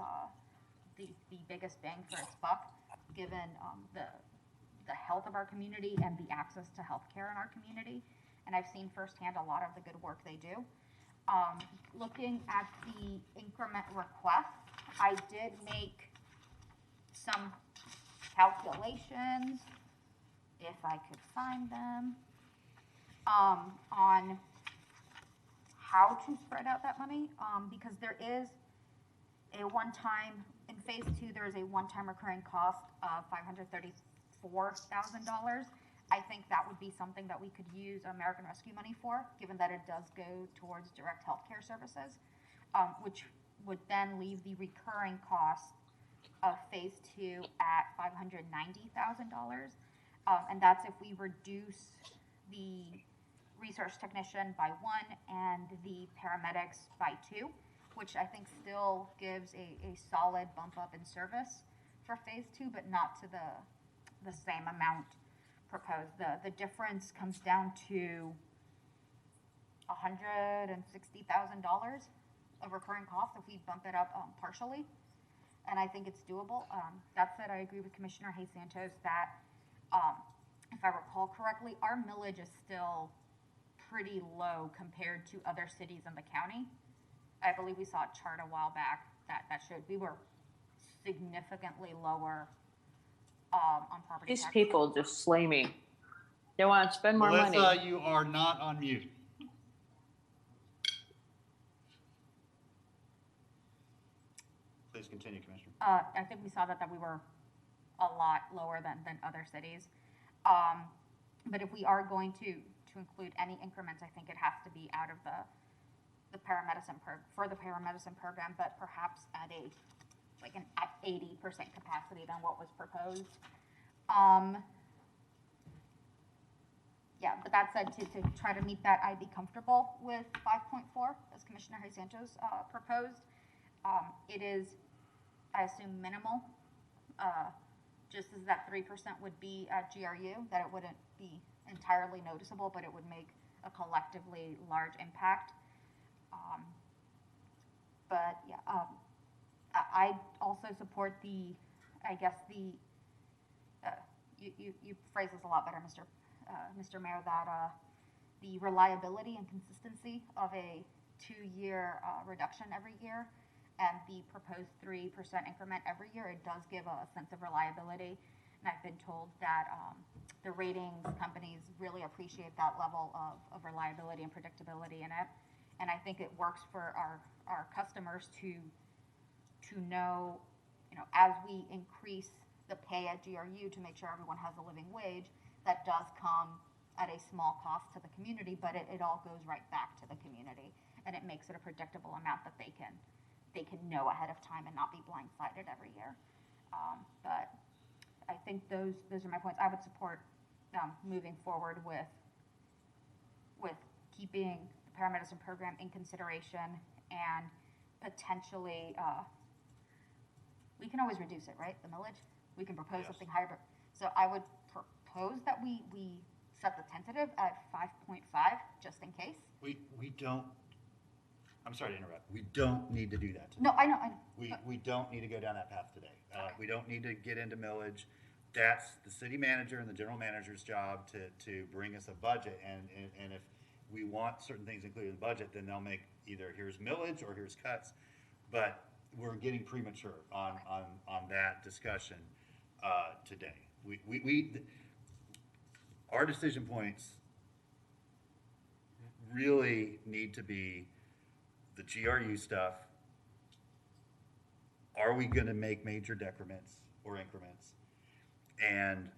the biggest bang for its buck, given the health of our community and the access to healthcare in our community. And I've seen firsthand a lot of the good work they do. Looking at the increment request, I did make some calculations, if I could find them, on how to spread out that money, because there is a one-time, in phase 2, there is a one-time recurring cost of $534,000. I think that would be something that we could use American Rescue money for, given that it does go towards direct healthcare services, which would then leave the recurring cost of phase 2 at $590,000. And that's if we reduce the research technician by 1 and the paramedics by 2, which I think still gives a solid bump up in service for phase 2, but not to the same amount proposed. The difference comes down to $160,000 of recurring cost if we bump it up partially, and I think it's doable. That said, I agree with Commissioner Hayes Santos that, if I recall correctly, our millage is still pretty low compared to other cities in the county. I believe we saw a chart a while back that showed we were significantly lower on property These tax. people just slay me. They want to spend more money. Melissa, you are not on mute. Please continue, Commissioner. I think we saw that we were a lot lower than other cities. But if we are going to include any increments, I think it has to be out of the paramedicine for the paramedicine program, but perhaps at at 80% capacity than what was proposed. Yeah, but that said, to try to meet that, I'd be comfortable with 5.4 as Commissioner Santos proposed. It is, I assume, minimal, just as that 3% would be at GRU, that it wouldn't be entirely noticeable, but it would make a collectively large impact. But yeah, I also support you phrased this a lot better, Mr. Mayor, that the reliability and consistency of a 2-year reduction every year and the proposed 3% increment every year, it does give a sense of reliability. And I've been told that the ratings companies really appreciate that level of reliability and predictability in it. And I think it works for our customers to know, as we increase the pay at GRU to make sure everyone has a living wage, that does come at a small cost to the community, but it all goes right back to the community, and it makes it a predictable amount that they can know ahead of time and not be blindsided every year. But I think those are my points. I would support moving forward with keeping the paramedicine program in consideration, and potentially we can always reduce it, right? The millage. We can propose something higher, but so I would propose that we set the tentative at 5.5 just in case. We don't, I'm sorry to interrupt, we don't need to do that today. No, I know. We don't need to go down that path today. We don't need to get into millage. That's the city manager and the general manager's job to bring us a budget, and if we want certain things included in the budget, then they'll make either here's millage or here's cuts, but we're getting premature on that discussion today. Our decision points really need to be the GRU stuff. Are we going to make major decrements or increments? And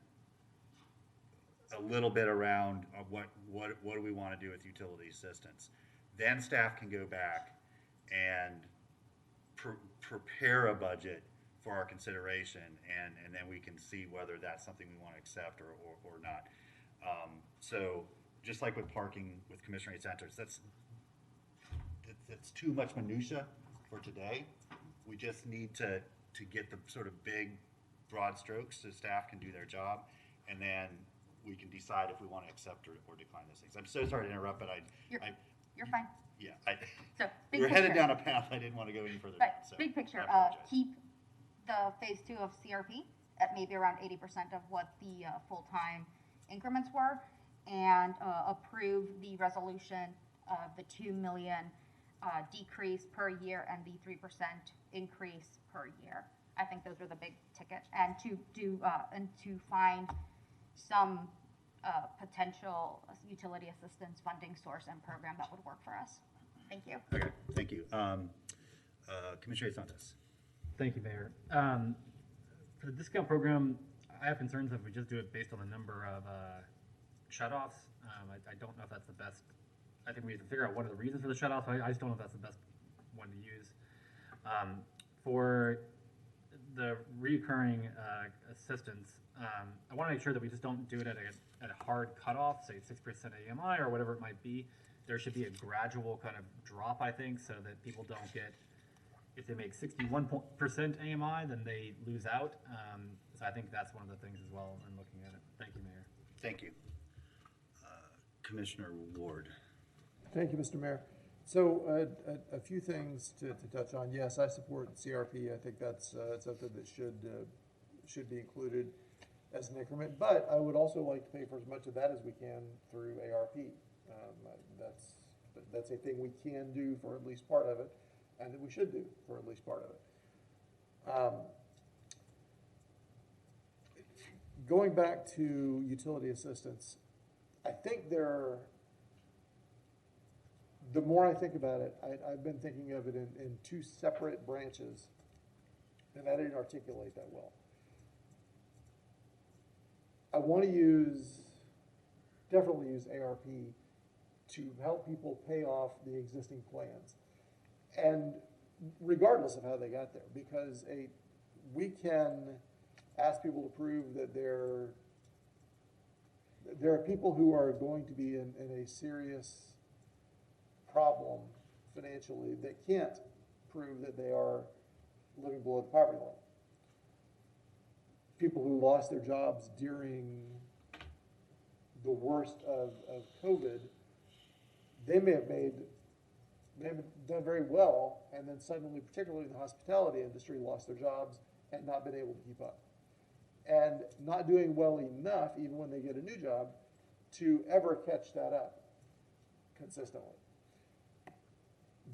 a little bit around what do we want to do with utility assistance? Then staff can go back and prepare a budget for our consideration, and then we can see whether that's something we want to accept or not. So just like with parking with Commissioner Santos, that's too much minutia for today. We just need to get the sort of big, broad strokes so staff can do their job, and then we can decide if we want to accept or decline those things. I'm so sorry to interrupt, but You're fine. Yeah, so big we're picture. Headed down a path I didn't want to go any further. Right. Down, so big picture. I apologize. Keep the phase 2 of CRP at maybe around 80% of what the full-time increments were, and approve the resolution of the 2 million decrease per year and the 3% increase per year. I think those are the big ticket, and to do and to find some potential utility assistance funding source and program that would work for us. Thank you. Okay, thank you. Commissioner Santos. Thank you, Mayor. For the discount program, I have concerns if we just do it based on the number of shutoffs. I don't know if that's the best. I think we have to figure out what are the reasons for the shutoffs. I just don't know if that's the best one to use. For the recurring assistance, I want to make sure that we just don't do it at a hard cutoff, say 6% AMI or whatever it might be. There should be a gradual kind of drop, I think, so that people don't get, if they make 61% AMI, then they lose out. So I think that's one of the things as well in looking at it. Thank you, Mayor. Thank you. Commissioner Ward. Thank you, Mr. Mayor. So a few things to touch on. Yes, I support CRP. I think that's something that should be included as an increment. But I would also like to pay for as much of that as we can through ARP. That's a thing we can do for at least part of it, and that we should do for at least part of it. Going back to utility assistance, I think the more I think about it, I've been thinking of it in two separate branches, and I didn't articulate that well. I want to definitely use ARP to help people pay off the existing plans. And regardless of how they got there, because we can ask people to prove that there are people who are going to be in a serious problem financially that can't prove that they are living below the poverty line. People who lost their jobs during the worst of COVID, they may have done very well, and then suddenly, particularly in the hospitality industry, lost their jobs and not been able to keep up. And not doing well enough, even when they get a new job, to ever catch that up consistently.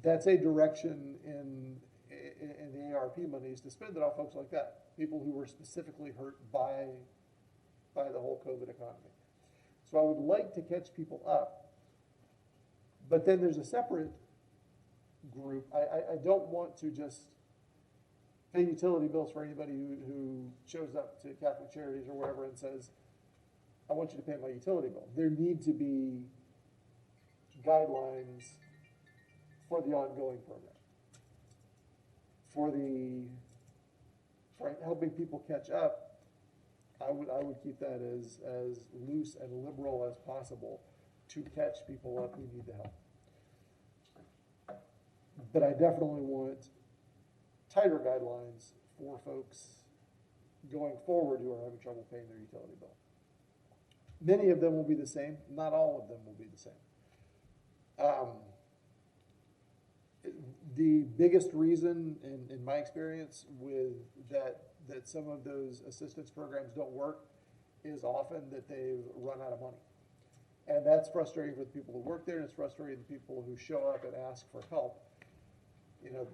That's a direction in the ARP monies to spend it on folks like that, people who were specifically hurt by the whole COVID economy. So I would like to catch people up, but then there's a separate group. I don't want to just pay utility bills for anybody who shows up to Catholic Charities or wherever and says, I want you to pay my utility bill. There need to be guidelines for the ongoing program, for helping people catch up. I would keep that as loose and liberal as possible to catch people up who need the help. But I definitely want tighter guidelines for folks going forward who are having trouble paying their utility bill. Many of them will be the same. Not all of them will be the same. The biggest reason, in my experience, with that some of those assistance programs don't work is often that they've run out of money. And that's frustrating for the people who work there, and it's frustrating for the people who show up and ask for help. You know,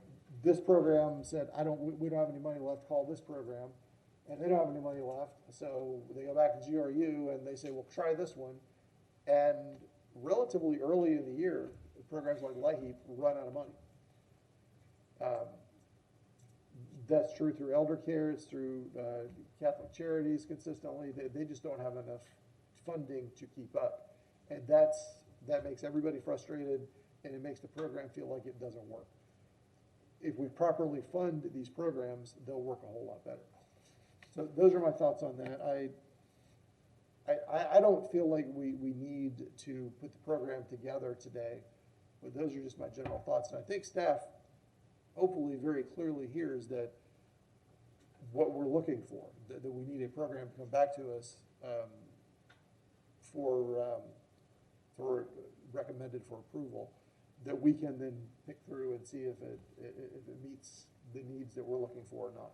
this program said, we don't have any money left, call this program. And they don't have any money left, so they go back to GRU and they say, well, try this one. And relatively early in the year, programs like LIHEAP run out of money. That's true through elder care, it's through Catholic Charities consistently. They just don't have enough funding to keep up. And that makes everybody frustrated, and it makes the program feel like it doesn't work. If we properly fund these programs, they'll work a whole lot better. So those are my thoughts on that. I don't feel like we need to put the program together today, but those are just my general thoughts. And I think staff hopefully very clearly hears that what we're looking for, that we need a program to come back to us for recommended for approval, that we can then pick through and see if it meets the needs that we're looking for or not.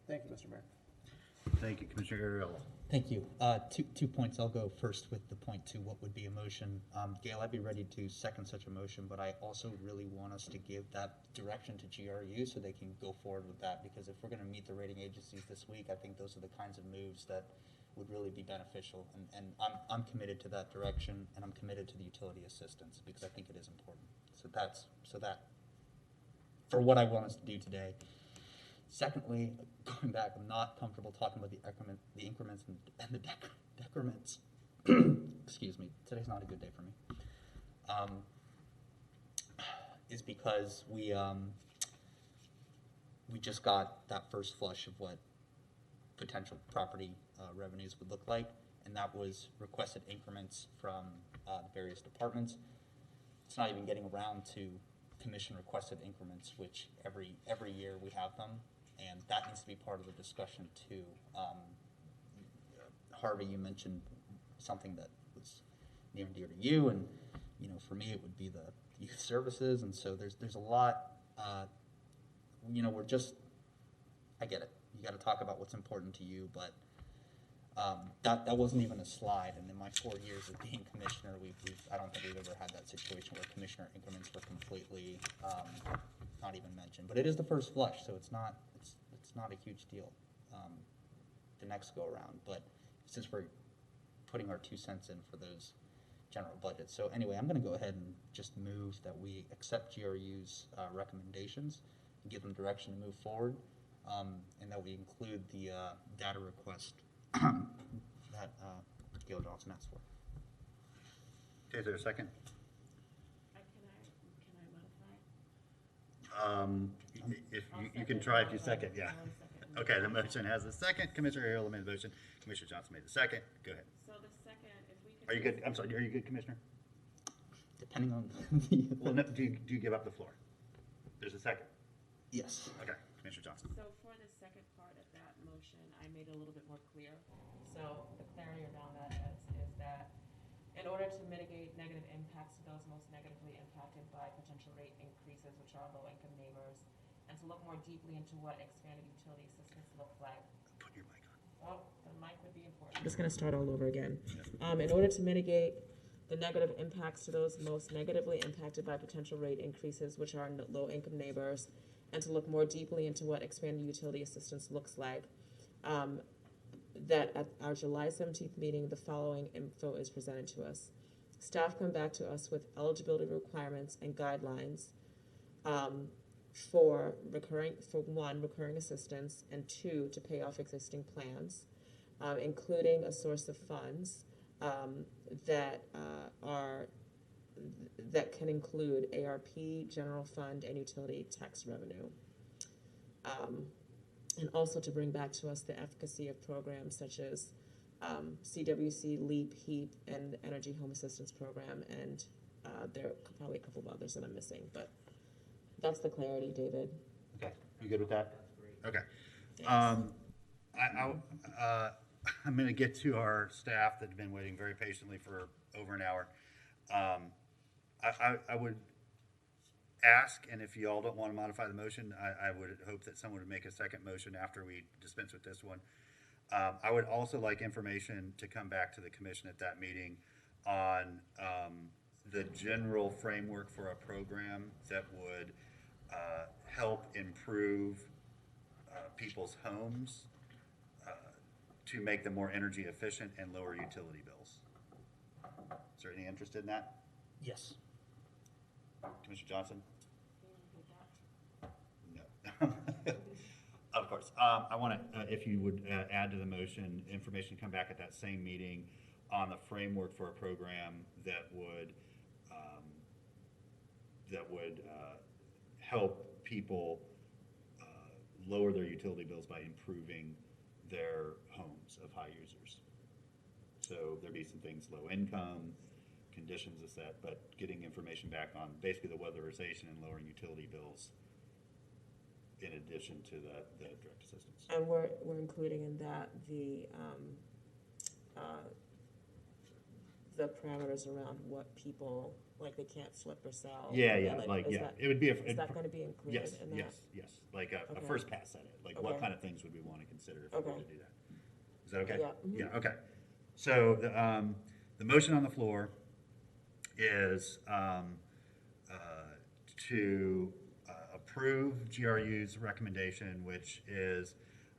Thank you, Mr. Mayor. Thank you, Commissioner Ariella. Thank you. Two points. I'll go first with the point two, what would be a motion. Gail, I'd be ready to second such a motion, but I also really want us to give that direction to GRU so they can go forward with that, because if we're going to meet the rating agencies this week, I think those are the kinds of moves that would really be beneficial. And I'm committed to that direction, and I'm committed to the utility assistance because I think it is important. So that for what I want us to do today. Secondly, going back, I'm not comfortable talking about the increments and the decrements. Excuse me, today's not a good day for me. Is because we just got that first flush of what potential property revenues would look like, and that was requested increments from the various departments. It's not even getting around to commission requested increments, which every year we have them. And that needs to be part of the discussion too. Harvey, you mentioned something that was near and dear to you, and for me it would be the youth services. And so there's a lot. I get it. You got to talk about what's important to you, but that wasn't even a slide. And in my 4 years of being commissioner, I don't think we've ever had that situation where commissioner increments were completely not even mentioned. But it is the first flush, so it's not a huge deal the next go around. But since we're putting our 2 cents in for those general budgets, so anyway, I'm going to go ahead and just move that we accept GRU's recommendations and give them direction to move forward, and that we include the data request that that Gail Johnson asked for. Okay, is there a second? Can I modify? If you can try if you second, yeah. Okay, the motion has a second. Commissioner Harrell made the motion. Commissioner Johnson made the second. Go ahead. So the second, if we could. Are you good? I'm sorry, are you good, Commissioner? Depending on Well, no, do you give up the floor? There's a second. Yes. Okay, Commissioner Johnson. So for the second part of that motion, I made it a little bit more clear. So the clarity around that is that in order to mitigate negative impacts to those most negatively impacted by potential rate increases, which are low-income neighbors, and to look more deeply into what expanded utility assistance looks like. Put your mic on. Oh, the mic would be important. I'm just gonna start all over again. In order to mitigate the negative impacts to those most negatively impacted by potential rate increases, which are low-income neighbors, and to look more deeply into what expanded utility assistance looks like, that at our July 17th meeting, the following info is presented to us. Staff come back to us with eligibility requirements and guidelines for one, recurring assistance, and two, to pay off existing plans, including a source of funds that can include ARP, general fund, and utility tax revenue. And also to bring back to us the efficacy of programs such as CWC, LEAP, HEAP, and the Energy Home Assistance Program, and there are probably a couple of others that I'm missing, but that's the clarity, David. Okay, you good with that? Okay. Thanks. I'm going to get to our staff that have been waiting very patiently for over an hour. I would ask, and if you all don't want to modify the motion, I would hope that someone would make a second motion after we dispense with this one. I would also like information to come back to the commission at that meeting on the general framework for a program that would help improve people's homes to make them more energy efficient and lower utility bills. Is there any interest in that? Yes. Commissioner Johnson? No. Of course. I want to, if you would add to the motion, information come back at that same meeting on the framework for a program that would help people lower their utility bills by improving their homes of high users. So there'd be some things, low income, conditions is that, but getting information back on basically the weatherization and lowering utility bills in addition to the direct assistance. And we're including in that the parameters around what people, like they can't flip or sell. Yeah, it would be is that going to be included in that? Yes, like a first pass at it, like what kind of things would we want to consider if we were to do that? Is that okay? Yeah. Mm-hmm. Yeah, okay. So the motion on the floor is to approve GRU's recommendation, which is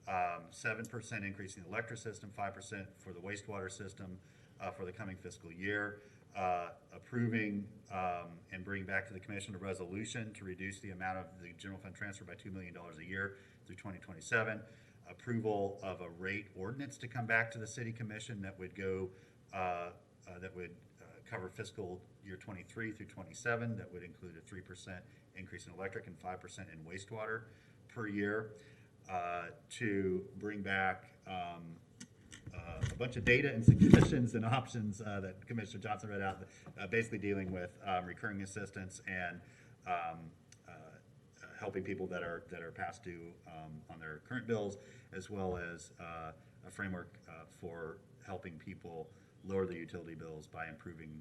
7% increase in the electric system, 5% for the wastewater system for the coming fiscal year, approving and bring back to the commission a resolution to reduce the amount of the general fund transfer by $2 million a year through 2027, approval of a rate ordinance to come back to the city commission that would go cover fiscal year 23 through 27. That would include a 3% increase in electric and 5% in wastewater per year, to bring back a bunch of data and suggestions and options that Commissioner Johnson read out, basically dealing with recurring assistance and helping people that are past due on their current bills, as well as a framework for helping people lower their utility bills by improving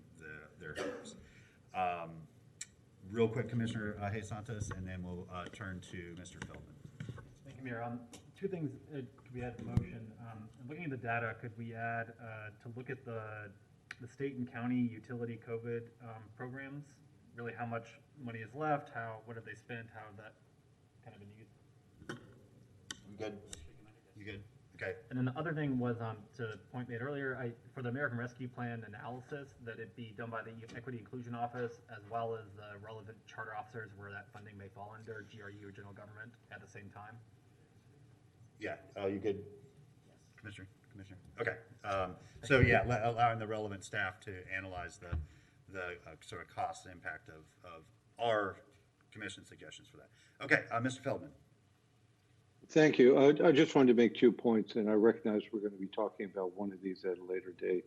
their homes. Real quick, Commissioner Hayes Santos, and then we'll turn to Mr. Feldman. Thank you, Mayor. Two things could we add to the motion. Looking at the data, could we add to look at the state and county utility COVID programs? Really, how much money is left? What have they spent? How have that kind of been used? You good? You good? Okay. And then the other thing was to the point made earlier, for the American Rescue Plan analysis, that it be done by the Equity Inclusion Office as well as the relevant charter officers where that funding may fall under, GRU or general government, at the same time. Yeah. Oh, you good? Yes. Commissioner? Commissioner? Okay, so yeah, allowing the relevant staff to analyze the sort of cost and impact of our commission suggestions for that. Okay, Mr. Feldman. Thank you. I just wanted to make 2 points, and I recognize we're going to be talking about one of these at a later date.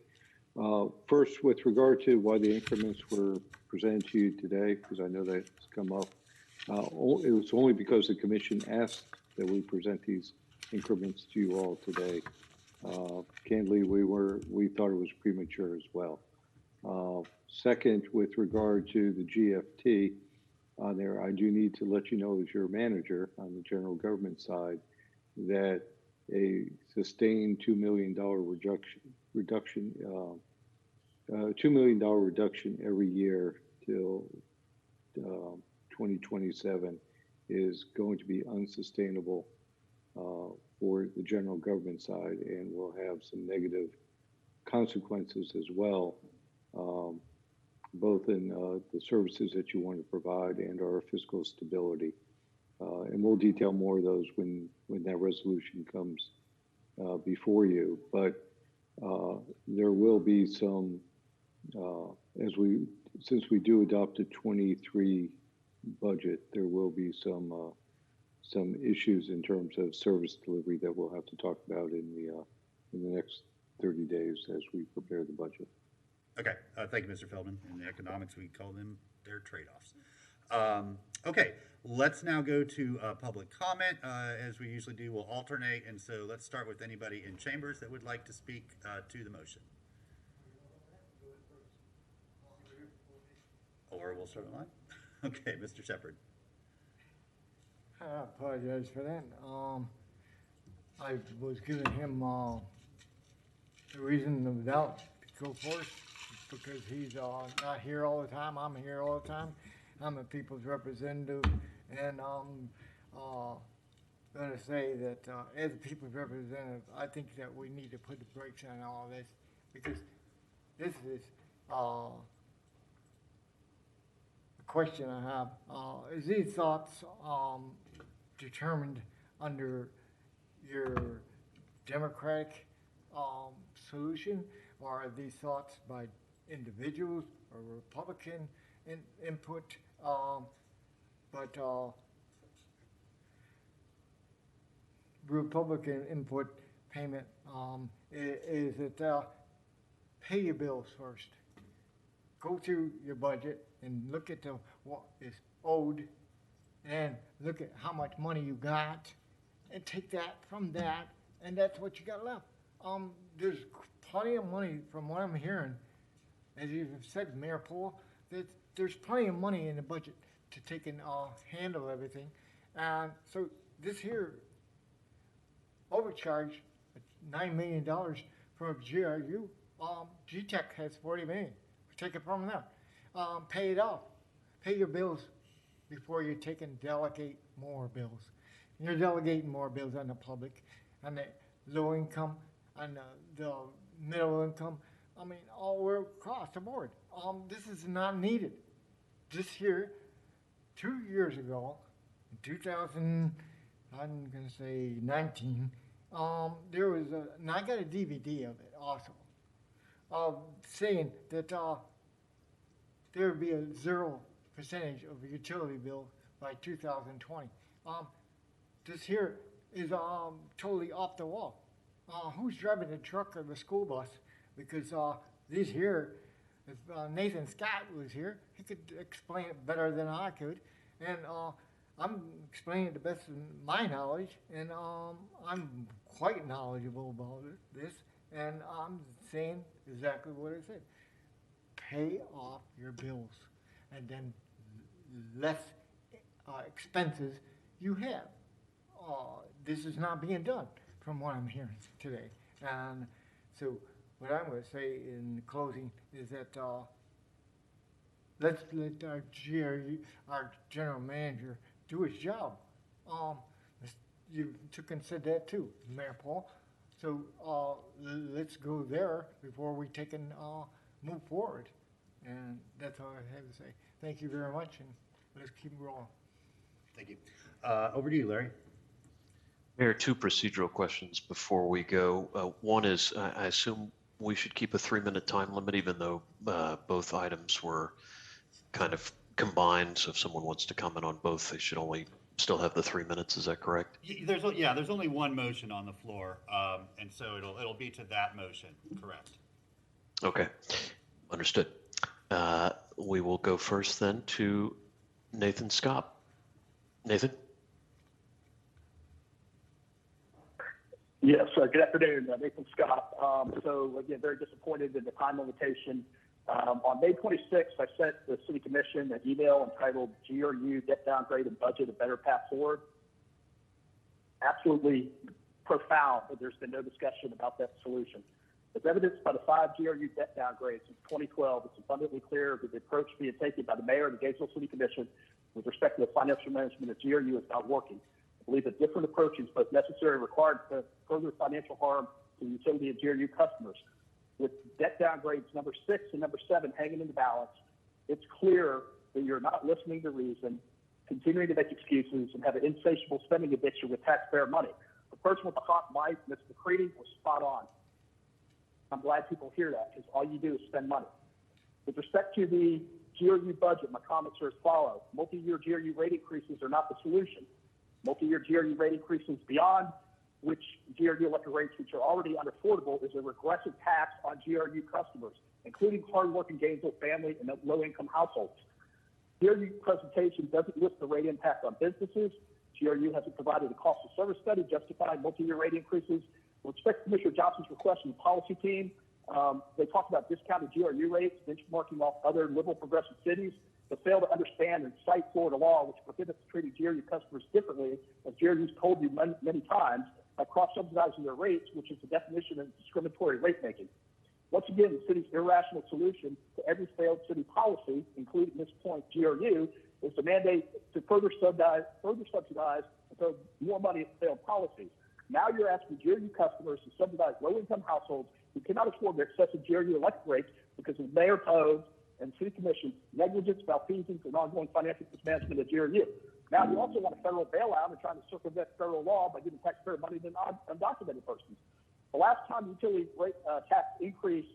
First, with regard to why the increments were presented to you today, because I know that's come up, it was only because the commission asked that we present these increments to you all today. Candidly, we thought it was premature as well. Second, with regard to the GFT on there, I do need to let you know as your manager on the general government side that a sustained $2 million reduction, $2 million reduction every year till 2027 is going to be unsustainable for the general government side, and will have some negative consequences as well, both in the services that you want to provide and our fiscal stability. And we'll detail more of those when that resolution comes before you. But there will be some, since we do adopt a 23 budget, there will be some issues in terms of service delivery that we'll have to talk about in the next 30 days as we prepare the budget. Okay, thank you, Mr. Feldman. In the economics, we call them their trade-offs. Okay, let's now go to public comment. As we usually do, we'll alternate, and so let's start with anybody in chambers that would like to speak to the motion. Or we'll start online. Okay, Mr. Shepard. I apologize for that. I was giving him the reason of doubt to go first because he's not here all the time. I'm here all the time. I'm a people's representative, and I'm going to say that as a people's representative, I think that we need to put the brakes on all this because this is a question I have. Is these thoughts determined under your democratic solution, or are these thoughts by individuals or Republican input? But Republican input payment is that pay your bills first. Go through your budget and look at what is owed, and look at how much money you got, and take that from that, and that's what you got left. There's plenty of money from what I'm hearing, as you've said, Mayor Paul, that there's plenty of money in the budget to take and handle everything. And so this here overcharge, $9 million from GRU, GTEC has $40 million. Take it from them. Pay it off. Pay your bills before you take and delegate more bills. You're delegating more bills on the public, on the low income, on the middle income. I mean, all across the board. This is not needed. This year, 2 years ago, in 2000, I'm going to say 19, there was and I got a DVD of it also, saying that there would be a 0% of a utility bill by 2020. This here is totally off the wall. Who's driving the truck or the school bus? Because this here, if Nathan Scott was here, he could explain it better than I could. And I'm explaining it the best of my knowledge, and I'm quite knowledgeable about this, and I'm saying exactly what I said. Pay off your bills, and then less expenses you have. This is not being done from what I'm hearing today. And so what I'm going to say in closing is that let's let our general manager, do his job. You took and said that too, Mayor Paul. So let's go there before we take and move forward. And that's all I have to say. Thank you very much, and let's keep rolling. Thank you. Over to you, Larry. Mayor, two procedural questions before we go. One is, I assume we should keep a 3-minute time limit, even though both items were kind of combined. So if someone wants to comment on both, they should only still have the 3 minutes. Is that correct? There's only one motion on the floor, and so it'll be to that motion. Correct. Okay, understood. We will go first then to Nathan Scott. Nathan? Yes, good afternoon, Nathan Scott. So again, very disappointed in the time limitation. On May 26th, I sent the City Commission an email entitled GRU Debt Downgrade and Budget, a Better Path Forward. Absolutely profound that there's been no discussion about that solution. As evidenced by the 5 GRU debt downgrades since 2012, it's abundantly clear that the approach being taken by the Mayor and the Gainesville City Commission with respect to the financial management of GRU is not working. I believe that different approaches, both necessary and required, to further financial harm to the utility and GRU customers. With debt downgrades number 6 and number 7 hanging in the balance, it's clear that you're not listening to reason, continuing to make excuses, and have an insatiable spending addiction with taxpayer money. The person with the hot mic, Mr. McCready, was spot on. I'm glad people hear that, because all you do is spend money. With respect to the GRU budget, my comments are as follows. Multi-year GRU rate increases are not the solution. Multi-year GRU rate increases beyond which GRU electric rates, which are already unaffordable, is a regressive tax on GRU customers, including hardworking Gainesville family and low-income households. GRU presentation doesn't list the rate impact on businesses. GRU hasn't provided a cost of service study justifying multi-year rate increases. With respect to Commissioner Johnson's request from the policy team, they talked about discounted GRU rates, benchmarking off other liberal progressive cities, but fail to understand and cite Florida law, which prohibits treating GRU customers differently, as GRU's told you many times, by cross-subsidizing their rates, which is the definition of discriminatory rate making. Once again, the city's irrational solution to every failed city policy, including this point GRU, is to mandate to further subsidize and throw more money at failed policies. Now you're asking GRU customers to subsidize low-income households who cannot afford their excessive GRU electric rates because of Mayor Poe's and City Commission negligence, malfeasance, and ongoing financial mismanagement of GRU. Now you also want a federal bailout and trying to circumvent federal law by giving taxpayer money to undocumented persons. The last time the utility rate tax increase,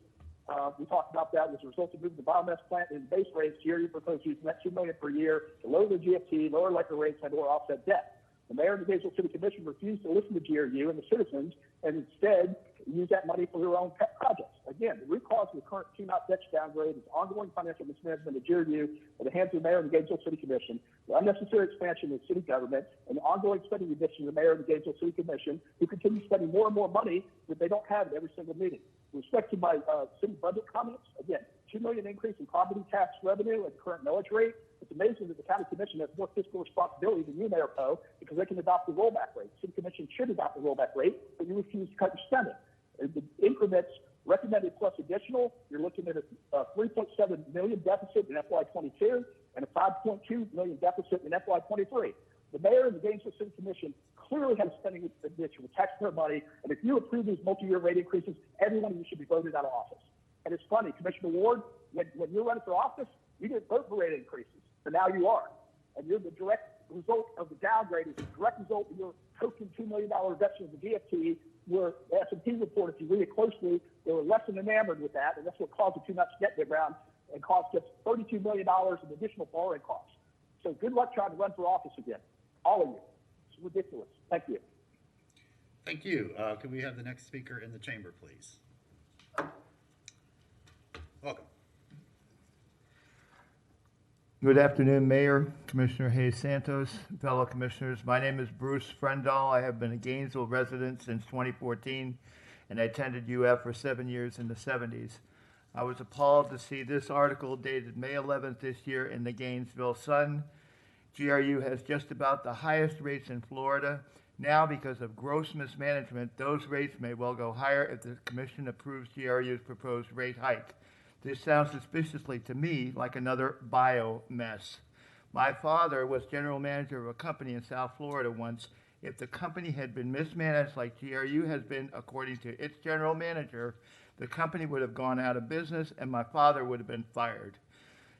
we talked about that, was a result of moving the biomass plant in base rates. GRU proposed using that $2 million per year to lower the GFT, lower electric rates, and or offset debt. The Mayor and the Gainesville City Commission refused to listen to GRU and the citizens, and instead use that money for their own pet projects. Again, the root cause of the current TMOT debt downgrade is ongoing financial mismanagement of GRU at the hands of the Mayor and the Gainesville City Commission, the unnecessary expansion of city government, and the ongoing spending addiction of the Mayor and the Gainesville City Commission, who continue spending more and more money that they don't have at every single meeting. With respect to my city budget comments, again, $2 million increase in property tax revenue at the current millage rate. It's amazing that the County Commission has more fiscal responsibility than you, Mayor Poe, because they can adopt the rollback rate. City Commission should adopt the rollback rate, but you refuse to cut your spending. The increments recommended plus additional, you're looking at a $3.7 million deficit in FY22 and a $5.2 million deficit in FY23. The Mayor and the Gainesville City Commission clearly have a spending addiction with taxpayer money, and if you approve these multi-year rate increases, every one of you should be voted out of office. And it's funny, Commissioner Ward, when you're running for office, you didn't vote for rate increases, but now you are. And you're the direct result of the downgrade is the direct result of your token $2 million reduction of the GFT, where the S&P report, if you read it closely, they were less than enamored with that, and that's what caused the too much debt to ground and cost us $32 million in additional borrowing costs. So good luck trying to run for office again, all of you. It's ridiculous. Thank you. Thank you. Can we have the next speaker in the chamber, please? Welcome. Good afternoon, Mayor, Commissioner Hayes Santos, fellow commissioners. My name is Bruce Frendall. I have been a Gainesville resident since 2014, and I attended UF for 7 years in the 70s. I was appalled to see this article dated May 11th this year in the Gainesville Sun. GRU has just about the highest rates in Florida. Now, because of gross mismanagement, those rates may well go higher if the commission approves GRU's proposed rate hike. This sounds suspiciously to me like another bio mess. My father was general manager of a company in South Florida once. If the company had been mismanaged like GRU has been, according to its general manager, the company would have gone out of business and my father would have been fired.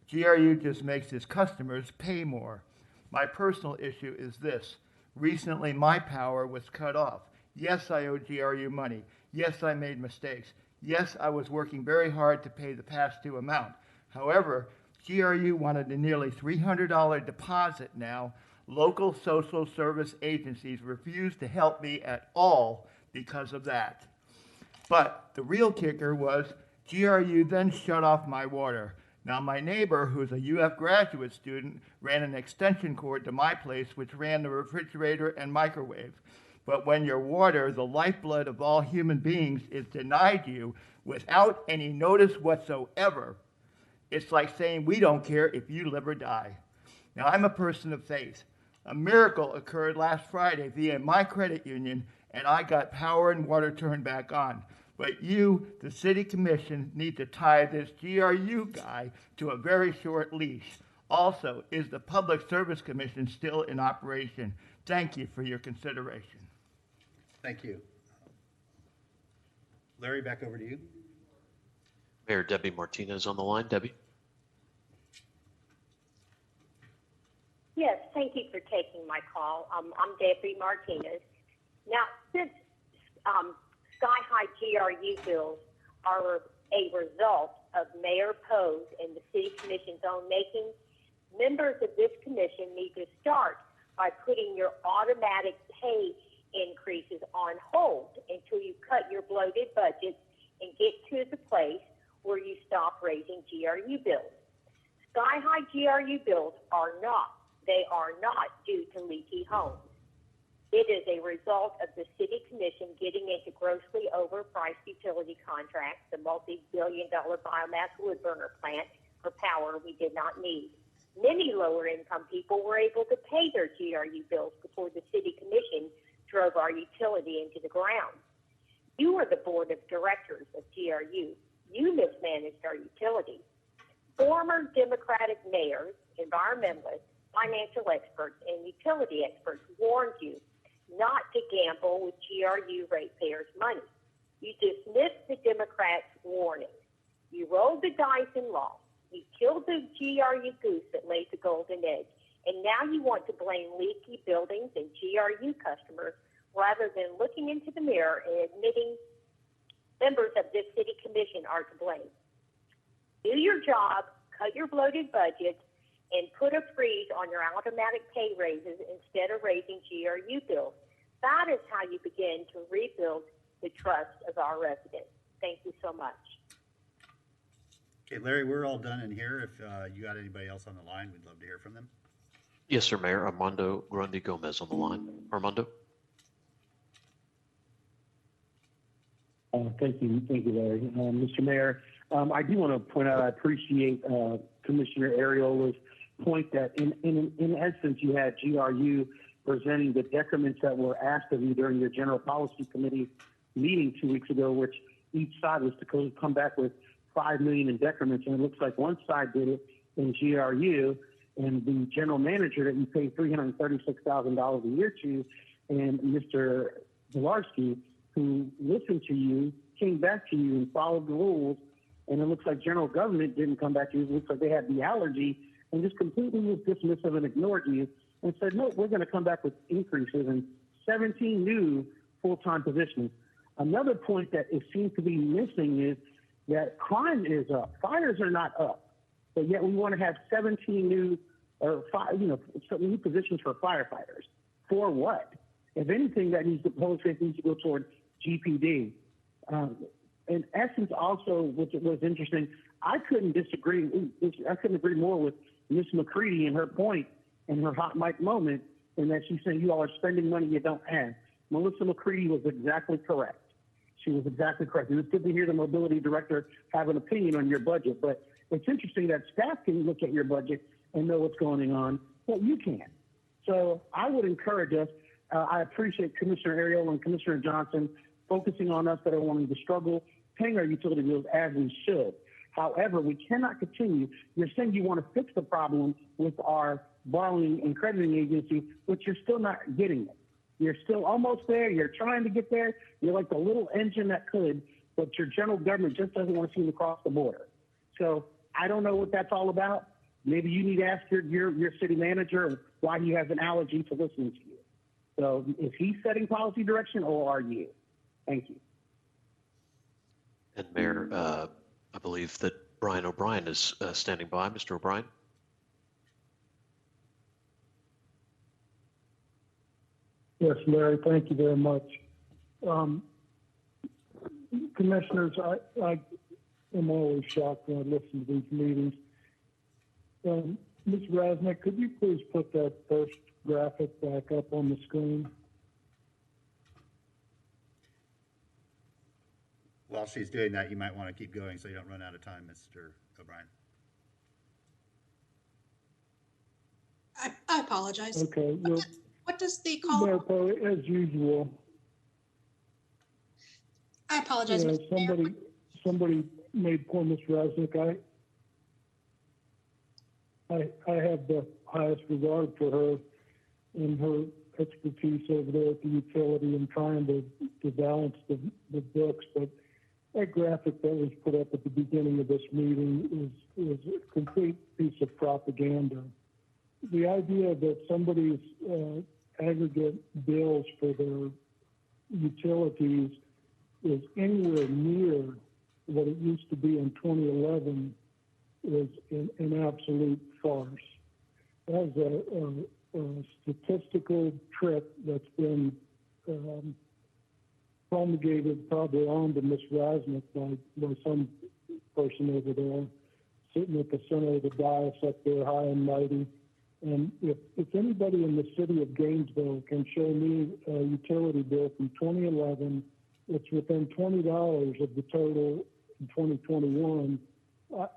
GRU just makes its customers pay more. My personal issue is this. Recently, my power was cut off. Yes, I owe GRU money. Yes, I made mistakes. Yes, I was working very hard to pay the past due amount. However, GRU wanted a nearly $300 deposit now. Local social service agencies refused to help me at all because of that. But the real kicker was GRU then shut off my water. Now, my neighbor, who's a UF graduate student, ran an extension cord to my place, which ran the refrigerator and microwave. But when your water, the lifeblood of all human beings, is denied you without any notice whatsoever, it's like saying we don't care if you live or die. Now, I'm a person of faith. A miracle occurred last Friday via my credit union, and I got power and water turned back on. But you, the city commission, need to tie this GRU guy to a very short leash. Also, is the Public Service Commission still in operation? Thank you for your consideration. Thank you. Larry, back over to you. Mayor Debbie Martinez on the line. Debbie? Yes, thank you for taking my call. I'm Debbie Martinez. Now, since sky-high GRU bills are a result of Mayor Poe's and the City Commission's own making, members of this commission need to start by putting your automatic pay increases on hold until you cut your bloated budgets and get to the place where you stop raising GRU bills. Sky-high GRU bills are not due to leaky homes. It is a result of the City Commission getting into grossly overpriced utility contracts, the multi-billion-dollar biomass wood burner plant for power we did not need. Many lower-income people were able to pay their GRU bills before the City Commission drove our utility into the ground. You are the board of directors of GRU. You mismanaged our utility. Former Democratic mayors, environmentalists, financial experts, and utility experts warned you not to gamble with GRU ratepayers' money. You dismissed the Democrats' warning. You rolled the dice and lost. You killed the GRU goose that laid the golden egg. And now you want to blame leaky buildings and GRU customers rather than looking into the mirror and admitting members of this city commission are to blame. Do your job, cut your bloated budget, and put a freeze on your automatic pay raises instead of raising GRU bills. That is how you begin to rebuild the trust of our residents. Thank you so much. Okay, Larry, we're all done in here. If you got anybody else on the line, we'd love to hear from them. Yes, sir, Mayor. Armando Grundy Gomez on the line. Armando? Thank you, Larry. Mr. Mayor, I do want to point out I appreciate Commissioner Ariola's point that in essence you had GRU presenting the decrements that were asked of you during your General Policy Committee meeting 2 weeks ago, which each side was to come back with $5 million in decrements, and it looks like one side did it in GRU, and the general manager that you paid $336,000 a year to, and Mr. Zelarsky, who listened to you, came back to you and followed the rules, and it looks like general government didn't come back to you. It looks like they had the allergy and just completely was dismissive and ignored you and said, no, we're going to come back with increases and 17 new full-time positions. Another point that it seems to be missing is that crime is up. Fires are not up, but yet we want to have 17 new new positions for firefighters. For what? If anything, that needs to go toward GPD. In essence, also, which was interesting, I couldn't agree more with Ms. McCready and her point and her hot mic moment in that she's saying you all are spending money you don't have. Melissa McCready was exactly correct. She was exactly correct. It was good to hear the mobility director have an opinion on your budget, but it's interesting that staff can look at your budget and know what's going on, but you can't. So I would encourage us. I appreciate Commissioner Ariola and Commissioner Johnson focusing on us that are wanting to struggle, paying our utility bills as we should. However, we cannot continue. You're saying you want to fix the problem with our borrowing and crediting agency, but you're still not getting it. You're still almost there. You're trying to get there. You're like the little engine that could, but your general government just doesn't want to see you across the border. So I don't know what that's all about. Maybe you need to ask your city manager why he has an allergy to listening to you. So is he setting policy direction or are you? Thank you. And Mayor, I believe that Brian O'Brien is standing by. Mr. O'Brien? Yes, Larry, thank you very much. Commissioners, I am always shocked when I listen to these meetings. Ms. Rasnick, could you please put that first graphic back up on the screen? While she's doing that, you might want to keep going so you don't run out of time, Mr. O'Brien. I apologize. Okay. What does the call? As usual. I apologize, Mr. Mayor. Somebody made poor Ms. Rasnick. I have the highest regard for her and her expertise over there at the utility and trying to balance the books. But that graphic that was put up at the beginning of this meeting is a complete piece of propaganda. The idea that somebody's aggregate bills for their utilities is anywhere near what it used to be in 2011 is an absolute farce. That is a statistical trick that's been promulgated probably on to Ms. Rasnick by some person over there, sitting at the center of the dais up there high and mighty. And if anybody in the city of Gainesville can show me a utility bill from 2011 that's within $20 of the total in 2021,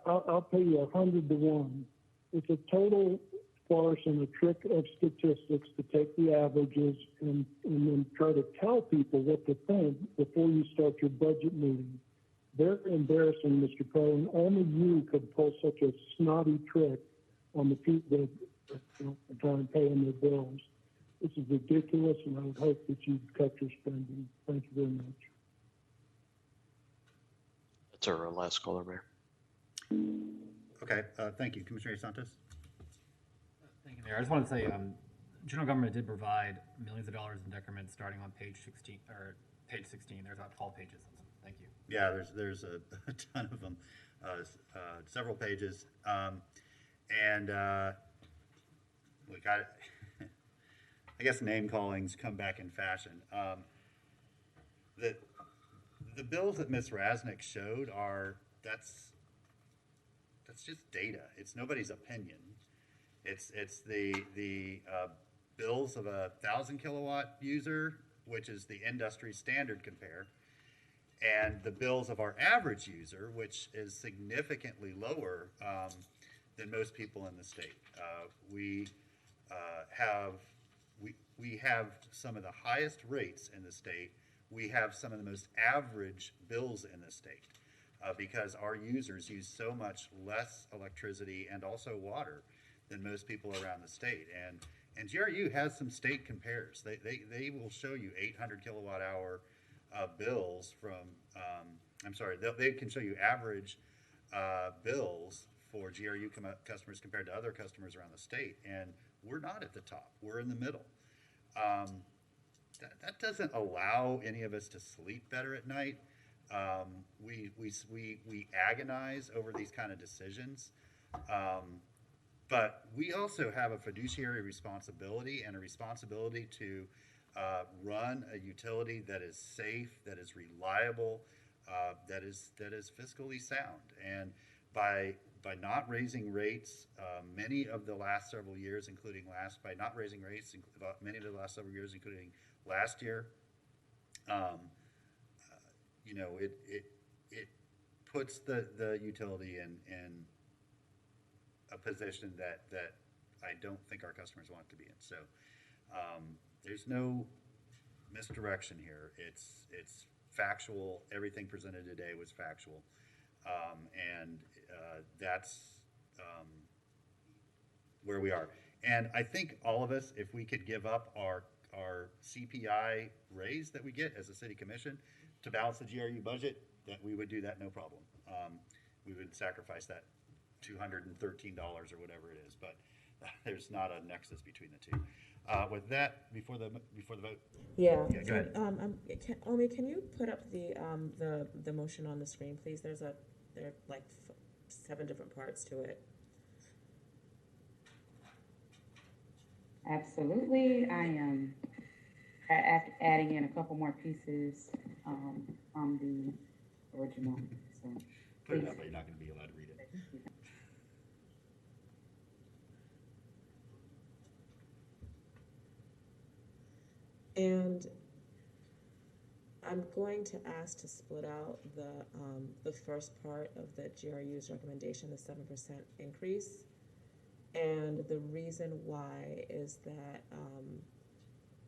I'll pay you 100 to 1. It's a total farce and a trick of statistics to take the averages and then try to tell people what to think before you start your budget meeting. They're embarrassing, Mr. Cohen. Only you could pull such a snotty trick on the people that are trying to pay them their bills. This is ridiculous, and I would hope that you'd cut your spending. Thank you very much. That's our last caller, Mayor. Okay, thank you. Commissioner Santos? Thank you, Mayor. I just want to say, general government did provide millions of dollars in decrements starting on page 16, or page 16. There's about 12 pages. Thank you. Yeah, there's a ton of them, several pages. Look, I guess name callings come back in fashion. The bills that Ms. Rasnick showed that's just data. It's nobody's opinion. It's the bills of a 1,000 kilowatt user, which is the industry standard compare, and the bills of our average user, which is significantly lower than most people in the state. We have some of the highest rates in the state. We have some of the most average bills in the state because our users use so much less electricity and also water than most people around the state. And GRU has some state compares. They will show you 800 kilowatt hour bills from, they can show you average bills for GRU customers compared to other customers around the state. And we're not at the top, we're in the middle. That doesn't allow any of us to sleep better at night. We agonize over these kind of decisions. But we also have a fiduciary responsibility and a responsibility to run a utility that is safe, that is reliable, that is fiscally sound. And by not raising rates, many of the last several years, including many of the last several years, including last year, it puts the utility in a position that I don't think our customers want to be in. So there's no misdirection here. It's factual. Everything presented today was factual. And that's where we are. And I think all of us, if we could give up our CPI raise that we get as a city commission to balance the GRU budget, that we would do that no problem. We would sacrifice that $213 or whatever it is. But there's not a nexus between the two. With that, before the vote. Yeah. Okay, go ahead. Omi, can you put up the motion on the screen, please? There are like 7 different parts to it. Absolutely. I am adding in a couple more pieces from the original. So Put it please. up, but you're not going to be allowed to read it. And I'm going to ask to split out the first part of the GRU's recommendation, the 7% increase. And the reason why is that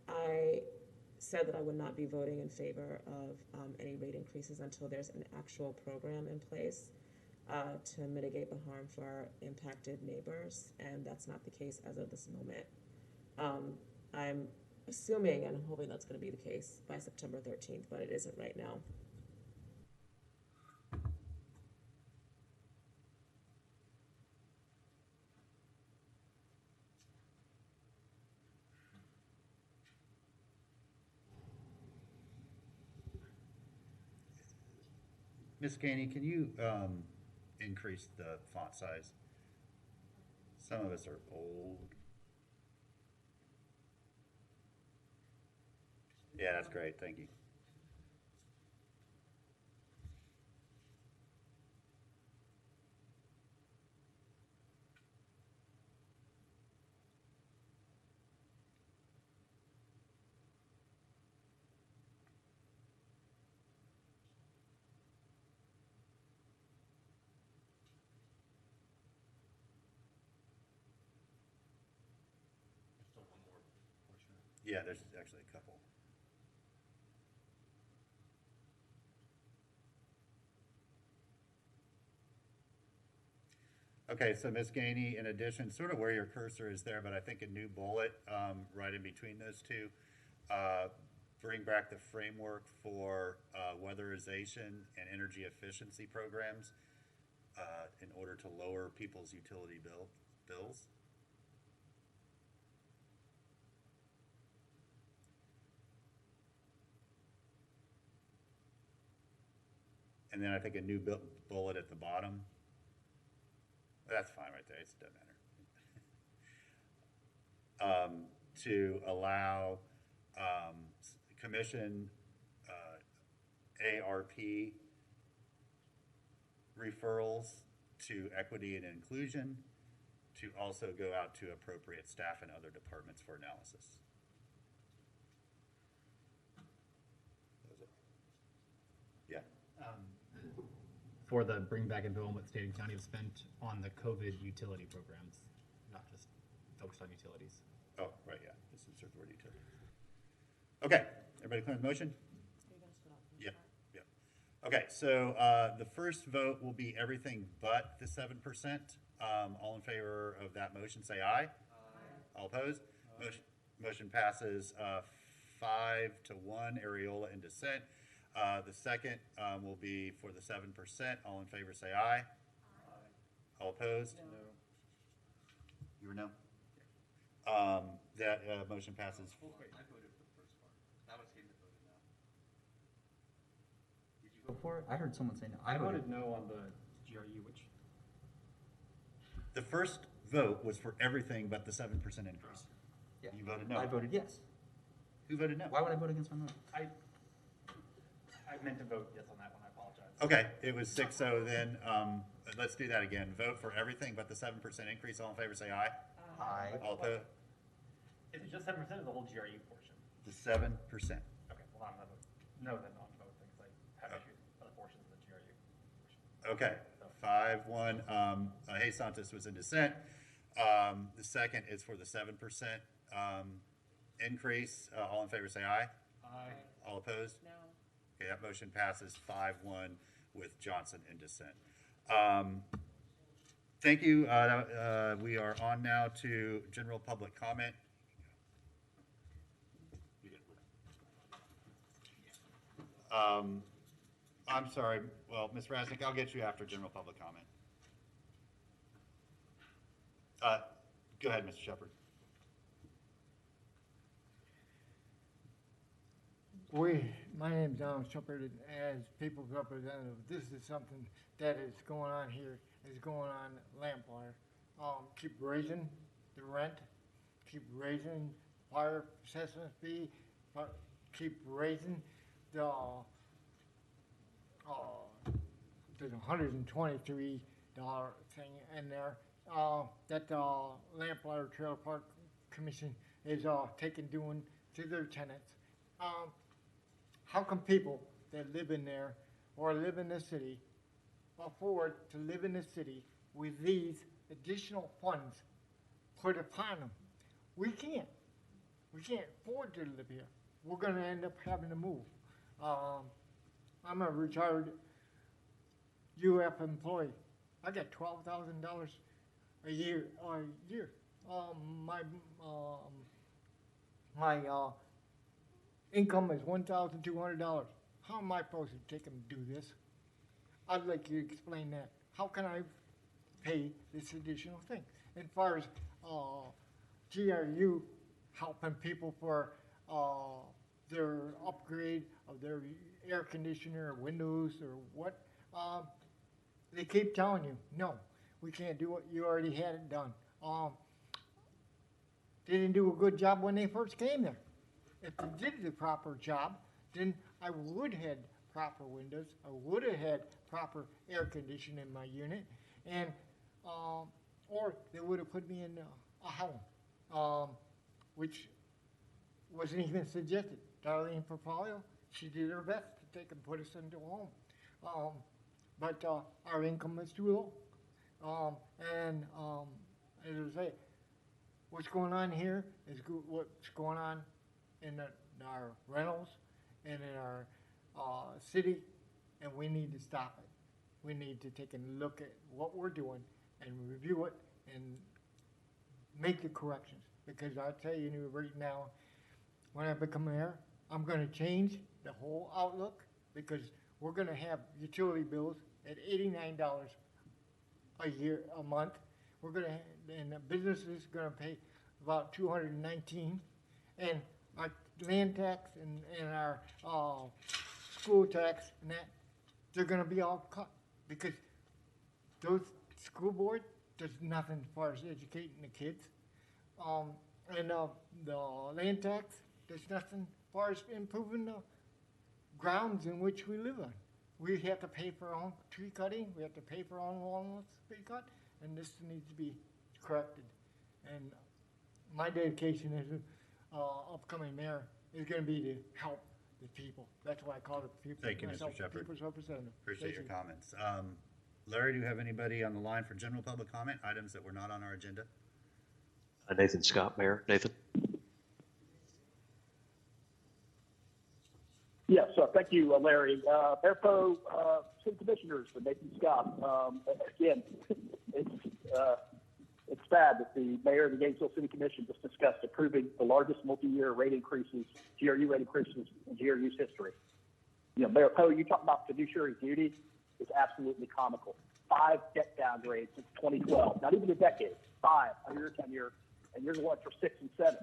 I said that I would not be voting in favor of any rate increases until there's an actual program in place to mitigate the harm for our impacted neighbors, and that's not the case as of this moment. I'm assuming and hoping that's going to be the case by September 13th, but it isn't right now. Ms. Gainey, can you increase the font size? Some of us are old. Yeah, that's great. Thank you. Yeah, there's actually a couple. Okay, so Ms. Gainey, in addition, sort of where your cursor is there, but I think a new bullet right in between those two, bring back the framework for weatherization and energy efficiency programs in order to lower people's utility bills. And then I think a new bullet at the bottom. That's fine right there. It doesn't matter. To allow commission ARP referrals to equity and inclusion to also go out to appropriate staff and other departments for analysis. Yeah. For the bring back info on what state and county have spent on the COVID utility programs, not just focused on utilities. Oh, right, yeah. Just insert the word utility. Okay, everybody clear on the motion? Yeah, yeah. Okay, so the first vote will be everything but the 7%. All in favor of that motion, say aye. Aye. All opposed? Aye. Motion passes 5-1, Areola in dissent. The second will be for the 7%. All in favor, say aye. Aye. All opposed? No. You were no? That motion passes. I voted for the first part. That was getting voted no. Did you vote for it? I heard someone say no. I voted no on the GRU, which... The first vote was for everything but the 7% increase. Yeah. You voted no. I voted yes. Who voted no? Why would I vote against my motion? I meant to vote yes on that one. I apologize. Okay, it was 6-0 then. Let's do that again. Vote for everything but the 7% increase. All in favor, say aye. Aye. All opposed? Is it just 7% of the whole GRU portion? The 7%. Okay, well, I'm going to no then on both things. I have issues with other portions of the GRU. Okay, 5-1. Hey Santos was in dissent. The second is for the 7% increase. All in favor, say aye. Aye. All opposed? No. Okay, that motion passes 5-1 with Johnson in dissent. Thank you. We are on now to general public comment. I'm sorry. Well, Ms. Rasnick, I'll get you after general public comment. Go ahead, Mr. Shepherd. My name's Donald Shepherd, and as people's representative, this is something that is going on here, is going on Lamplighter. Keep raising the rent, keep raising fire assessment fee, keep raising the there's $123 thing in there, that the Lamplighter Trailer Park Commission is doing to their tenants. How come people that live in there or live in the city afford to live in the city with these additional funds put upon them? We can't. We can't afford to live here. We're gonna end up having to move. I'm a retired UF employee. I get $12,000 a year. My income is $1,200. How am I supposed to take and do this? I'd like you to explain that. How can I pay this additional thing? As far as GRU helping people for their upgrade of their air conditioner or windows or what, they keep telling you, no, we can't do it. You already had it done. They didn't do a good job when they first came there. If they did the proper job, then I would have had proper windows. I would have had proper air conditioning in my unit, and or they would have put me in a home, which wasn't even suggested. Darlene Papalio, she did her best to take and put us into a home, but our income is too low, and as I say, what's going on here is what's going on in our rentals and in our city, and we need to stop it. We need to take a look at what we're doing and review it and make the corrections. Because I'll tell you right now, when I become mayor, I'm going to change the whole outlook, because we're going to have utility bills at $89 a month. We're going to, and the business is going to pay about $219, and our land tax and our school tax and that, they're going to be all cut, because those school board does nothing as far as educating the kids, and the land tax does nothing as far as improving the grounds in which we live on. We have to pay for our own tree cutting. We have to pay for our own walnuts to be cut, and this needs to be corrected. And my dedication as upcoming mayor is going to be to help the people. That's why I call it people. Thank you, Mr. Shepherd. People's representative. Appreciate Thank your you. comments. Larry, do you have anybody on the line for general public comment, items that were not on our agenda? Nathan Scott, Mayor. Nathan? Yes, thank you, Larry. Mayor Poe, City Commissioners, for Nathan Scott. Again, it's sad that the mayor of the Gainesville City Commission just discussed approving the largest multi-year rate increases, GRU rate increases in GRU's history. You know, Mayor Poe, you talk about fiduciary duty, is absolutely comical. 5 debt downgrades since 2012, not even a decade, 5 under your tenure, and you're the one for 6 and 7.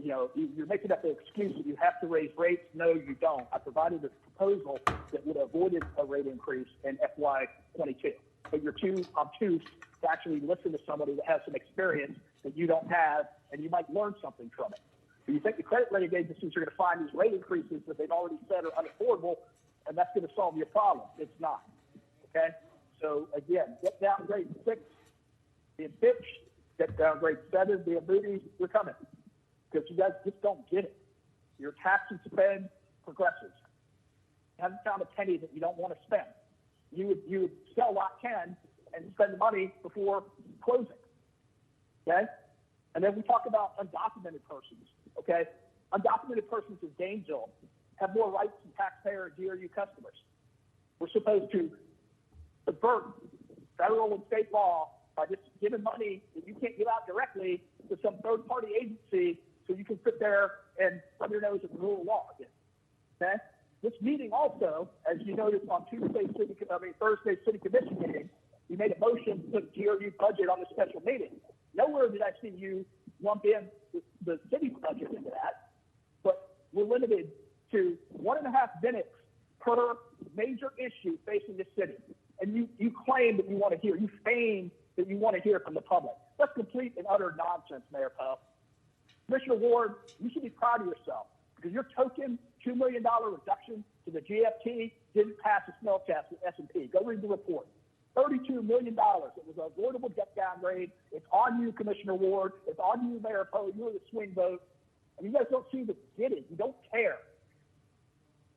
You know, you're making up the excuse that you have to raise rates. No, you don't. I provided a proposal that would have avoided a rate increase in FY22. But you're too obtuse to actually listen to somebody that has some experience that you don't have, and you might learn something from it. But you think the credit rating agencies are going to find these rate increases that they've already said are unaffordable, and that's going to solve your problem. It's not. Okay? So, again, debt downgrade 6, being Fitch, debt downgrade 7, being Moody's, we're coming. Because you guys just don't get it. Your tax and spend progressives. You haven't found a penny that you don't want to spend. You would sell lot 10 and spend the money before closing. Okay? And then we talk about undocumented persons. Okay? Undocumented persons in Gainesville have more rights than taxpayer and GRU customers. We're supposed to subvert federal and state law by just giving money that you can't give out directly to some third-party agency so you can sit there and rub your nose at the rule of law again. Okay? This meeting also, as you noticed on Thursday City Commission meeting, we made a motion to put GRU budget on the special meeting. Nowhere did I see you lump in the city budget into that, but we're limited to 1.5 minutes per major issue facing the city. And you claim that you want to hear, you feign that you want to hear from the public. That's complete and utter nonsense, Mayor Poe. Commissioner Ward, you should be proud of yourself because your token $2 million reduction to the GFT didn't pass the smell test with S&P. Go read the report. $32 million. It was an avoidable debt downgrade. It's on you, Commissioner Ward. It's on you, Mayor Poe. You're the swing vote. And you guys don't seem to get it. You don't care.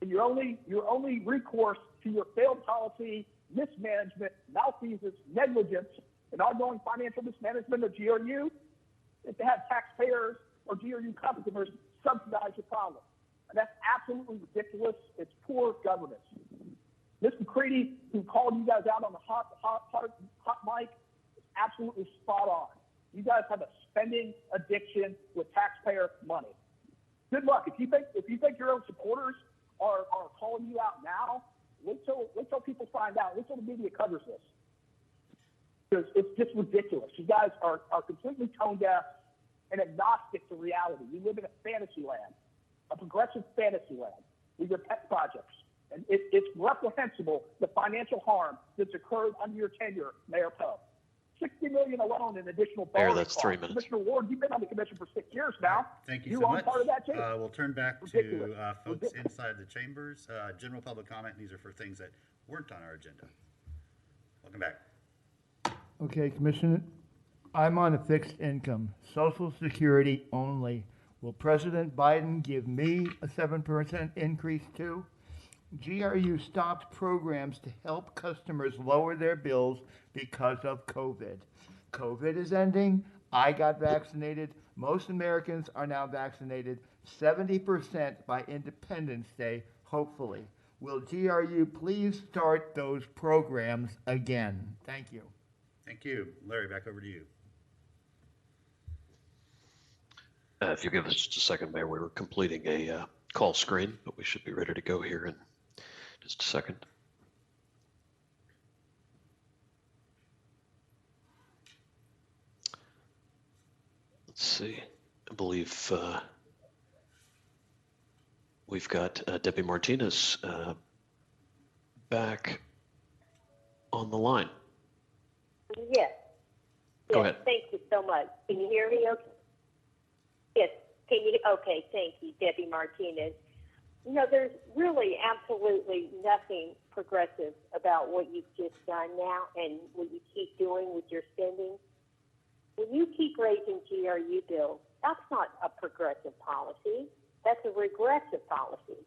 And your only recourse to your failed policy, mismanagement, malfeasance, negligence, and ongoing financial mismanagement of GRU is to have taxpayers or GRU customers subsidize your problem. And that's absolutely ridiculous. It's poor governance. Ms. McCready, who called you guys out on the hot mic, is absolutely spot on. You guys have a spending addiction with taxpayer money. Good luck. If you think your own supporters are calling you out now, wait till people find out. Wait till the media covers this. Because it's just ridiculous. You guys are completely tone deaf and agnostic to reality. You live in a fantasy land, a progressive fantasy land with your pet projects. And it's reprehensible, the financial harm that's occurred under your tenure, Mayor Poe. $60 million alone in additional Mayor, borrowing that's costs. 3 minutes. Commissioner Ward, you've been on the commission for 6 years now. Thank you You so are much. part of that too. We'll turn back to folks inside the chambers. General public comment. These are for things that weren't on our agenda. Welcome back. Okay, Commissioner, I'm on a fixed income, Social Security only. Will President Biden give me a 7% increase too? GRU stopped programs to help customers lower their bills because of COVID. COVID is ending. I got vaccinated. Most Americans are now vaccinated. 70% by Independence Day, hopefully. Will GRU please start those programs again? Thank you. Thank you. Larry, back over to you. If you give us just a second, Mayor, we were completing a call screen, but we should be ready to go here in just a second. Let's see. I believe we've got Debbie Martinez back on the line. Yes. Go Yes, ahead. thank you so much. Can you hear me okay? Yes. Can you? Okay, thank you, Debbie Martinez. You know, there's really absolutely nothing progressive about what you've just done now and what you keep doing with your spending. When you keep raising GRU bills, that's not a progressive policy. That's a regressive policy.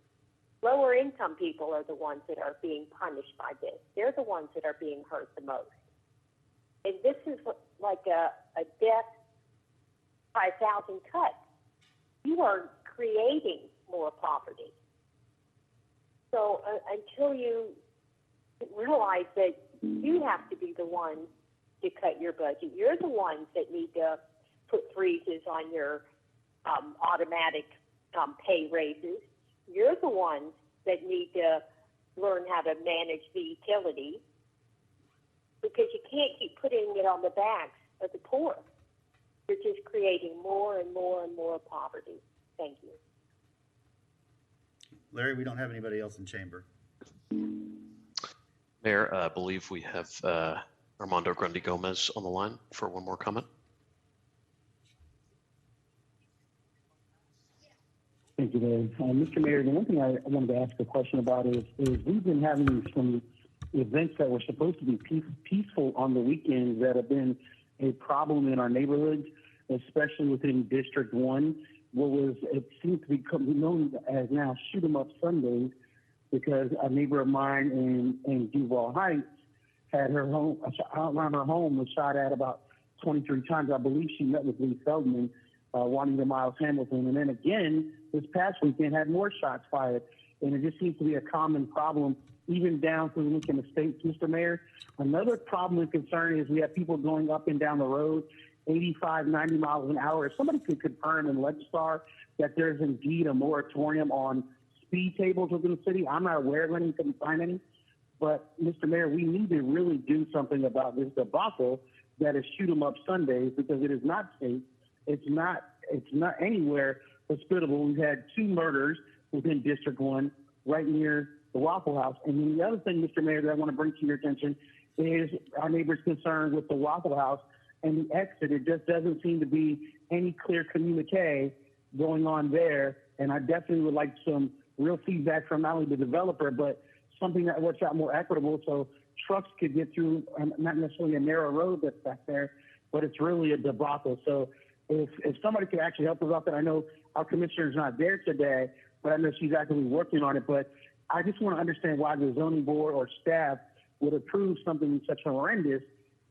Lower income people are the ones that are being punished by this. They're the ones that are being hurt the most. And this is like a death by 1,000 cuts. You are creating more poverty. So until you realize that you have to be the ones to cut your budget, you're the ones that need to put freezes on your automatic pay raises. You're the ones that need to learn how to manage the utility, because you can't keep putting it on the backs of the poor. You're just creating more and more and more poverty. Thank you. Larry, we don't have anybody else in chamber. Mayor, I believe we have Armando Grundy Gomez on the line for one more comment. Thank you, Larry. Mr. Mayor, the one thing I wanted to ask a question about is we've been having some events that were supposed to be peaceful on the weekends that have been a problem in our neighborhoods, especially within District 1. It seems to be known as now Shoot 'em Up Sundays, because a neighbor of mine in Duval Heights had her home, around her home was shot at about 23 times. I believe she met with Lee Feldman, wanting to Miles Hamilton. And then again, this past weekend had more shots fired. And it just seems to be a common problem, even down through Lincoln Estates, Mr. Mayor. Another problem and concern is we have people going up and down the road 85, 90 miles an hour. If somebody could confirm in Legistar that there's indeed a moratorium on speed tables within the city. I'm not aware of any, couldn't find any. But, Mr. Mayor, we need to really do something about this debacle that is shoot 'em up Sundays because it is not safe. It's not anywhere hospitable. We've had 2 murders within District 1 right near the Waffle House. And then the other thing, Mr. Mayor, that I want to bring to your attention is our neighbor's concern with the Waffle House and the exit. It just doesn't seem to be any clear communique going on there. And I definitely would like some real feedback from not only the developer, but something that works out more equitable so trucks could get through, not necessarily a narrow road that's back there, but it's really a debacle. So if somebody could actually help us out there, I know our commissioner's not there today, but I know she's actively working on it. But I just want to understand why the zoning board or staff would approve something such horrendous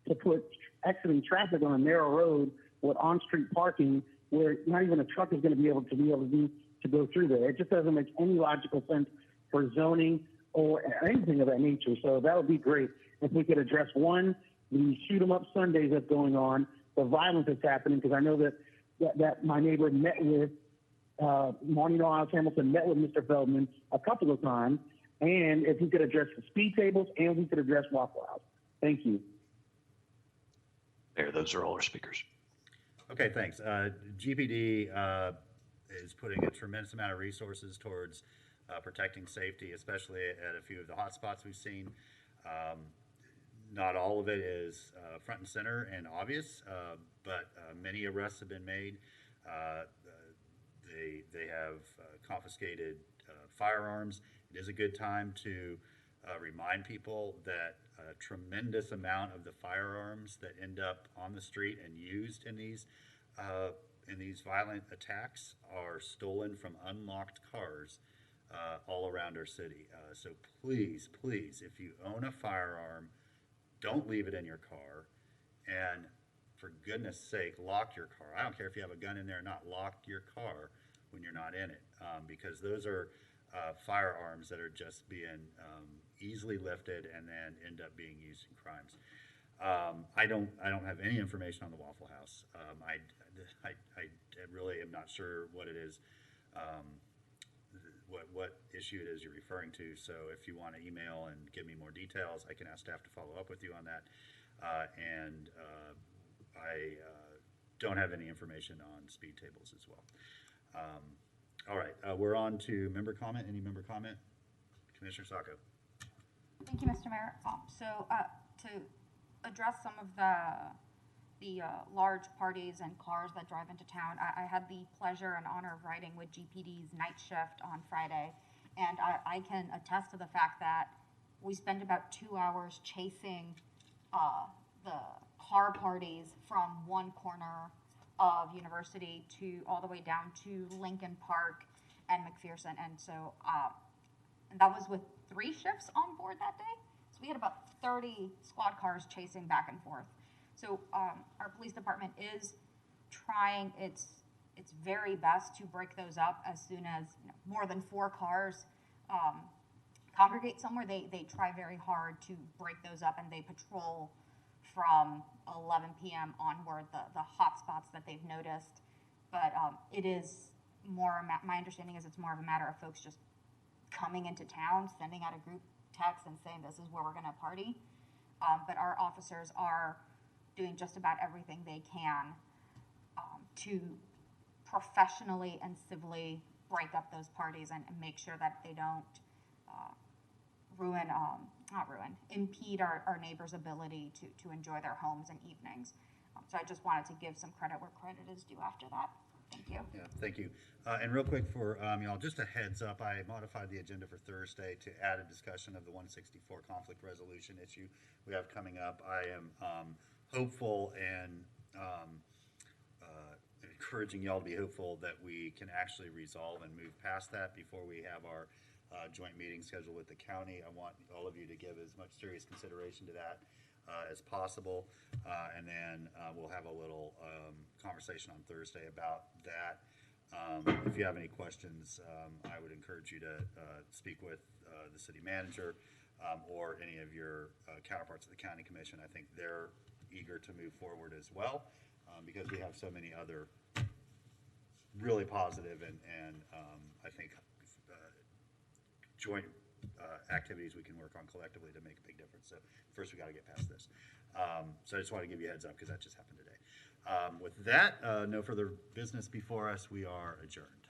to put exiting traffic on a narrow road with on-street parking where not even a truck is going to be able to go through there. It just doesn't make any logical sense for zoning or anything of that nature. So that would be great if we could address one, the shoot 'em up Sundays that's going on, the violence that's happening, because I know that my neighbor met with Marty Niles Hamilton met with Mr. Feldman a couple of times, and if we could address the speed tables and we could address Waffle House. Thank you. There, those are all our speakers. Okay, thanks. GPD is putting a tremendous amount of resources towards protecting safety, especially at a few of the hotspots we've seen. Not all of it is front and center and obvious, but many arrests have been made. They have confiscated firearms. It is a good time to remind people that a tremendous amount of the firearms that end up on the street and used in these violent attacks are stolen from unlocked cars all around our city. So please, please, if you own a firearm, don't leave it in your car, and for goodness sake, lock your car. I don't care if you have a gun in there or not, lock your car when you're not in it, because those are firearms that are just being easily lifted and then end up being used in crimes. I don't have any information on the Waffle House. I really am not sure what it is, what issue it is you're referring to. So if you want to email and give me more details, I can ask staff to follow up with you on that. I don't have any information on speed tables as well. All right, we're on to member comment. Any member comment? Commissioner Sacco. Thank you, Mr. Mayor. To address some of the large parties and cars that drive into town, I had the pleasure and honor of riding with GPD's night shift on Friday, and I can attest to the fact that we spend about 2 hours chasing the car parties from one corner of University to all the way down to Lincoln Park and McPherson. And so and that was with 3 shifts on board that day. So we had about 30 squad cars chasing back and forth. So our police department is trying its very best to break those up as soon as more than 4 cars congregate somewhere. They try very hard to break those up, and they patrol from 11 p.m. onward, the hot spots that they've noticed. But it is more, my understanding is it's more of a matter of folks just coming into town, sending out a group text and saying this is where we're gonna party. But our officers are doing just about everything they can to professionally and civilly break up those parties and make sure that they don't impede our neighbors' ability to enjoy their homes and evenings. So I just wanted to give some credit where credit is due after that. Thank you. Yeah, thank you. And real quick for y'all, just a heads up, I modified the agenda for Thursday to add a discussion of the 164 conflict resolution issue we have coming up. I am hopeful and encouraging y'all to be hopeful that we can actually resolve and move past that before we have our joint meeting scheduled with the county. I want all of you to give as much serious consideration to that as possible, and then we'll have a little conversation on Thursday about that. If you have any questions, I would encourage you to speak with the city manager or any of your counterparts at the county commission. I think they're eager to move forward as well, because we have so many other really positive and I think joint activities we can work on collectively to make a big difference. So first, we got to get past this. So I just want to give you a heads up because that just happened today. With that, no further business before us. We are adjourned.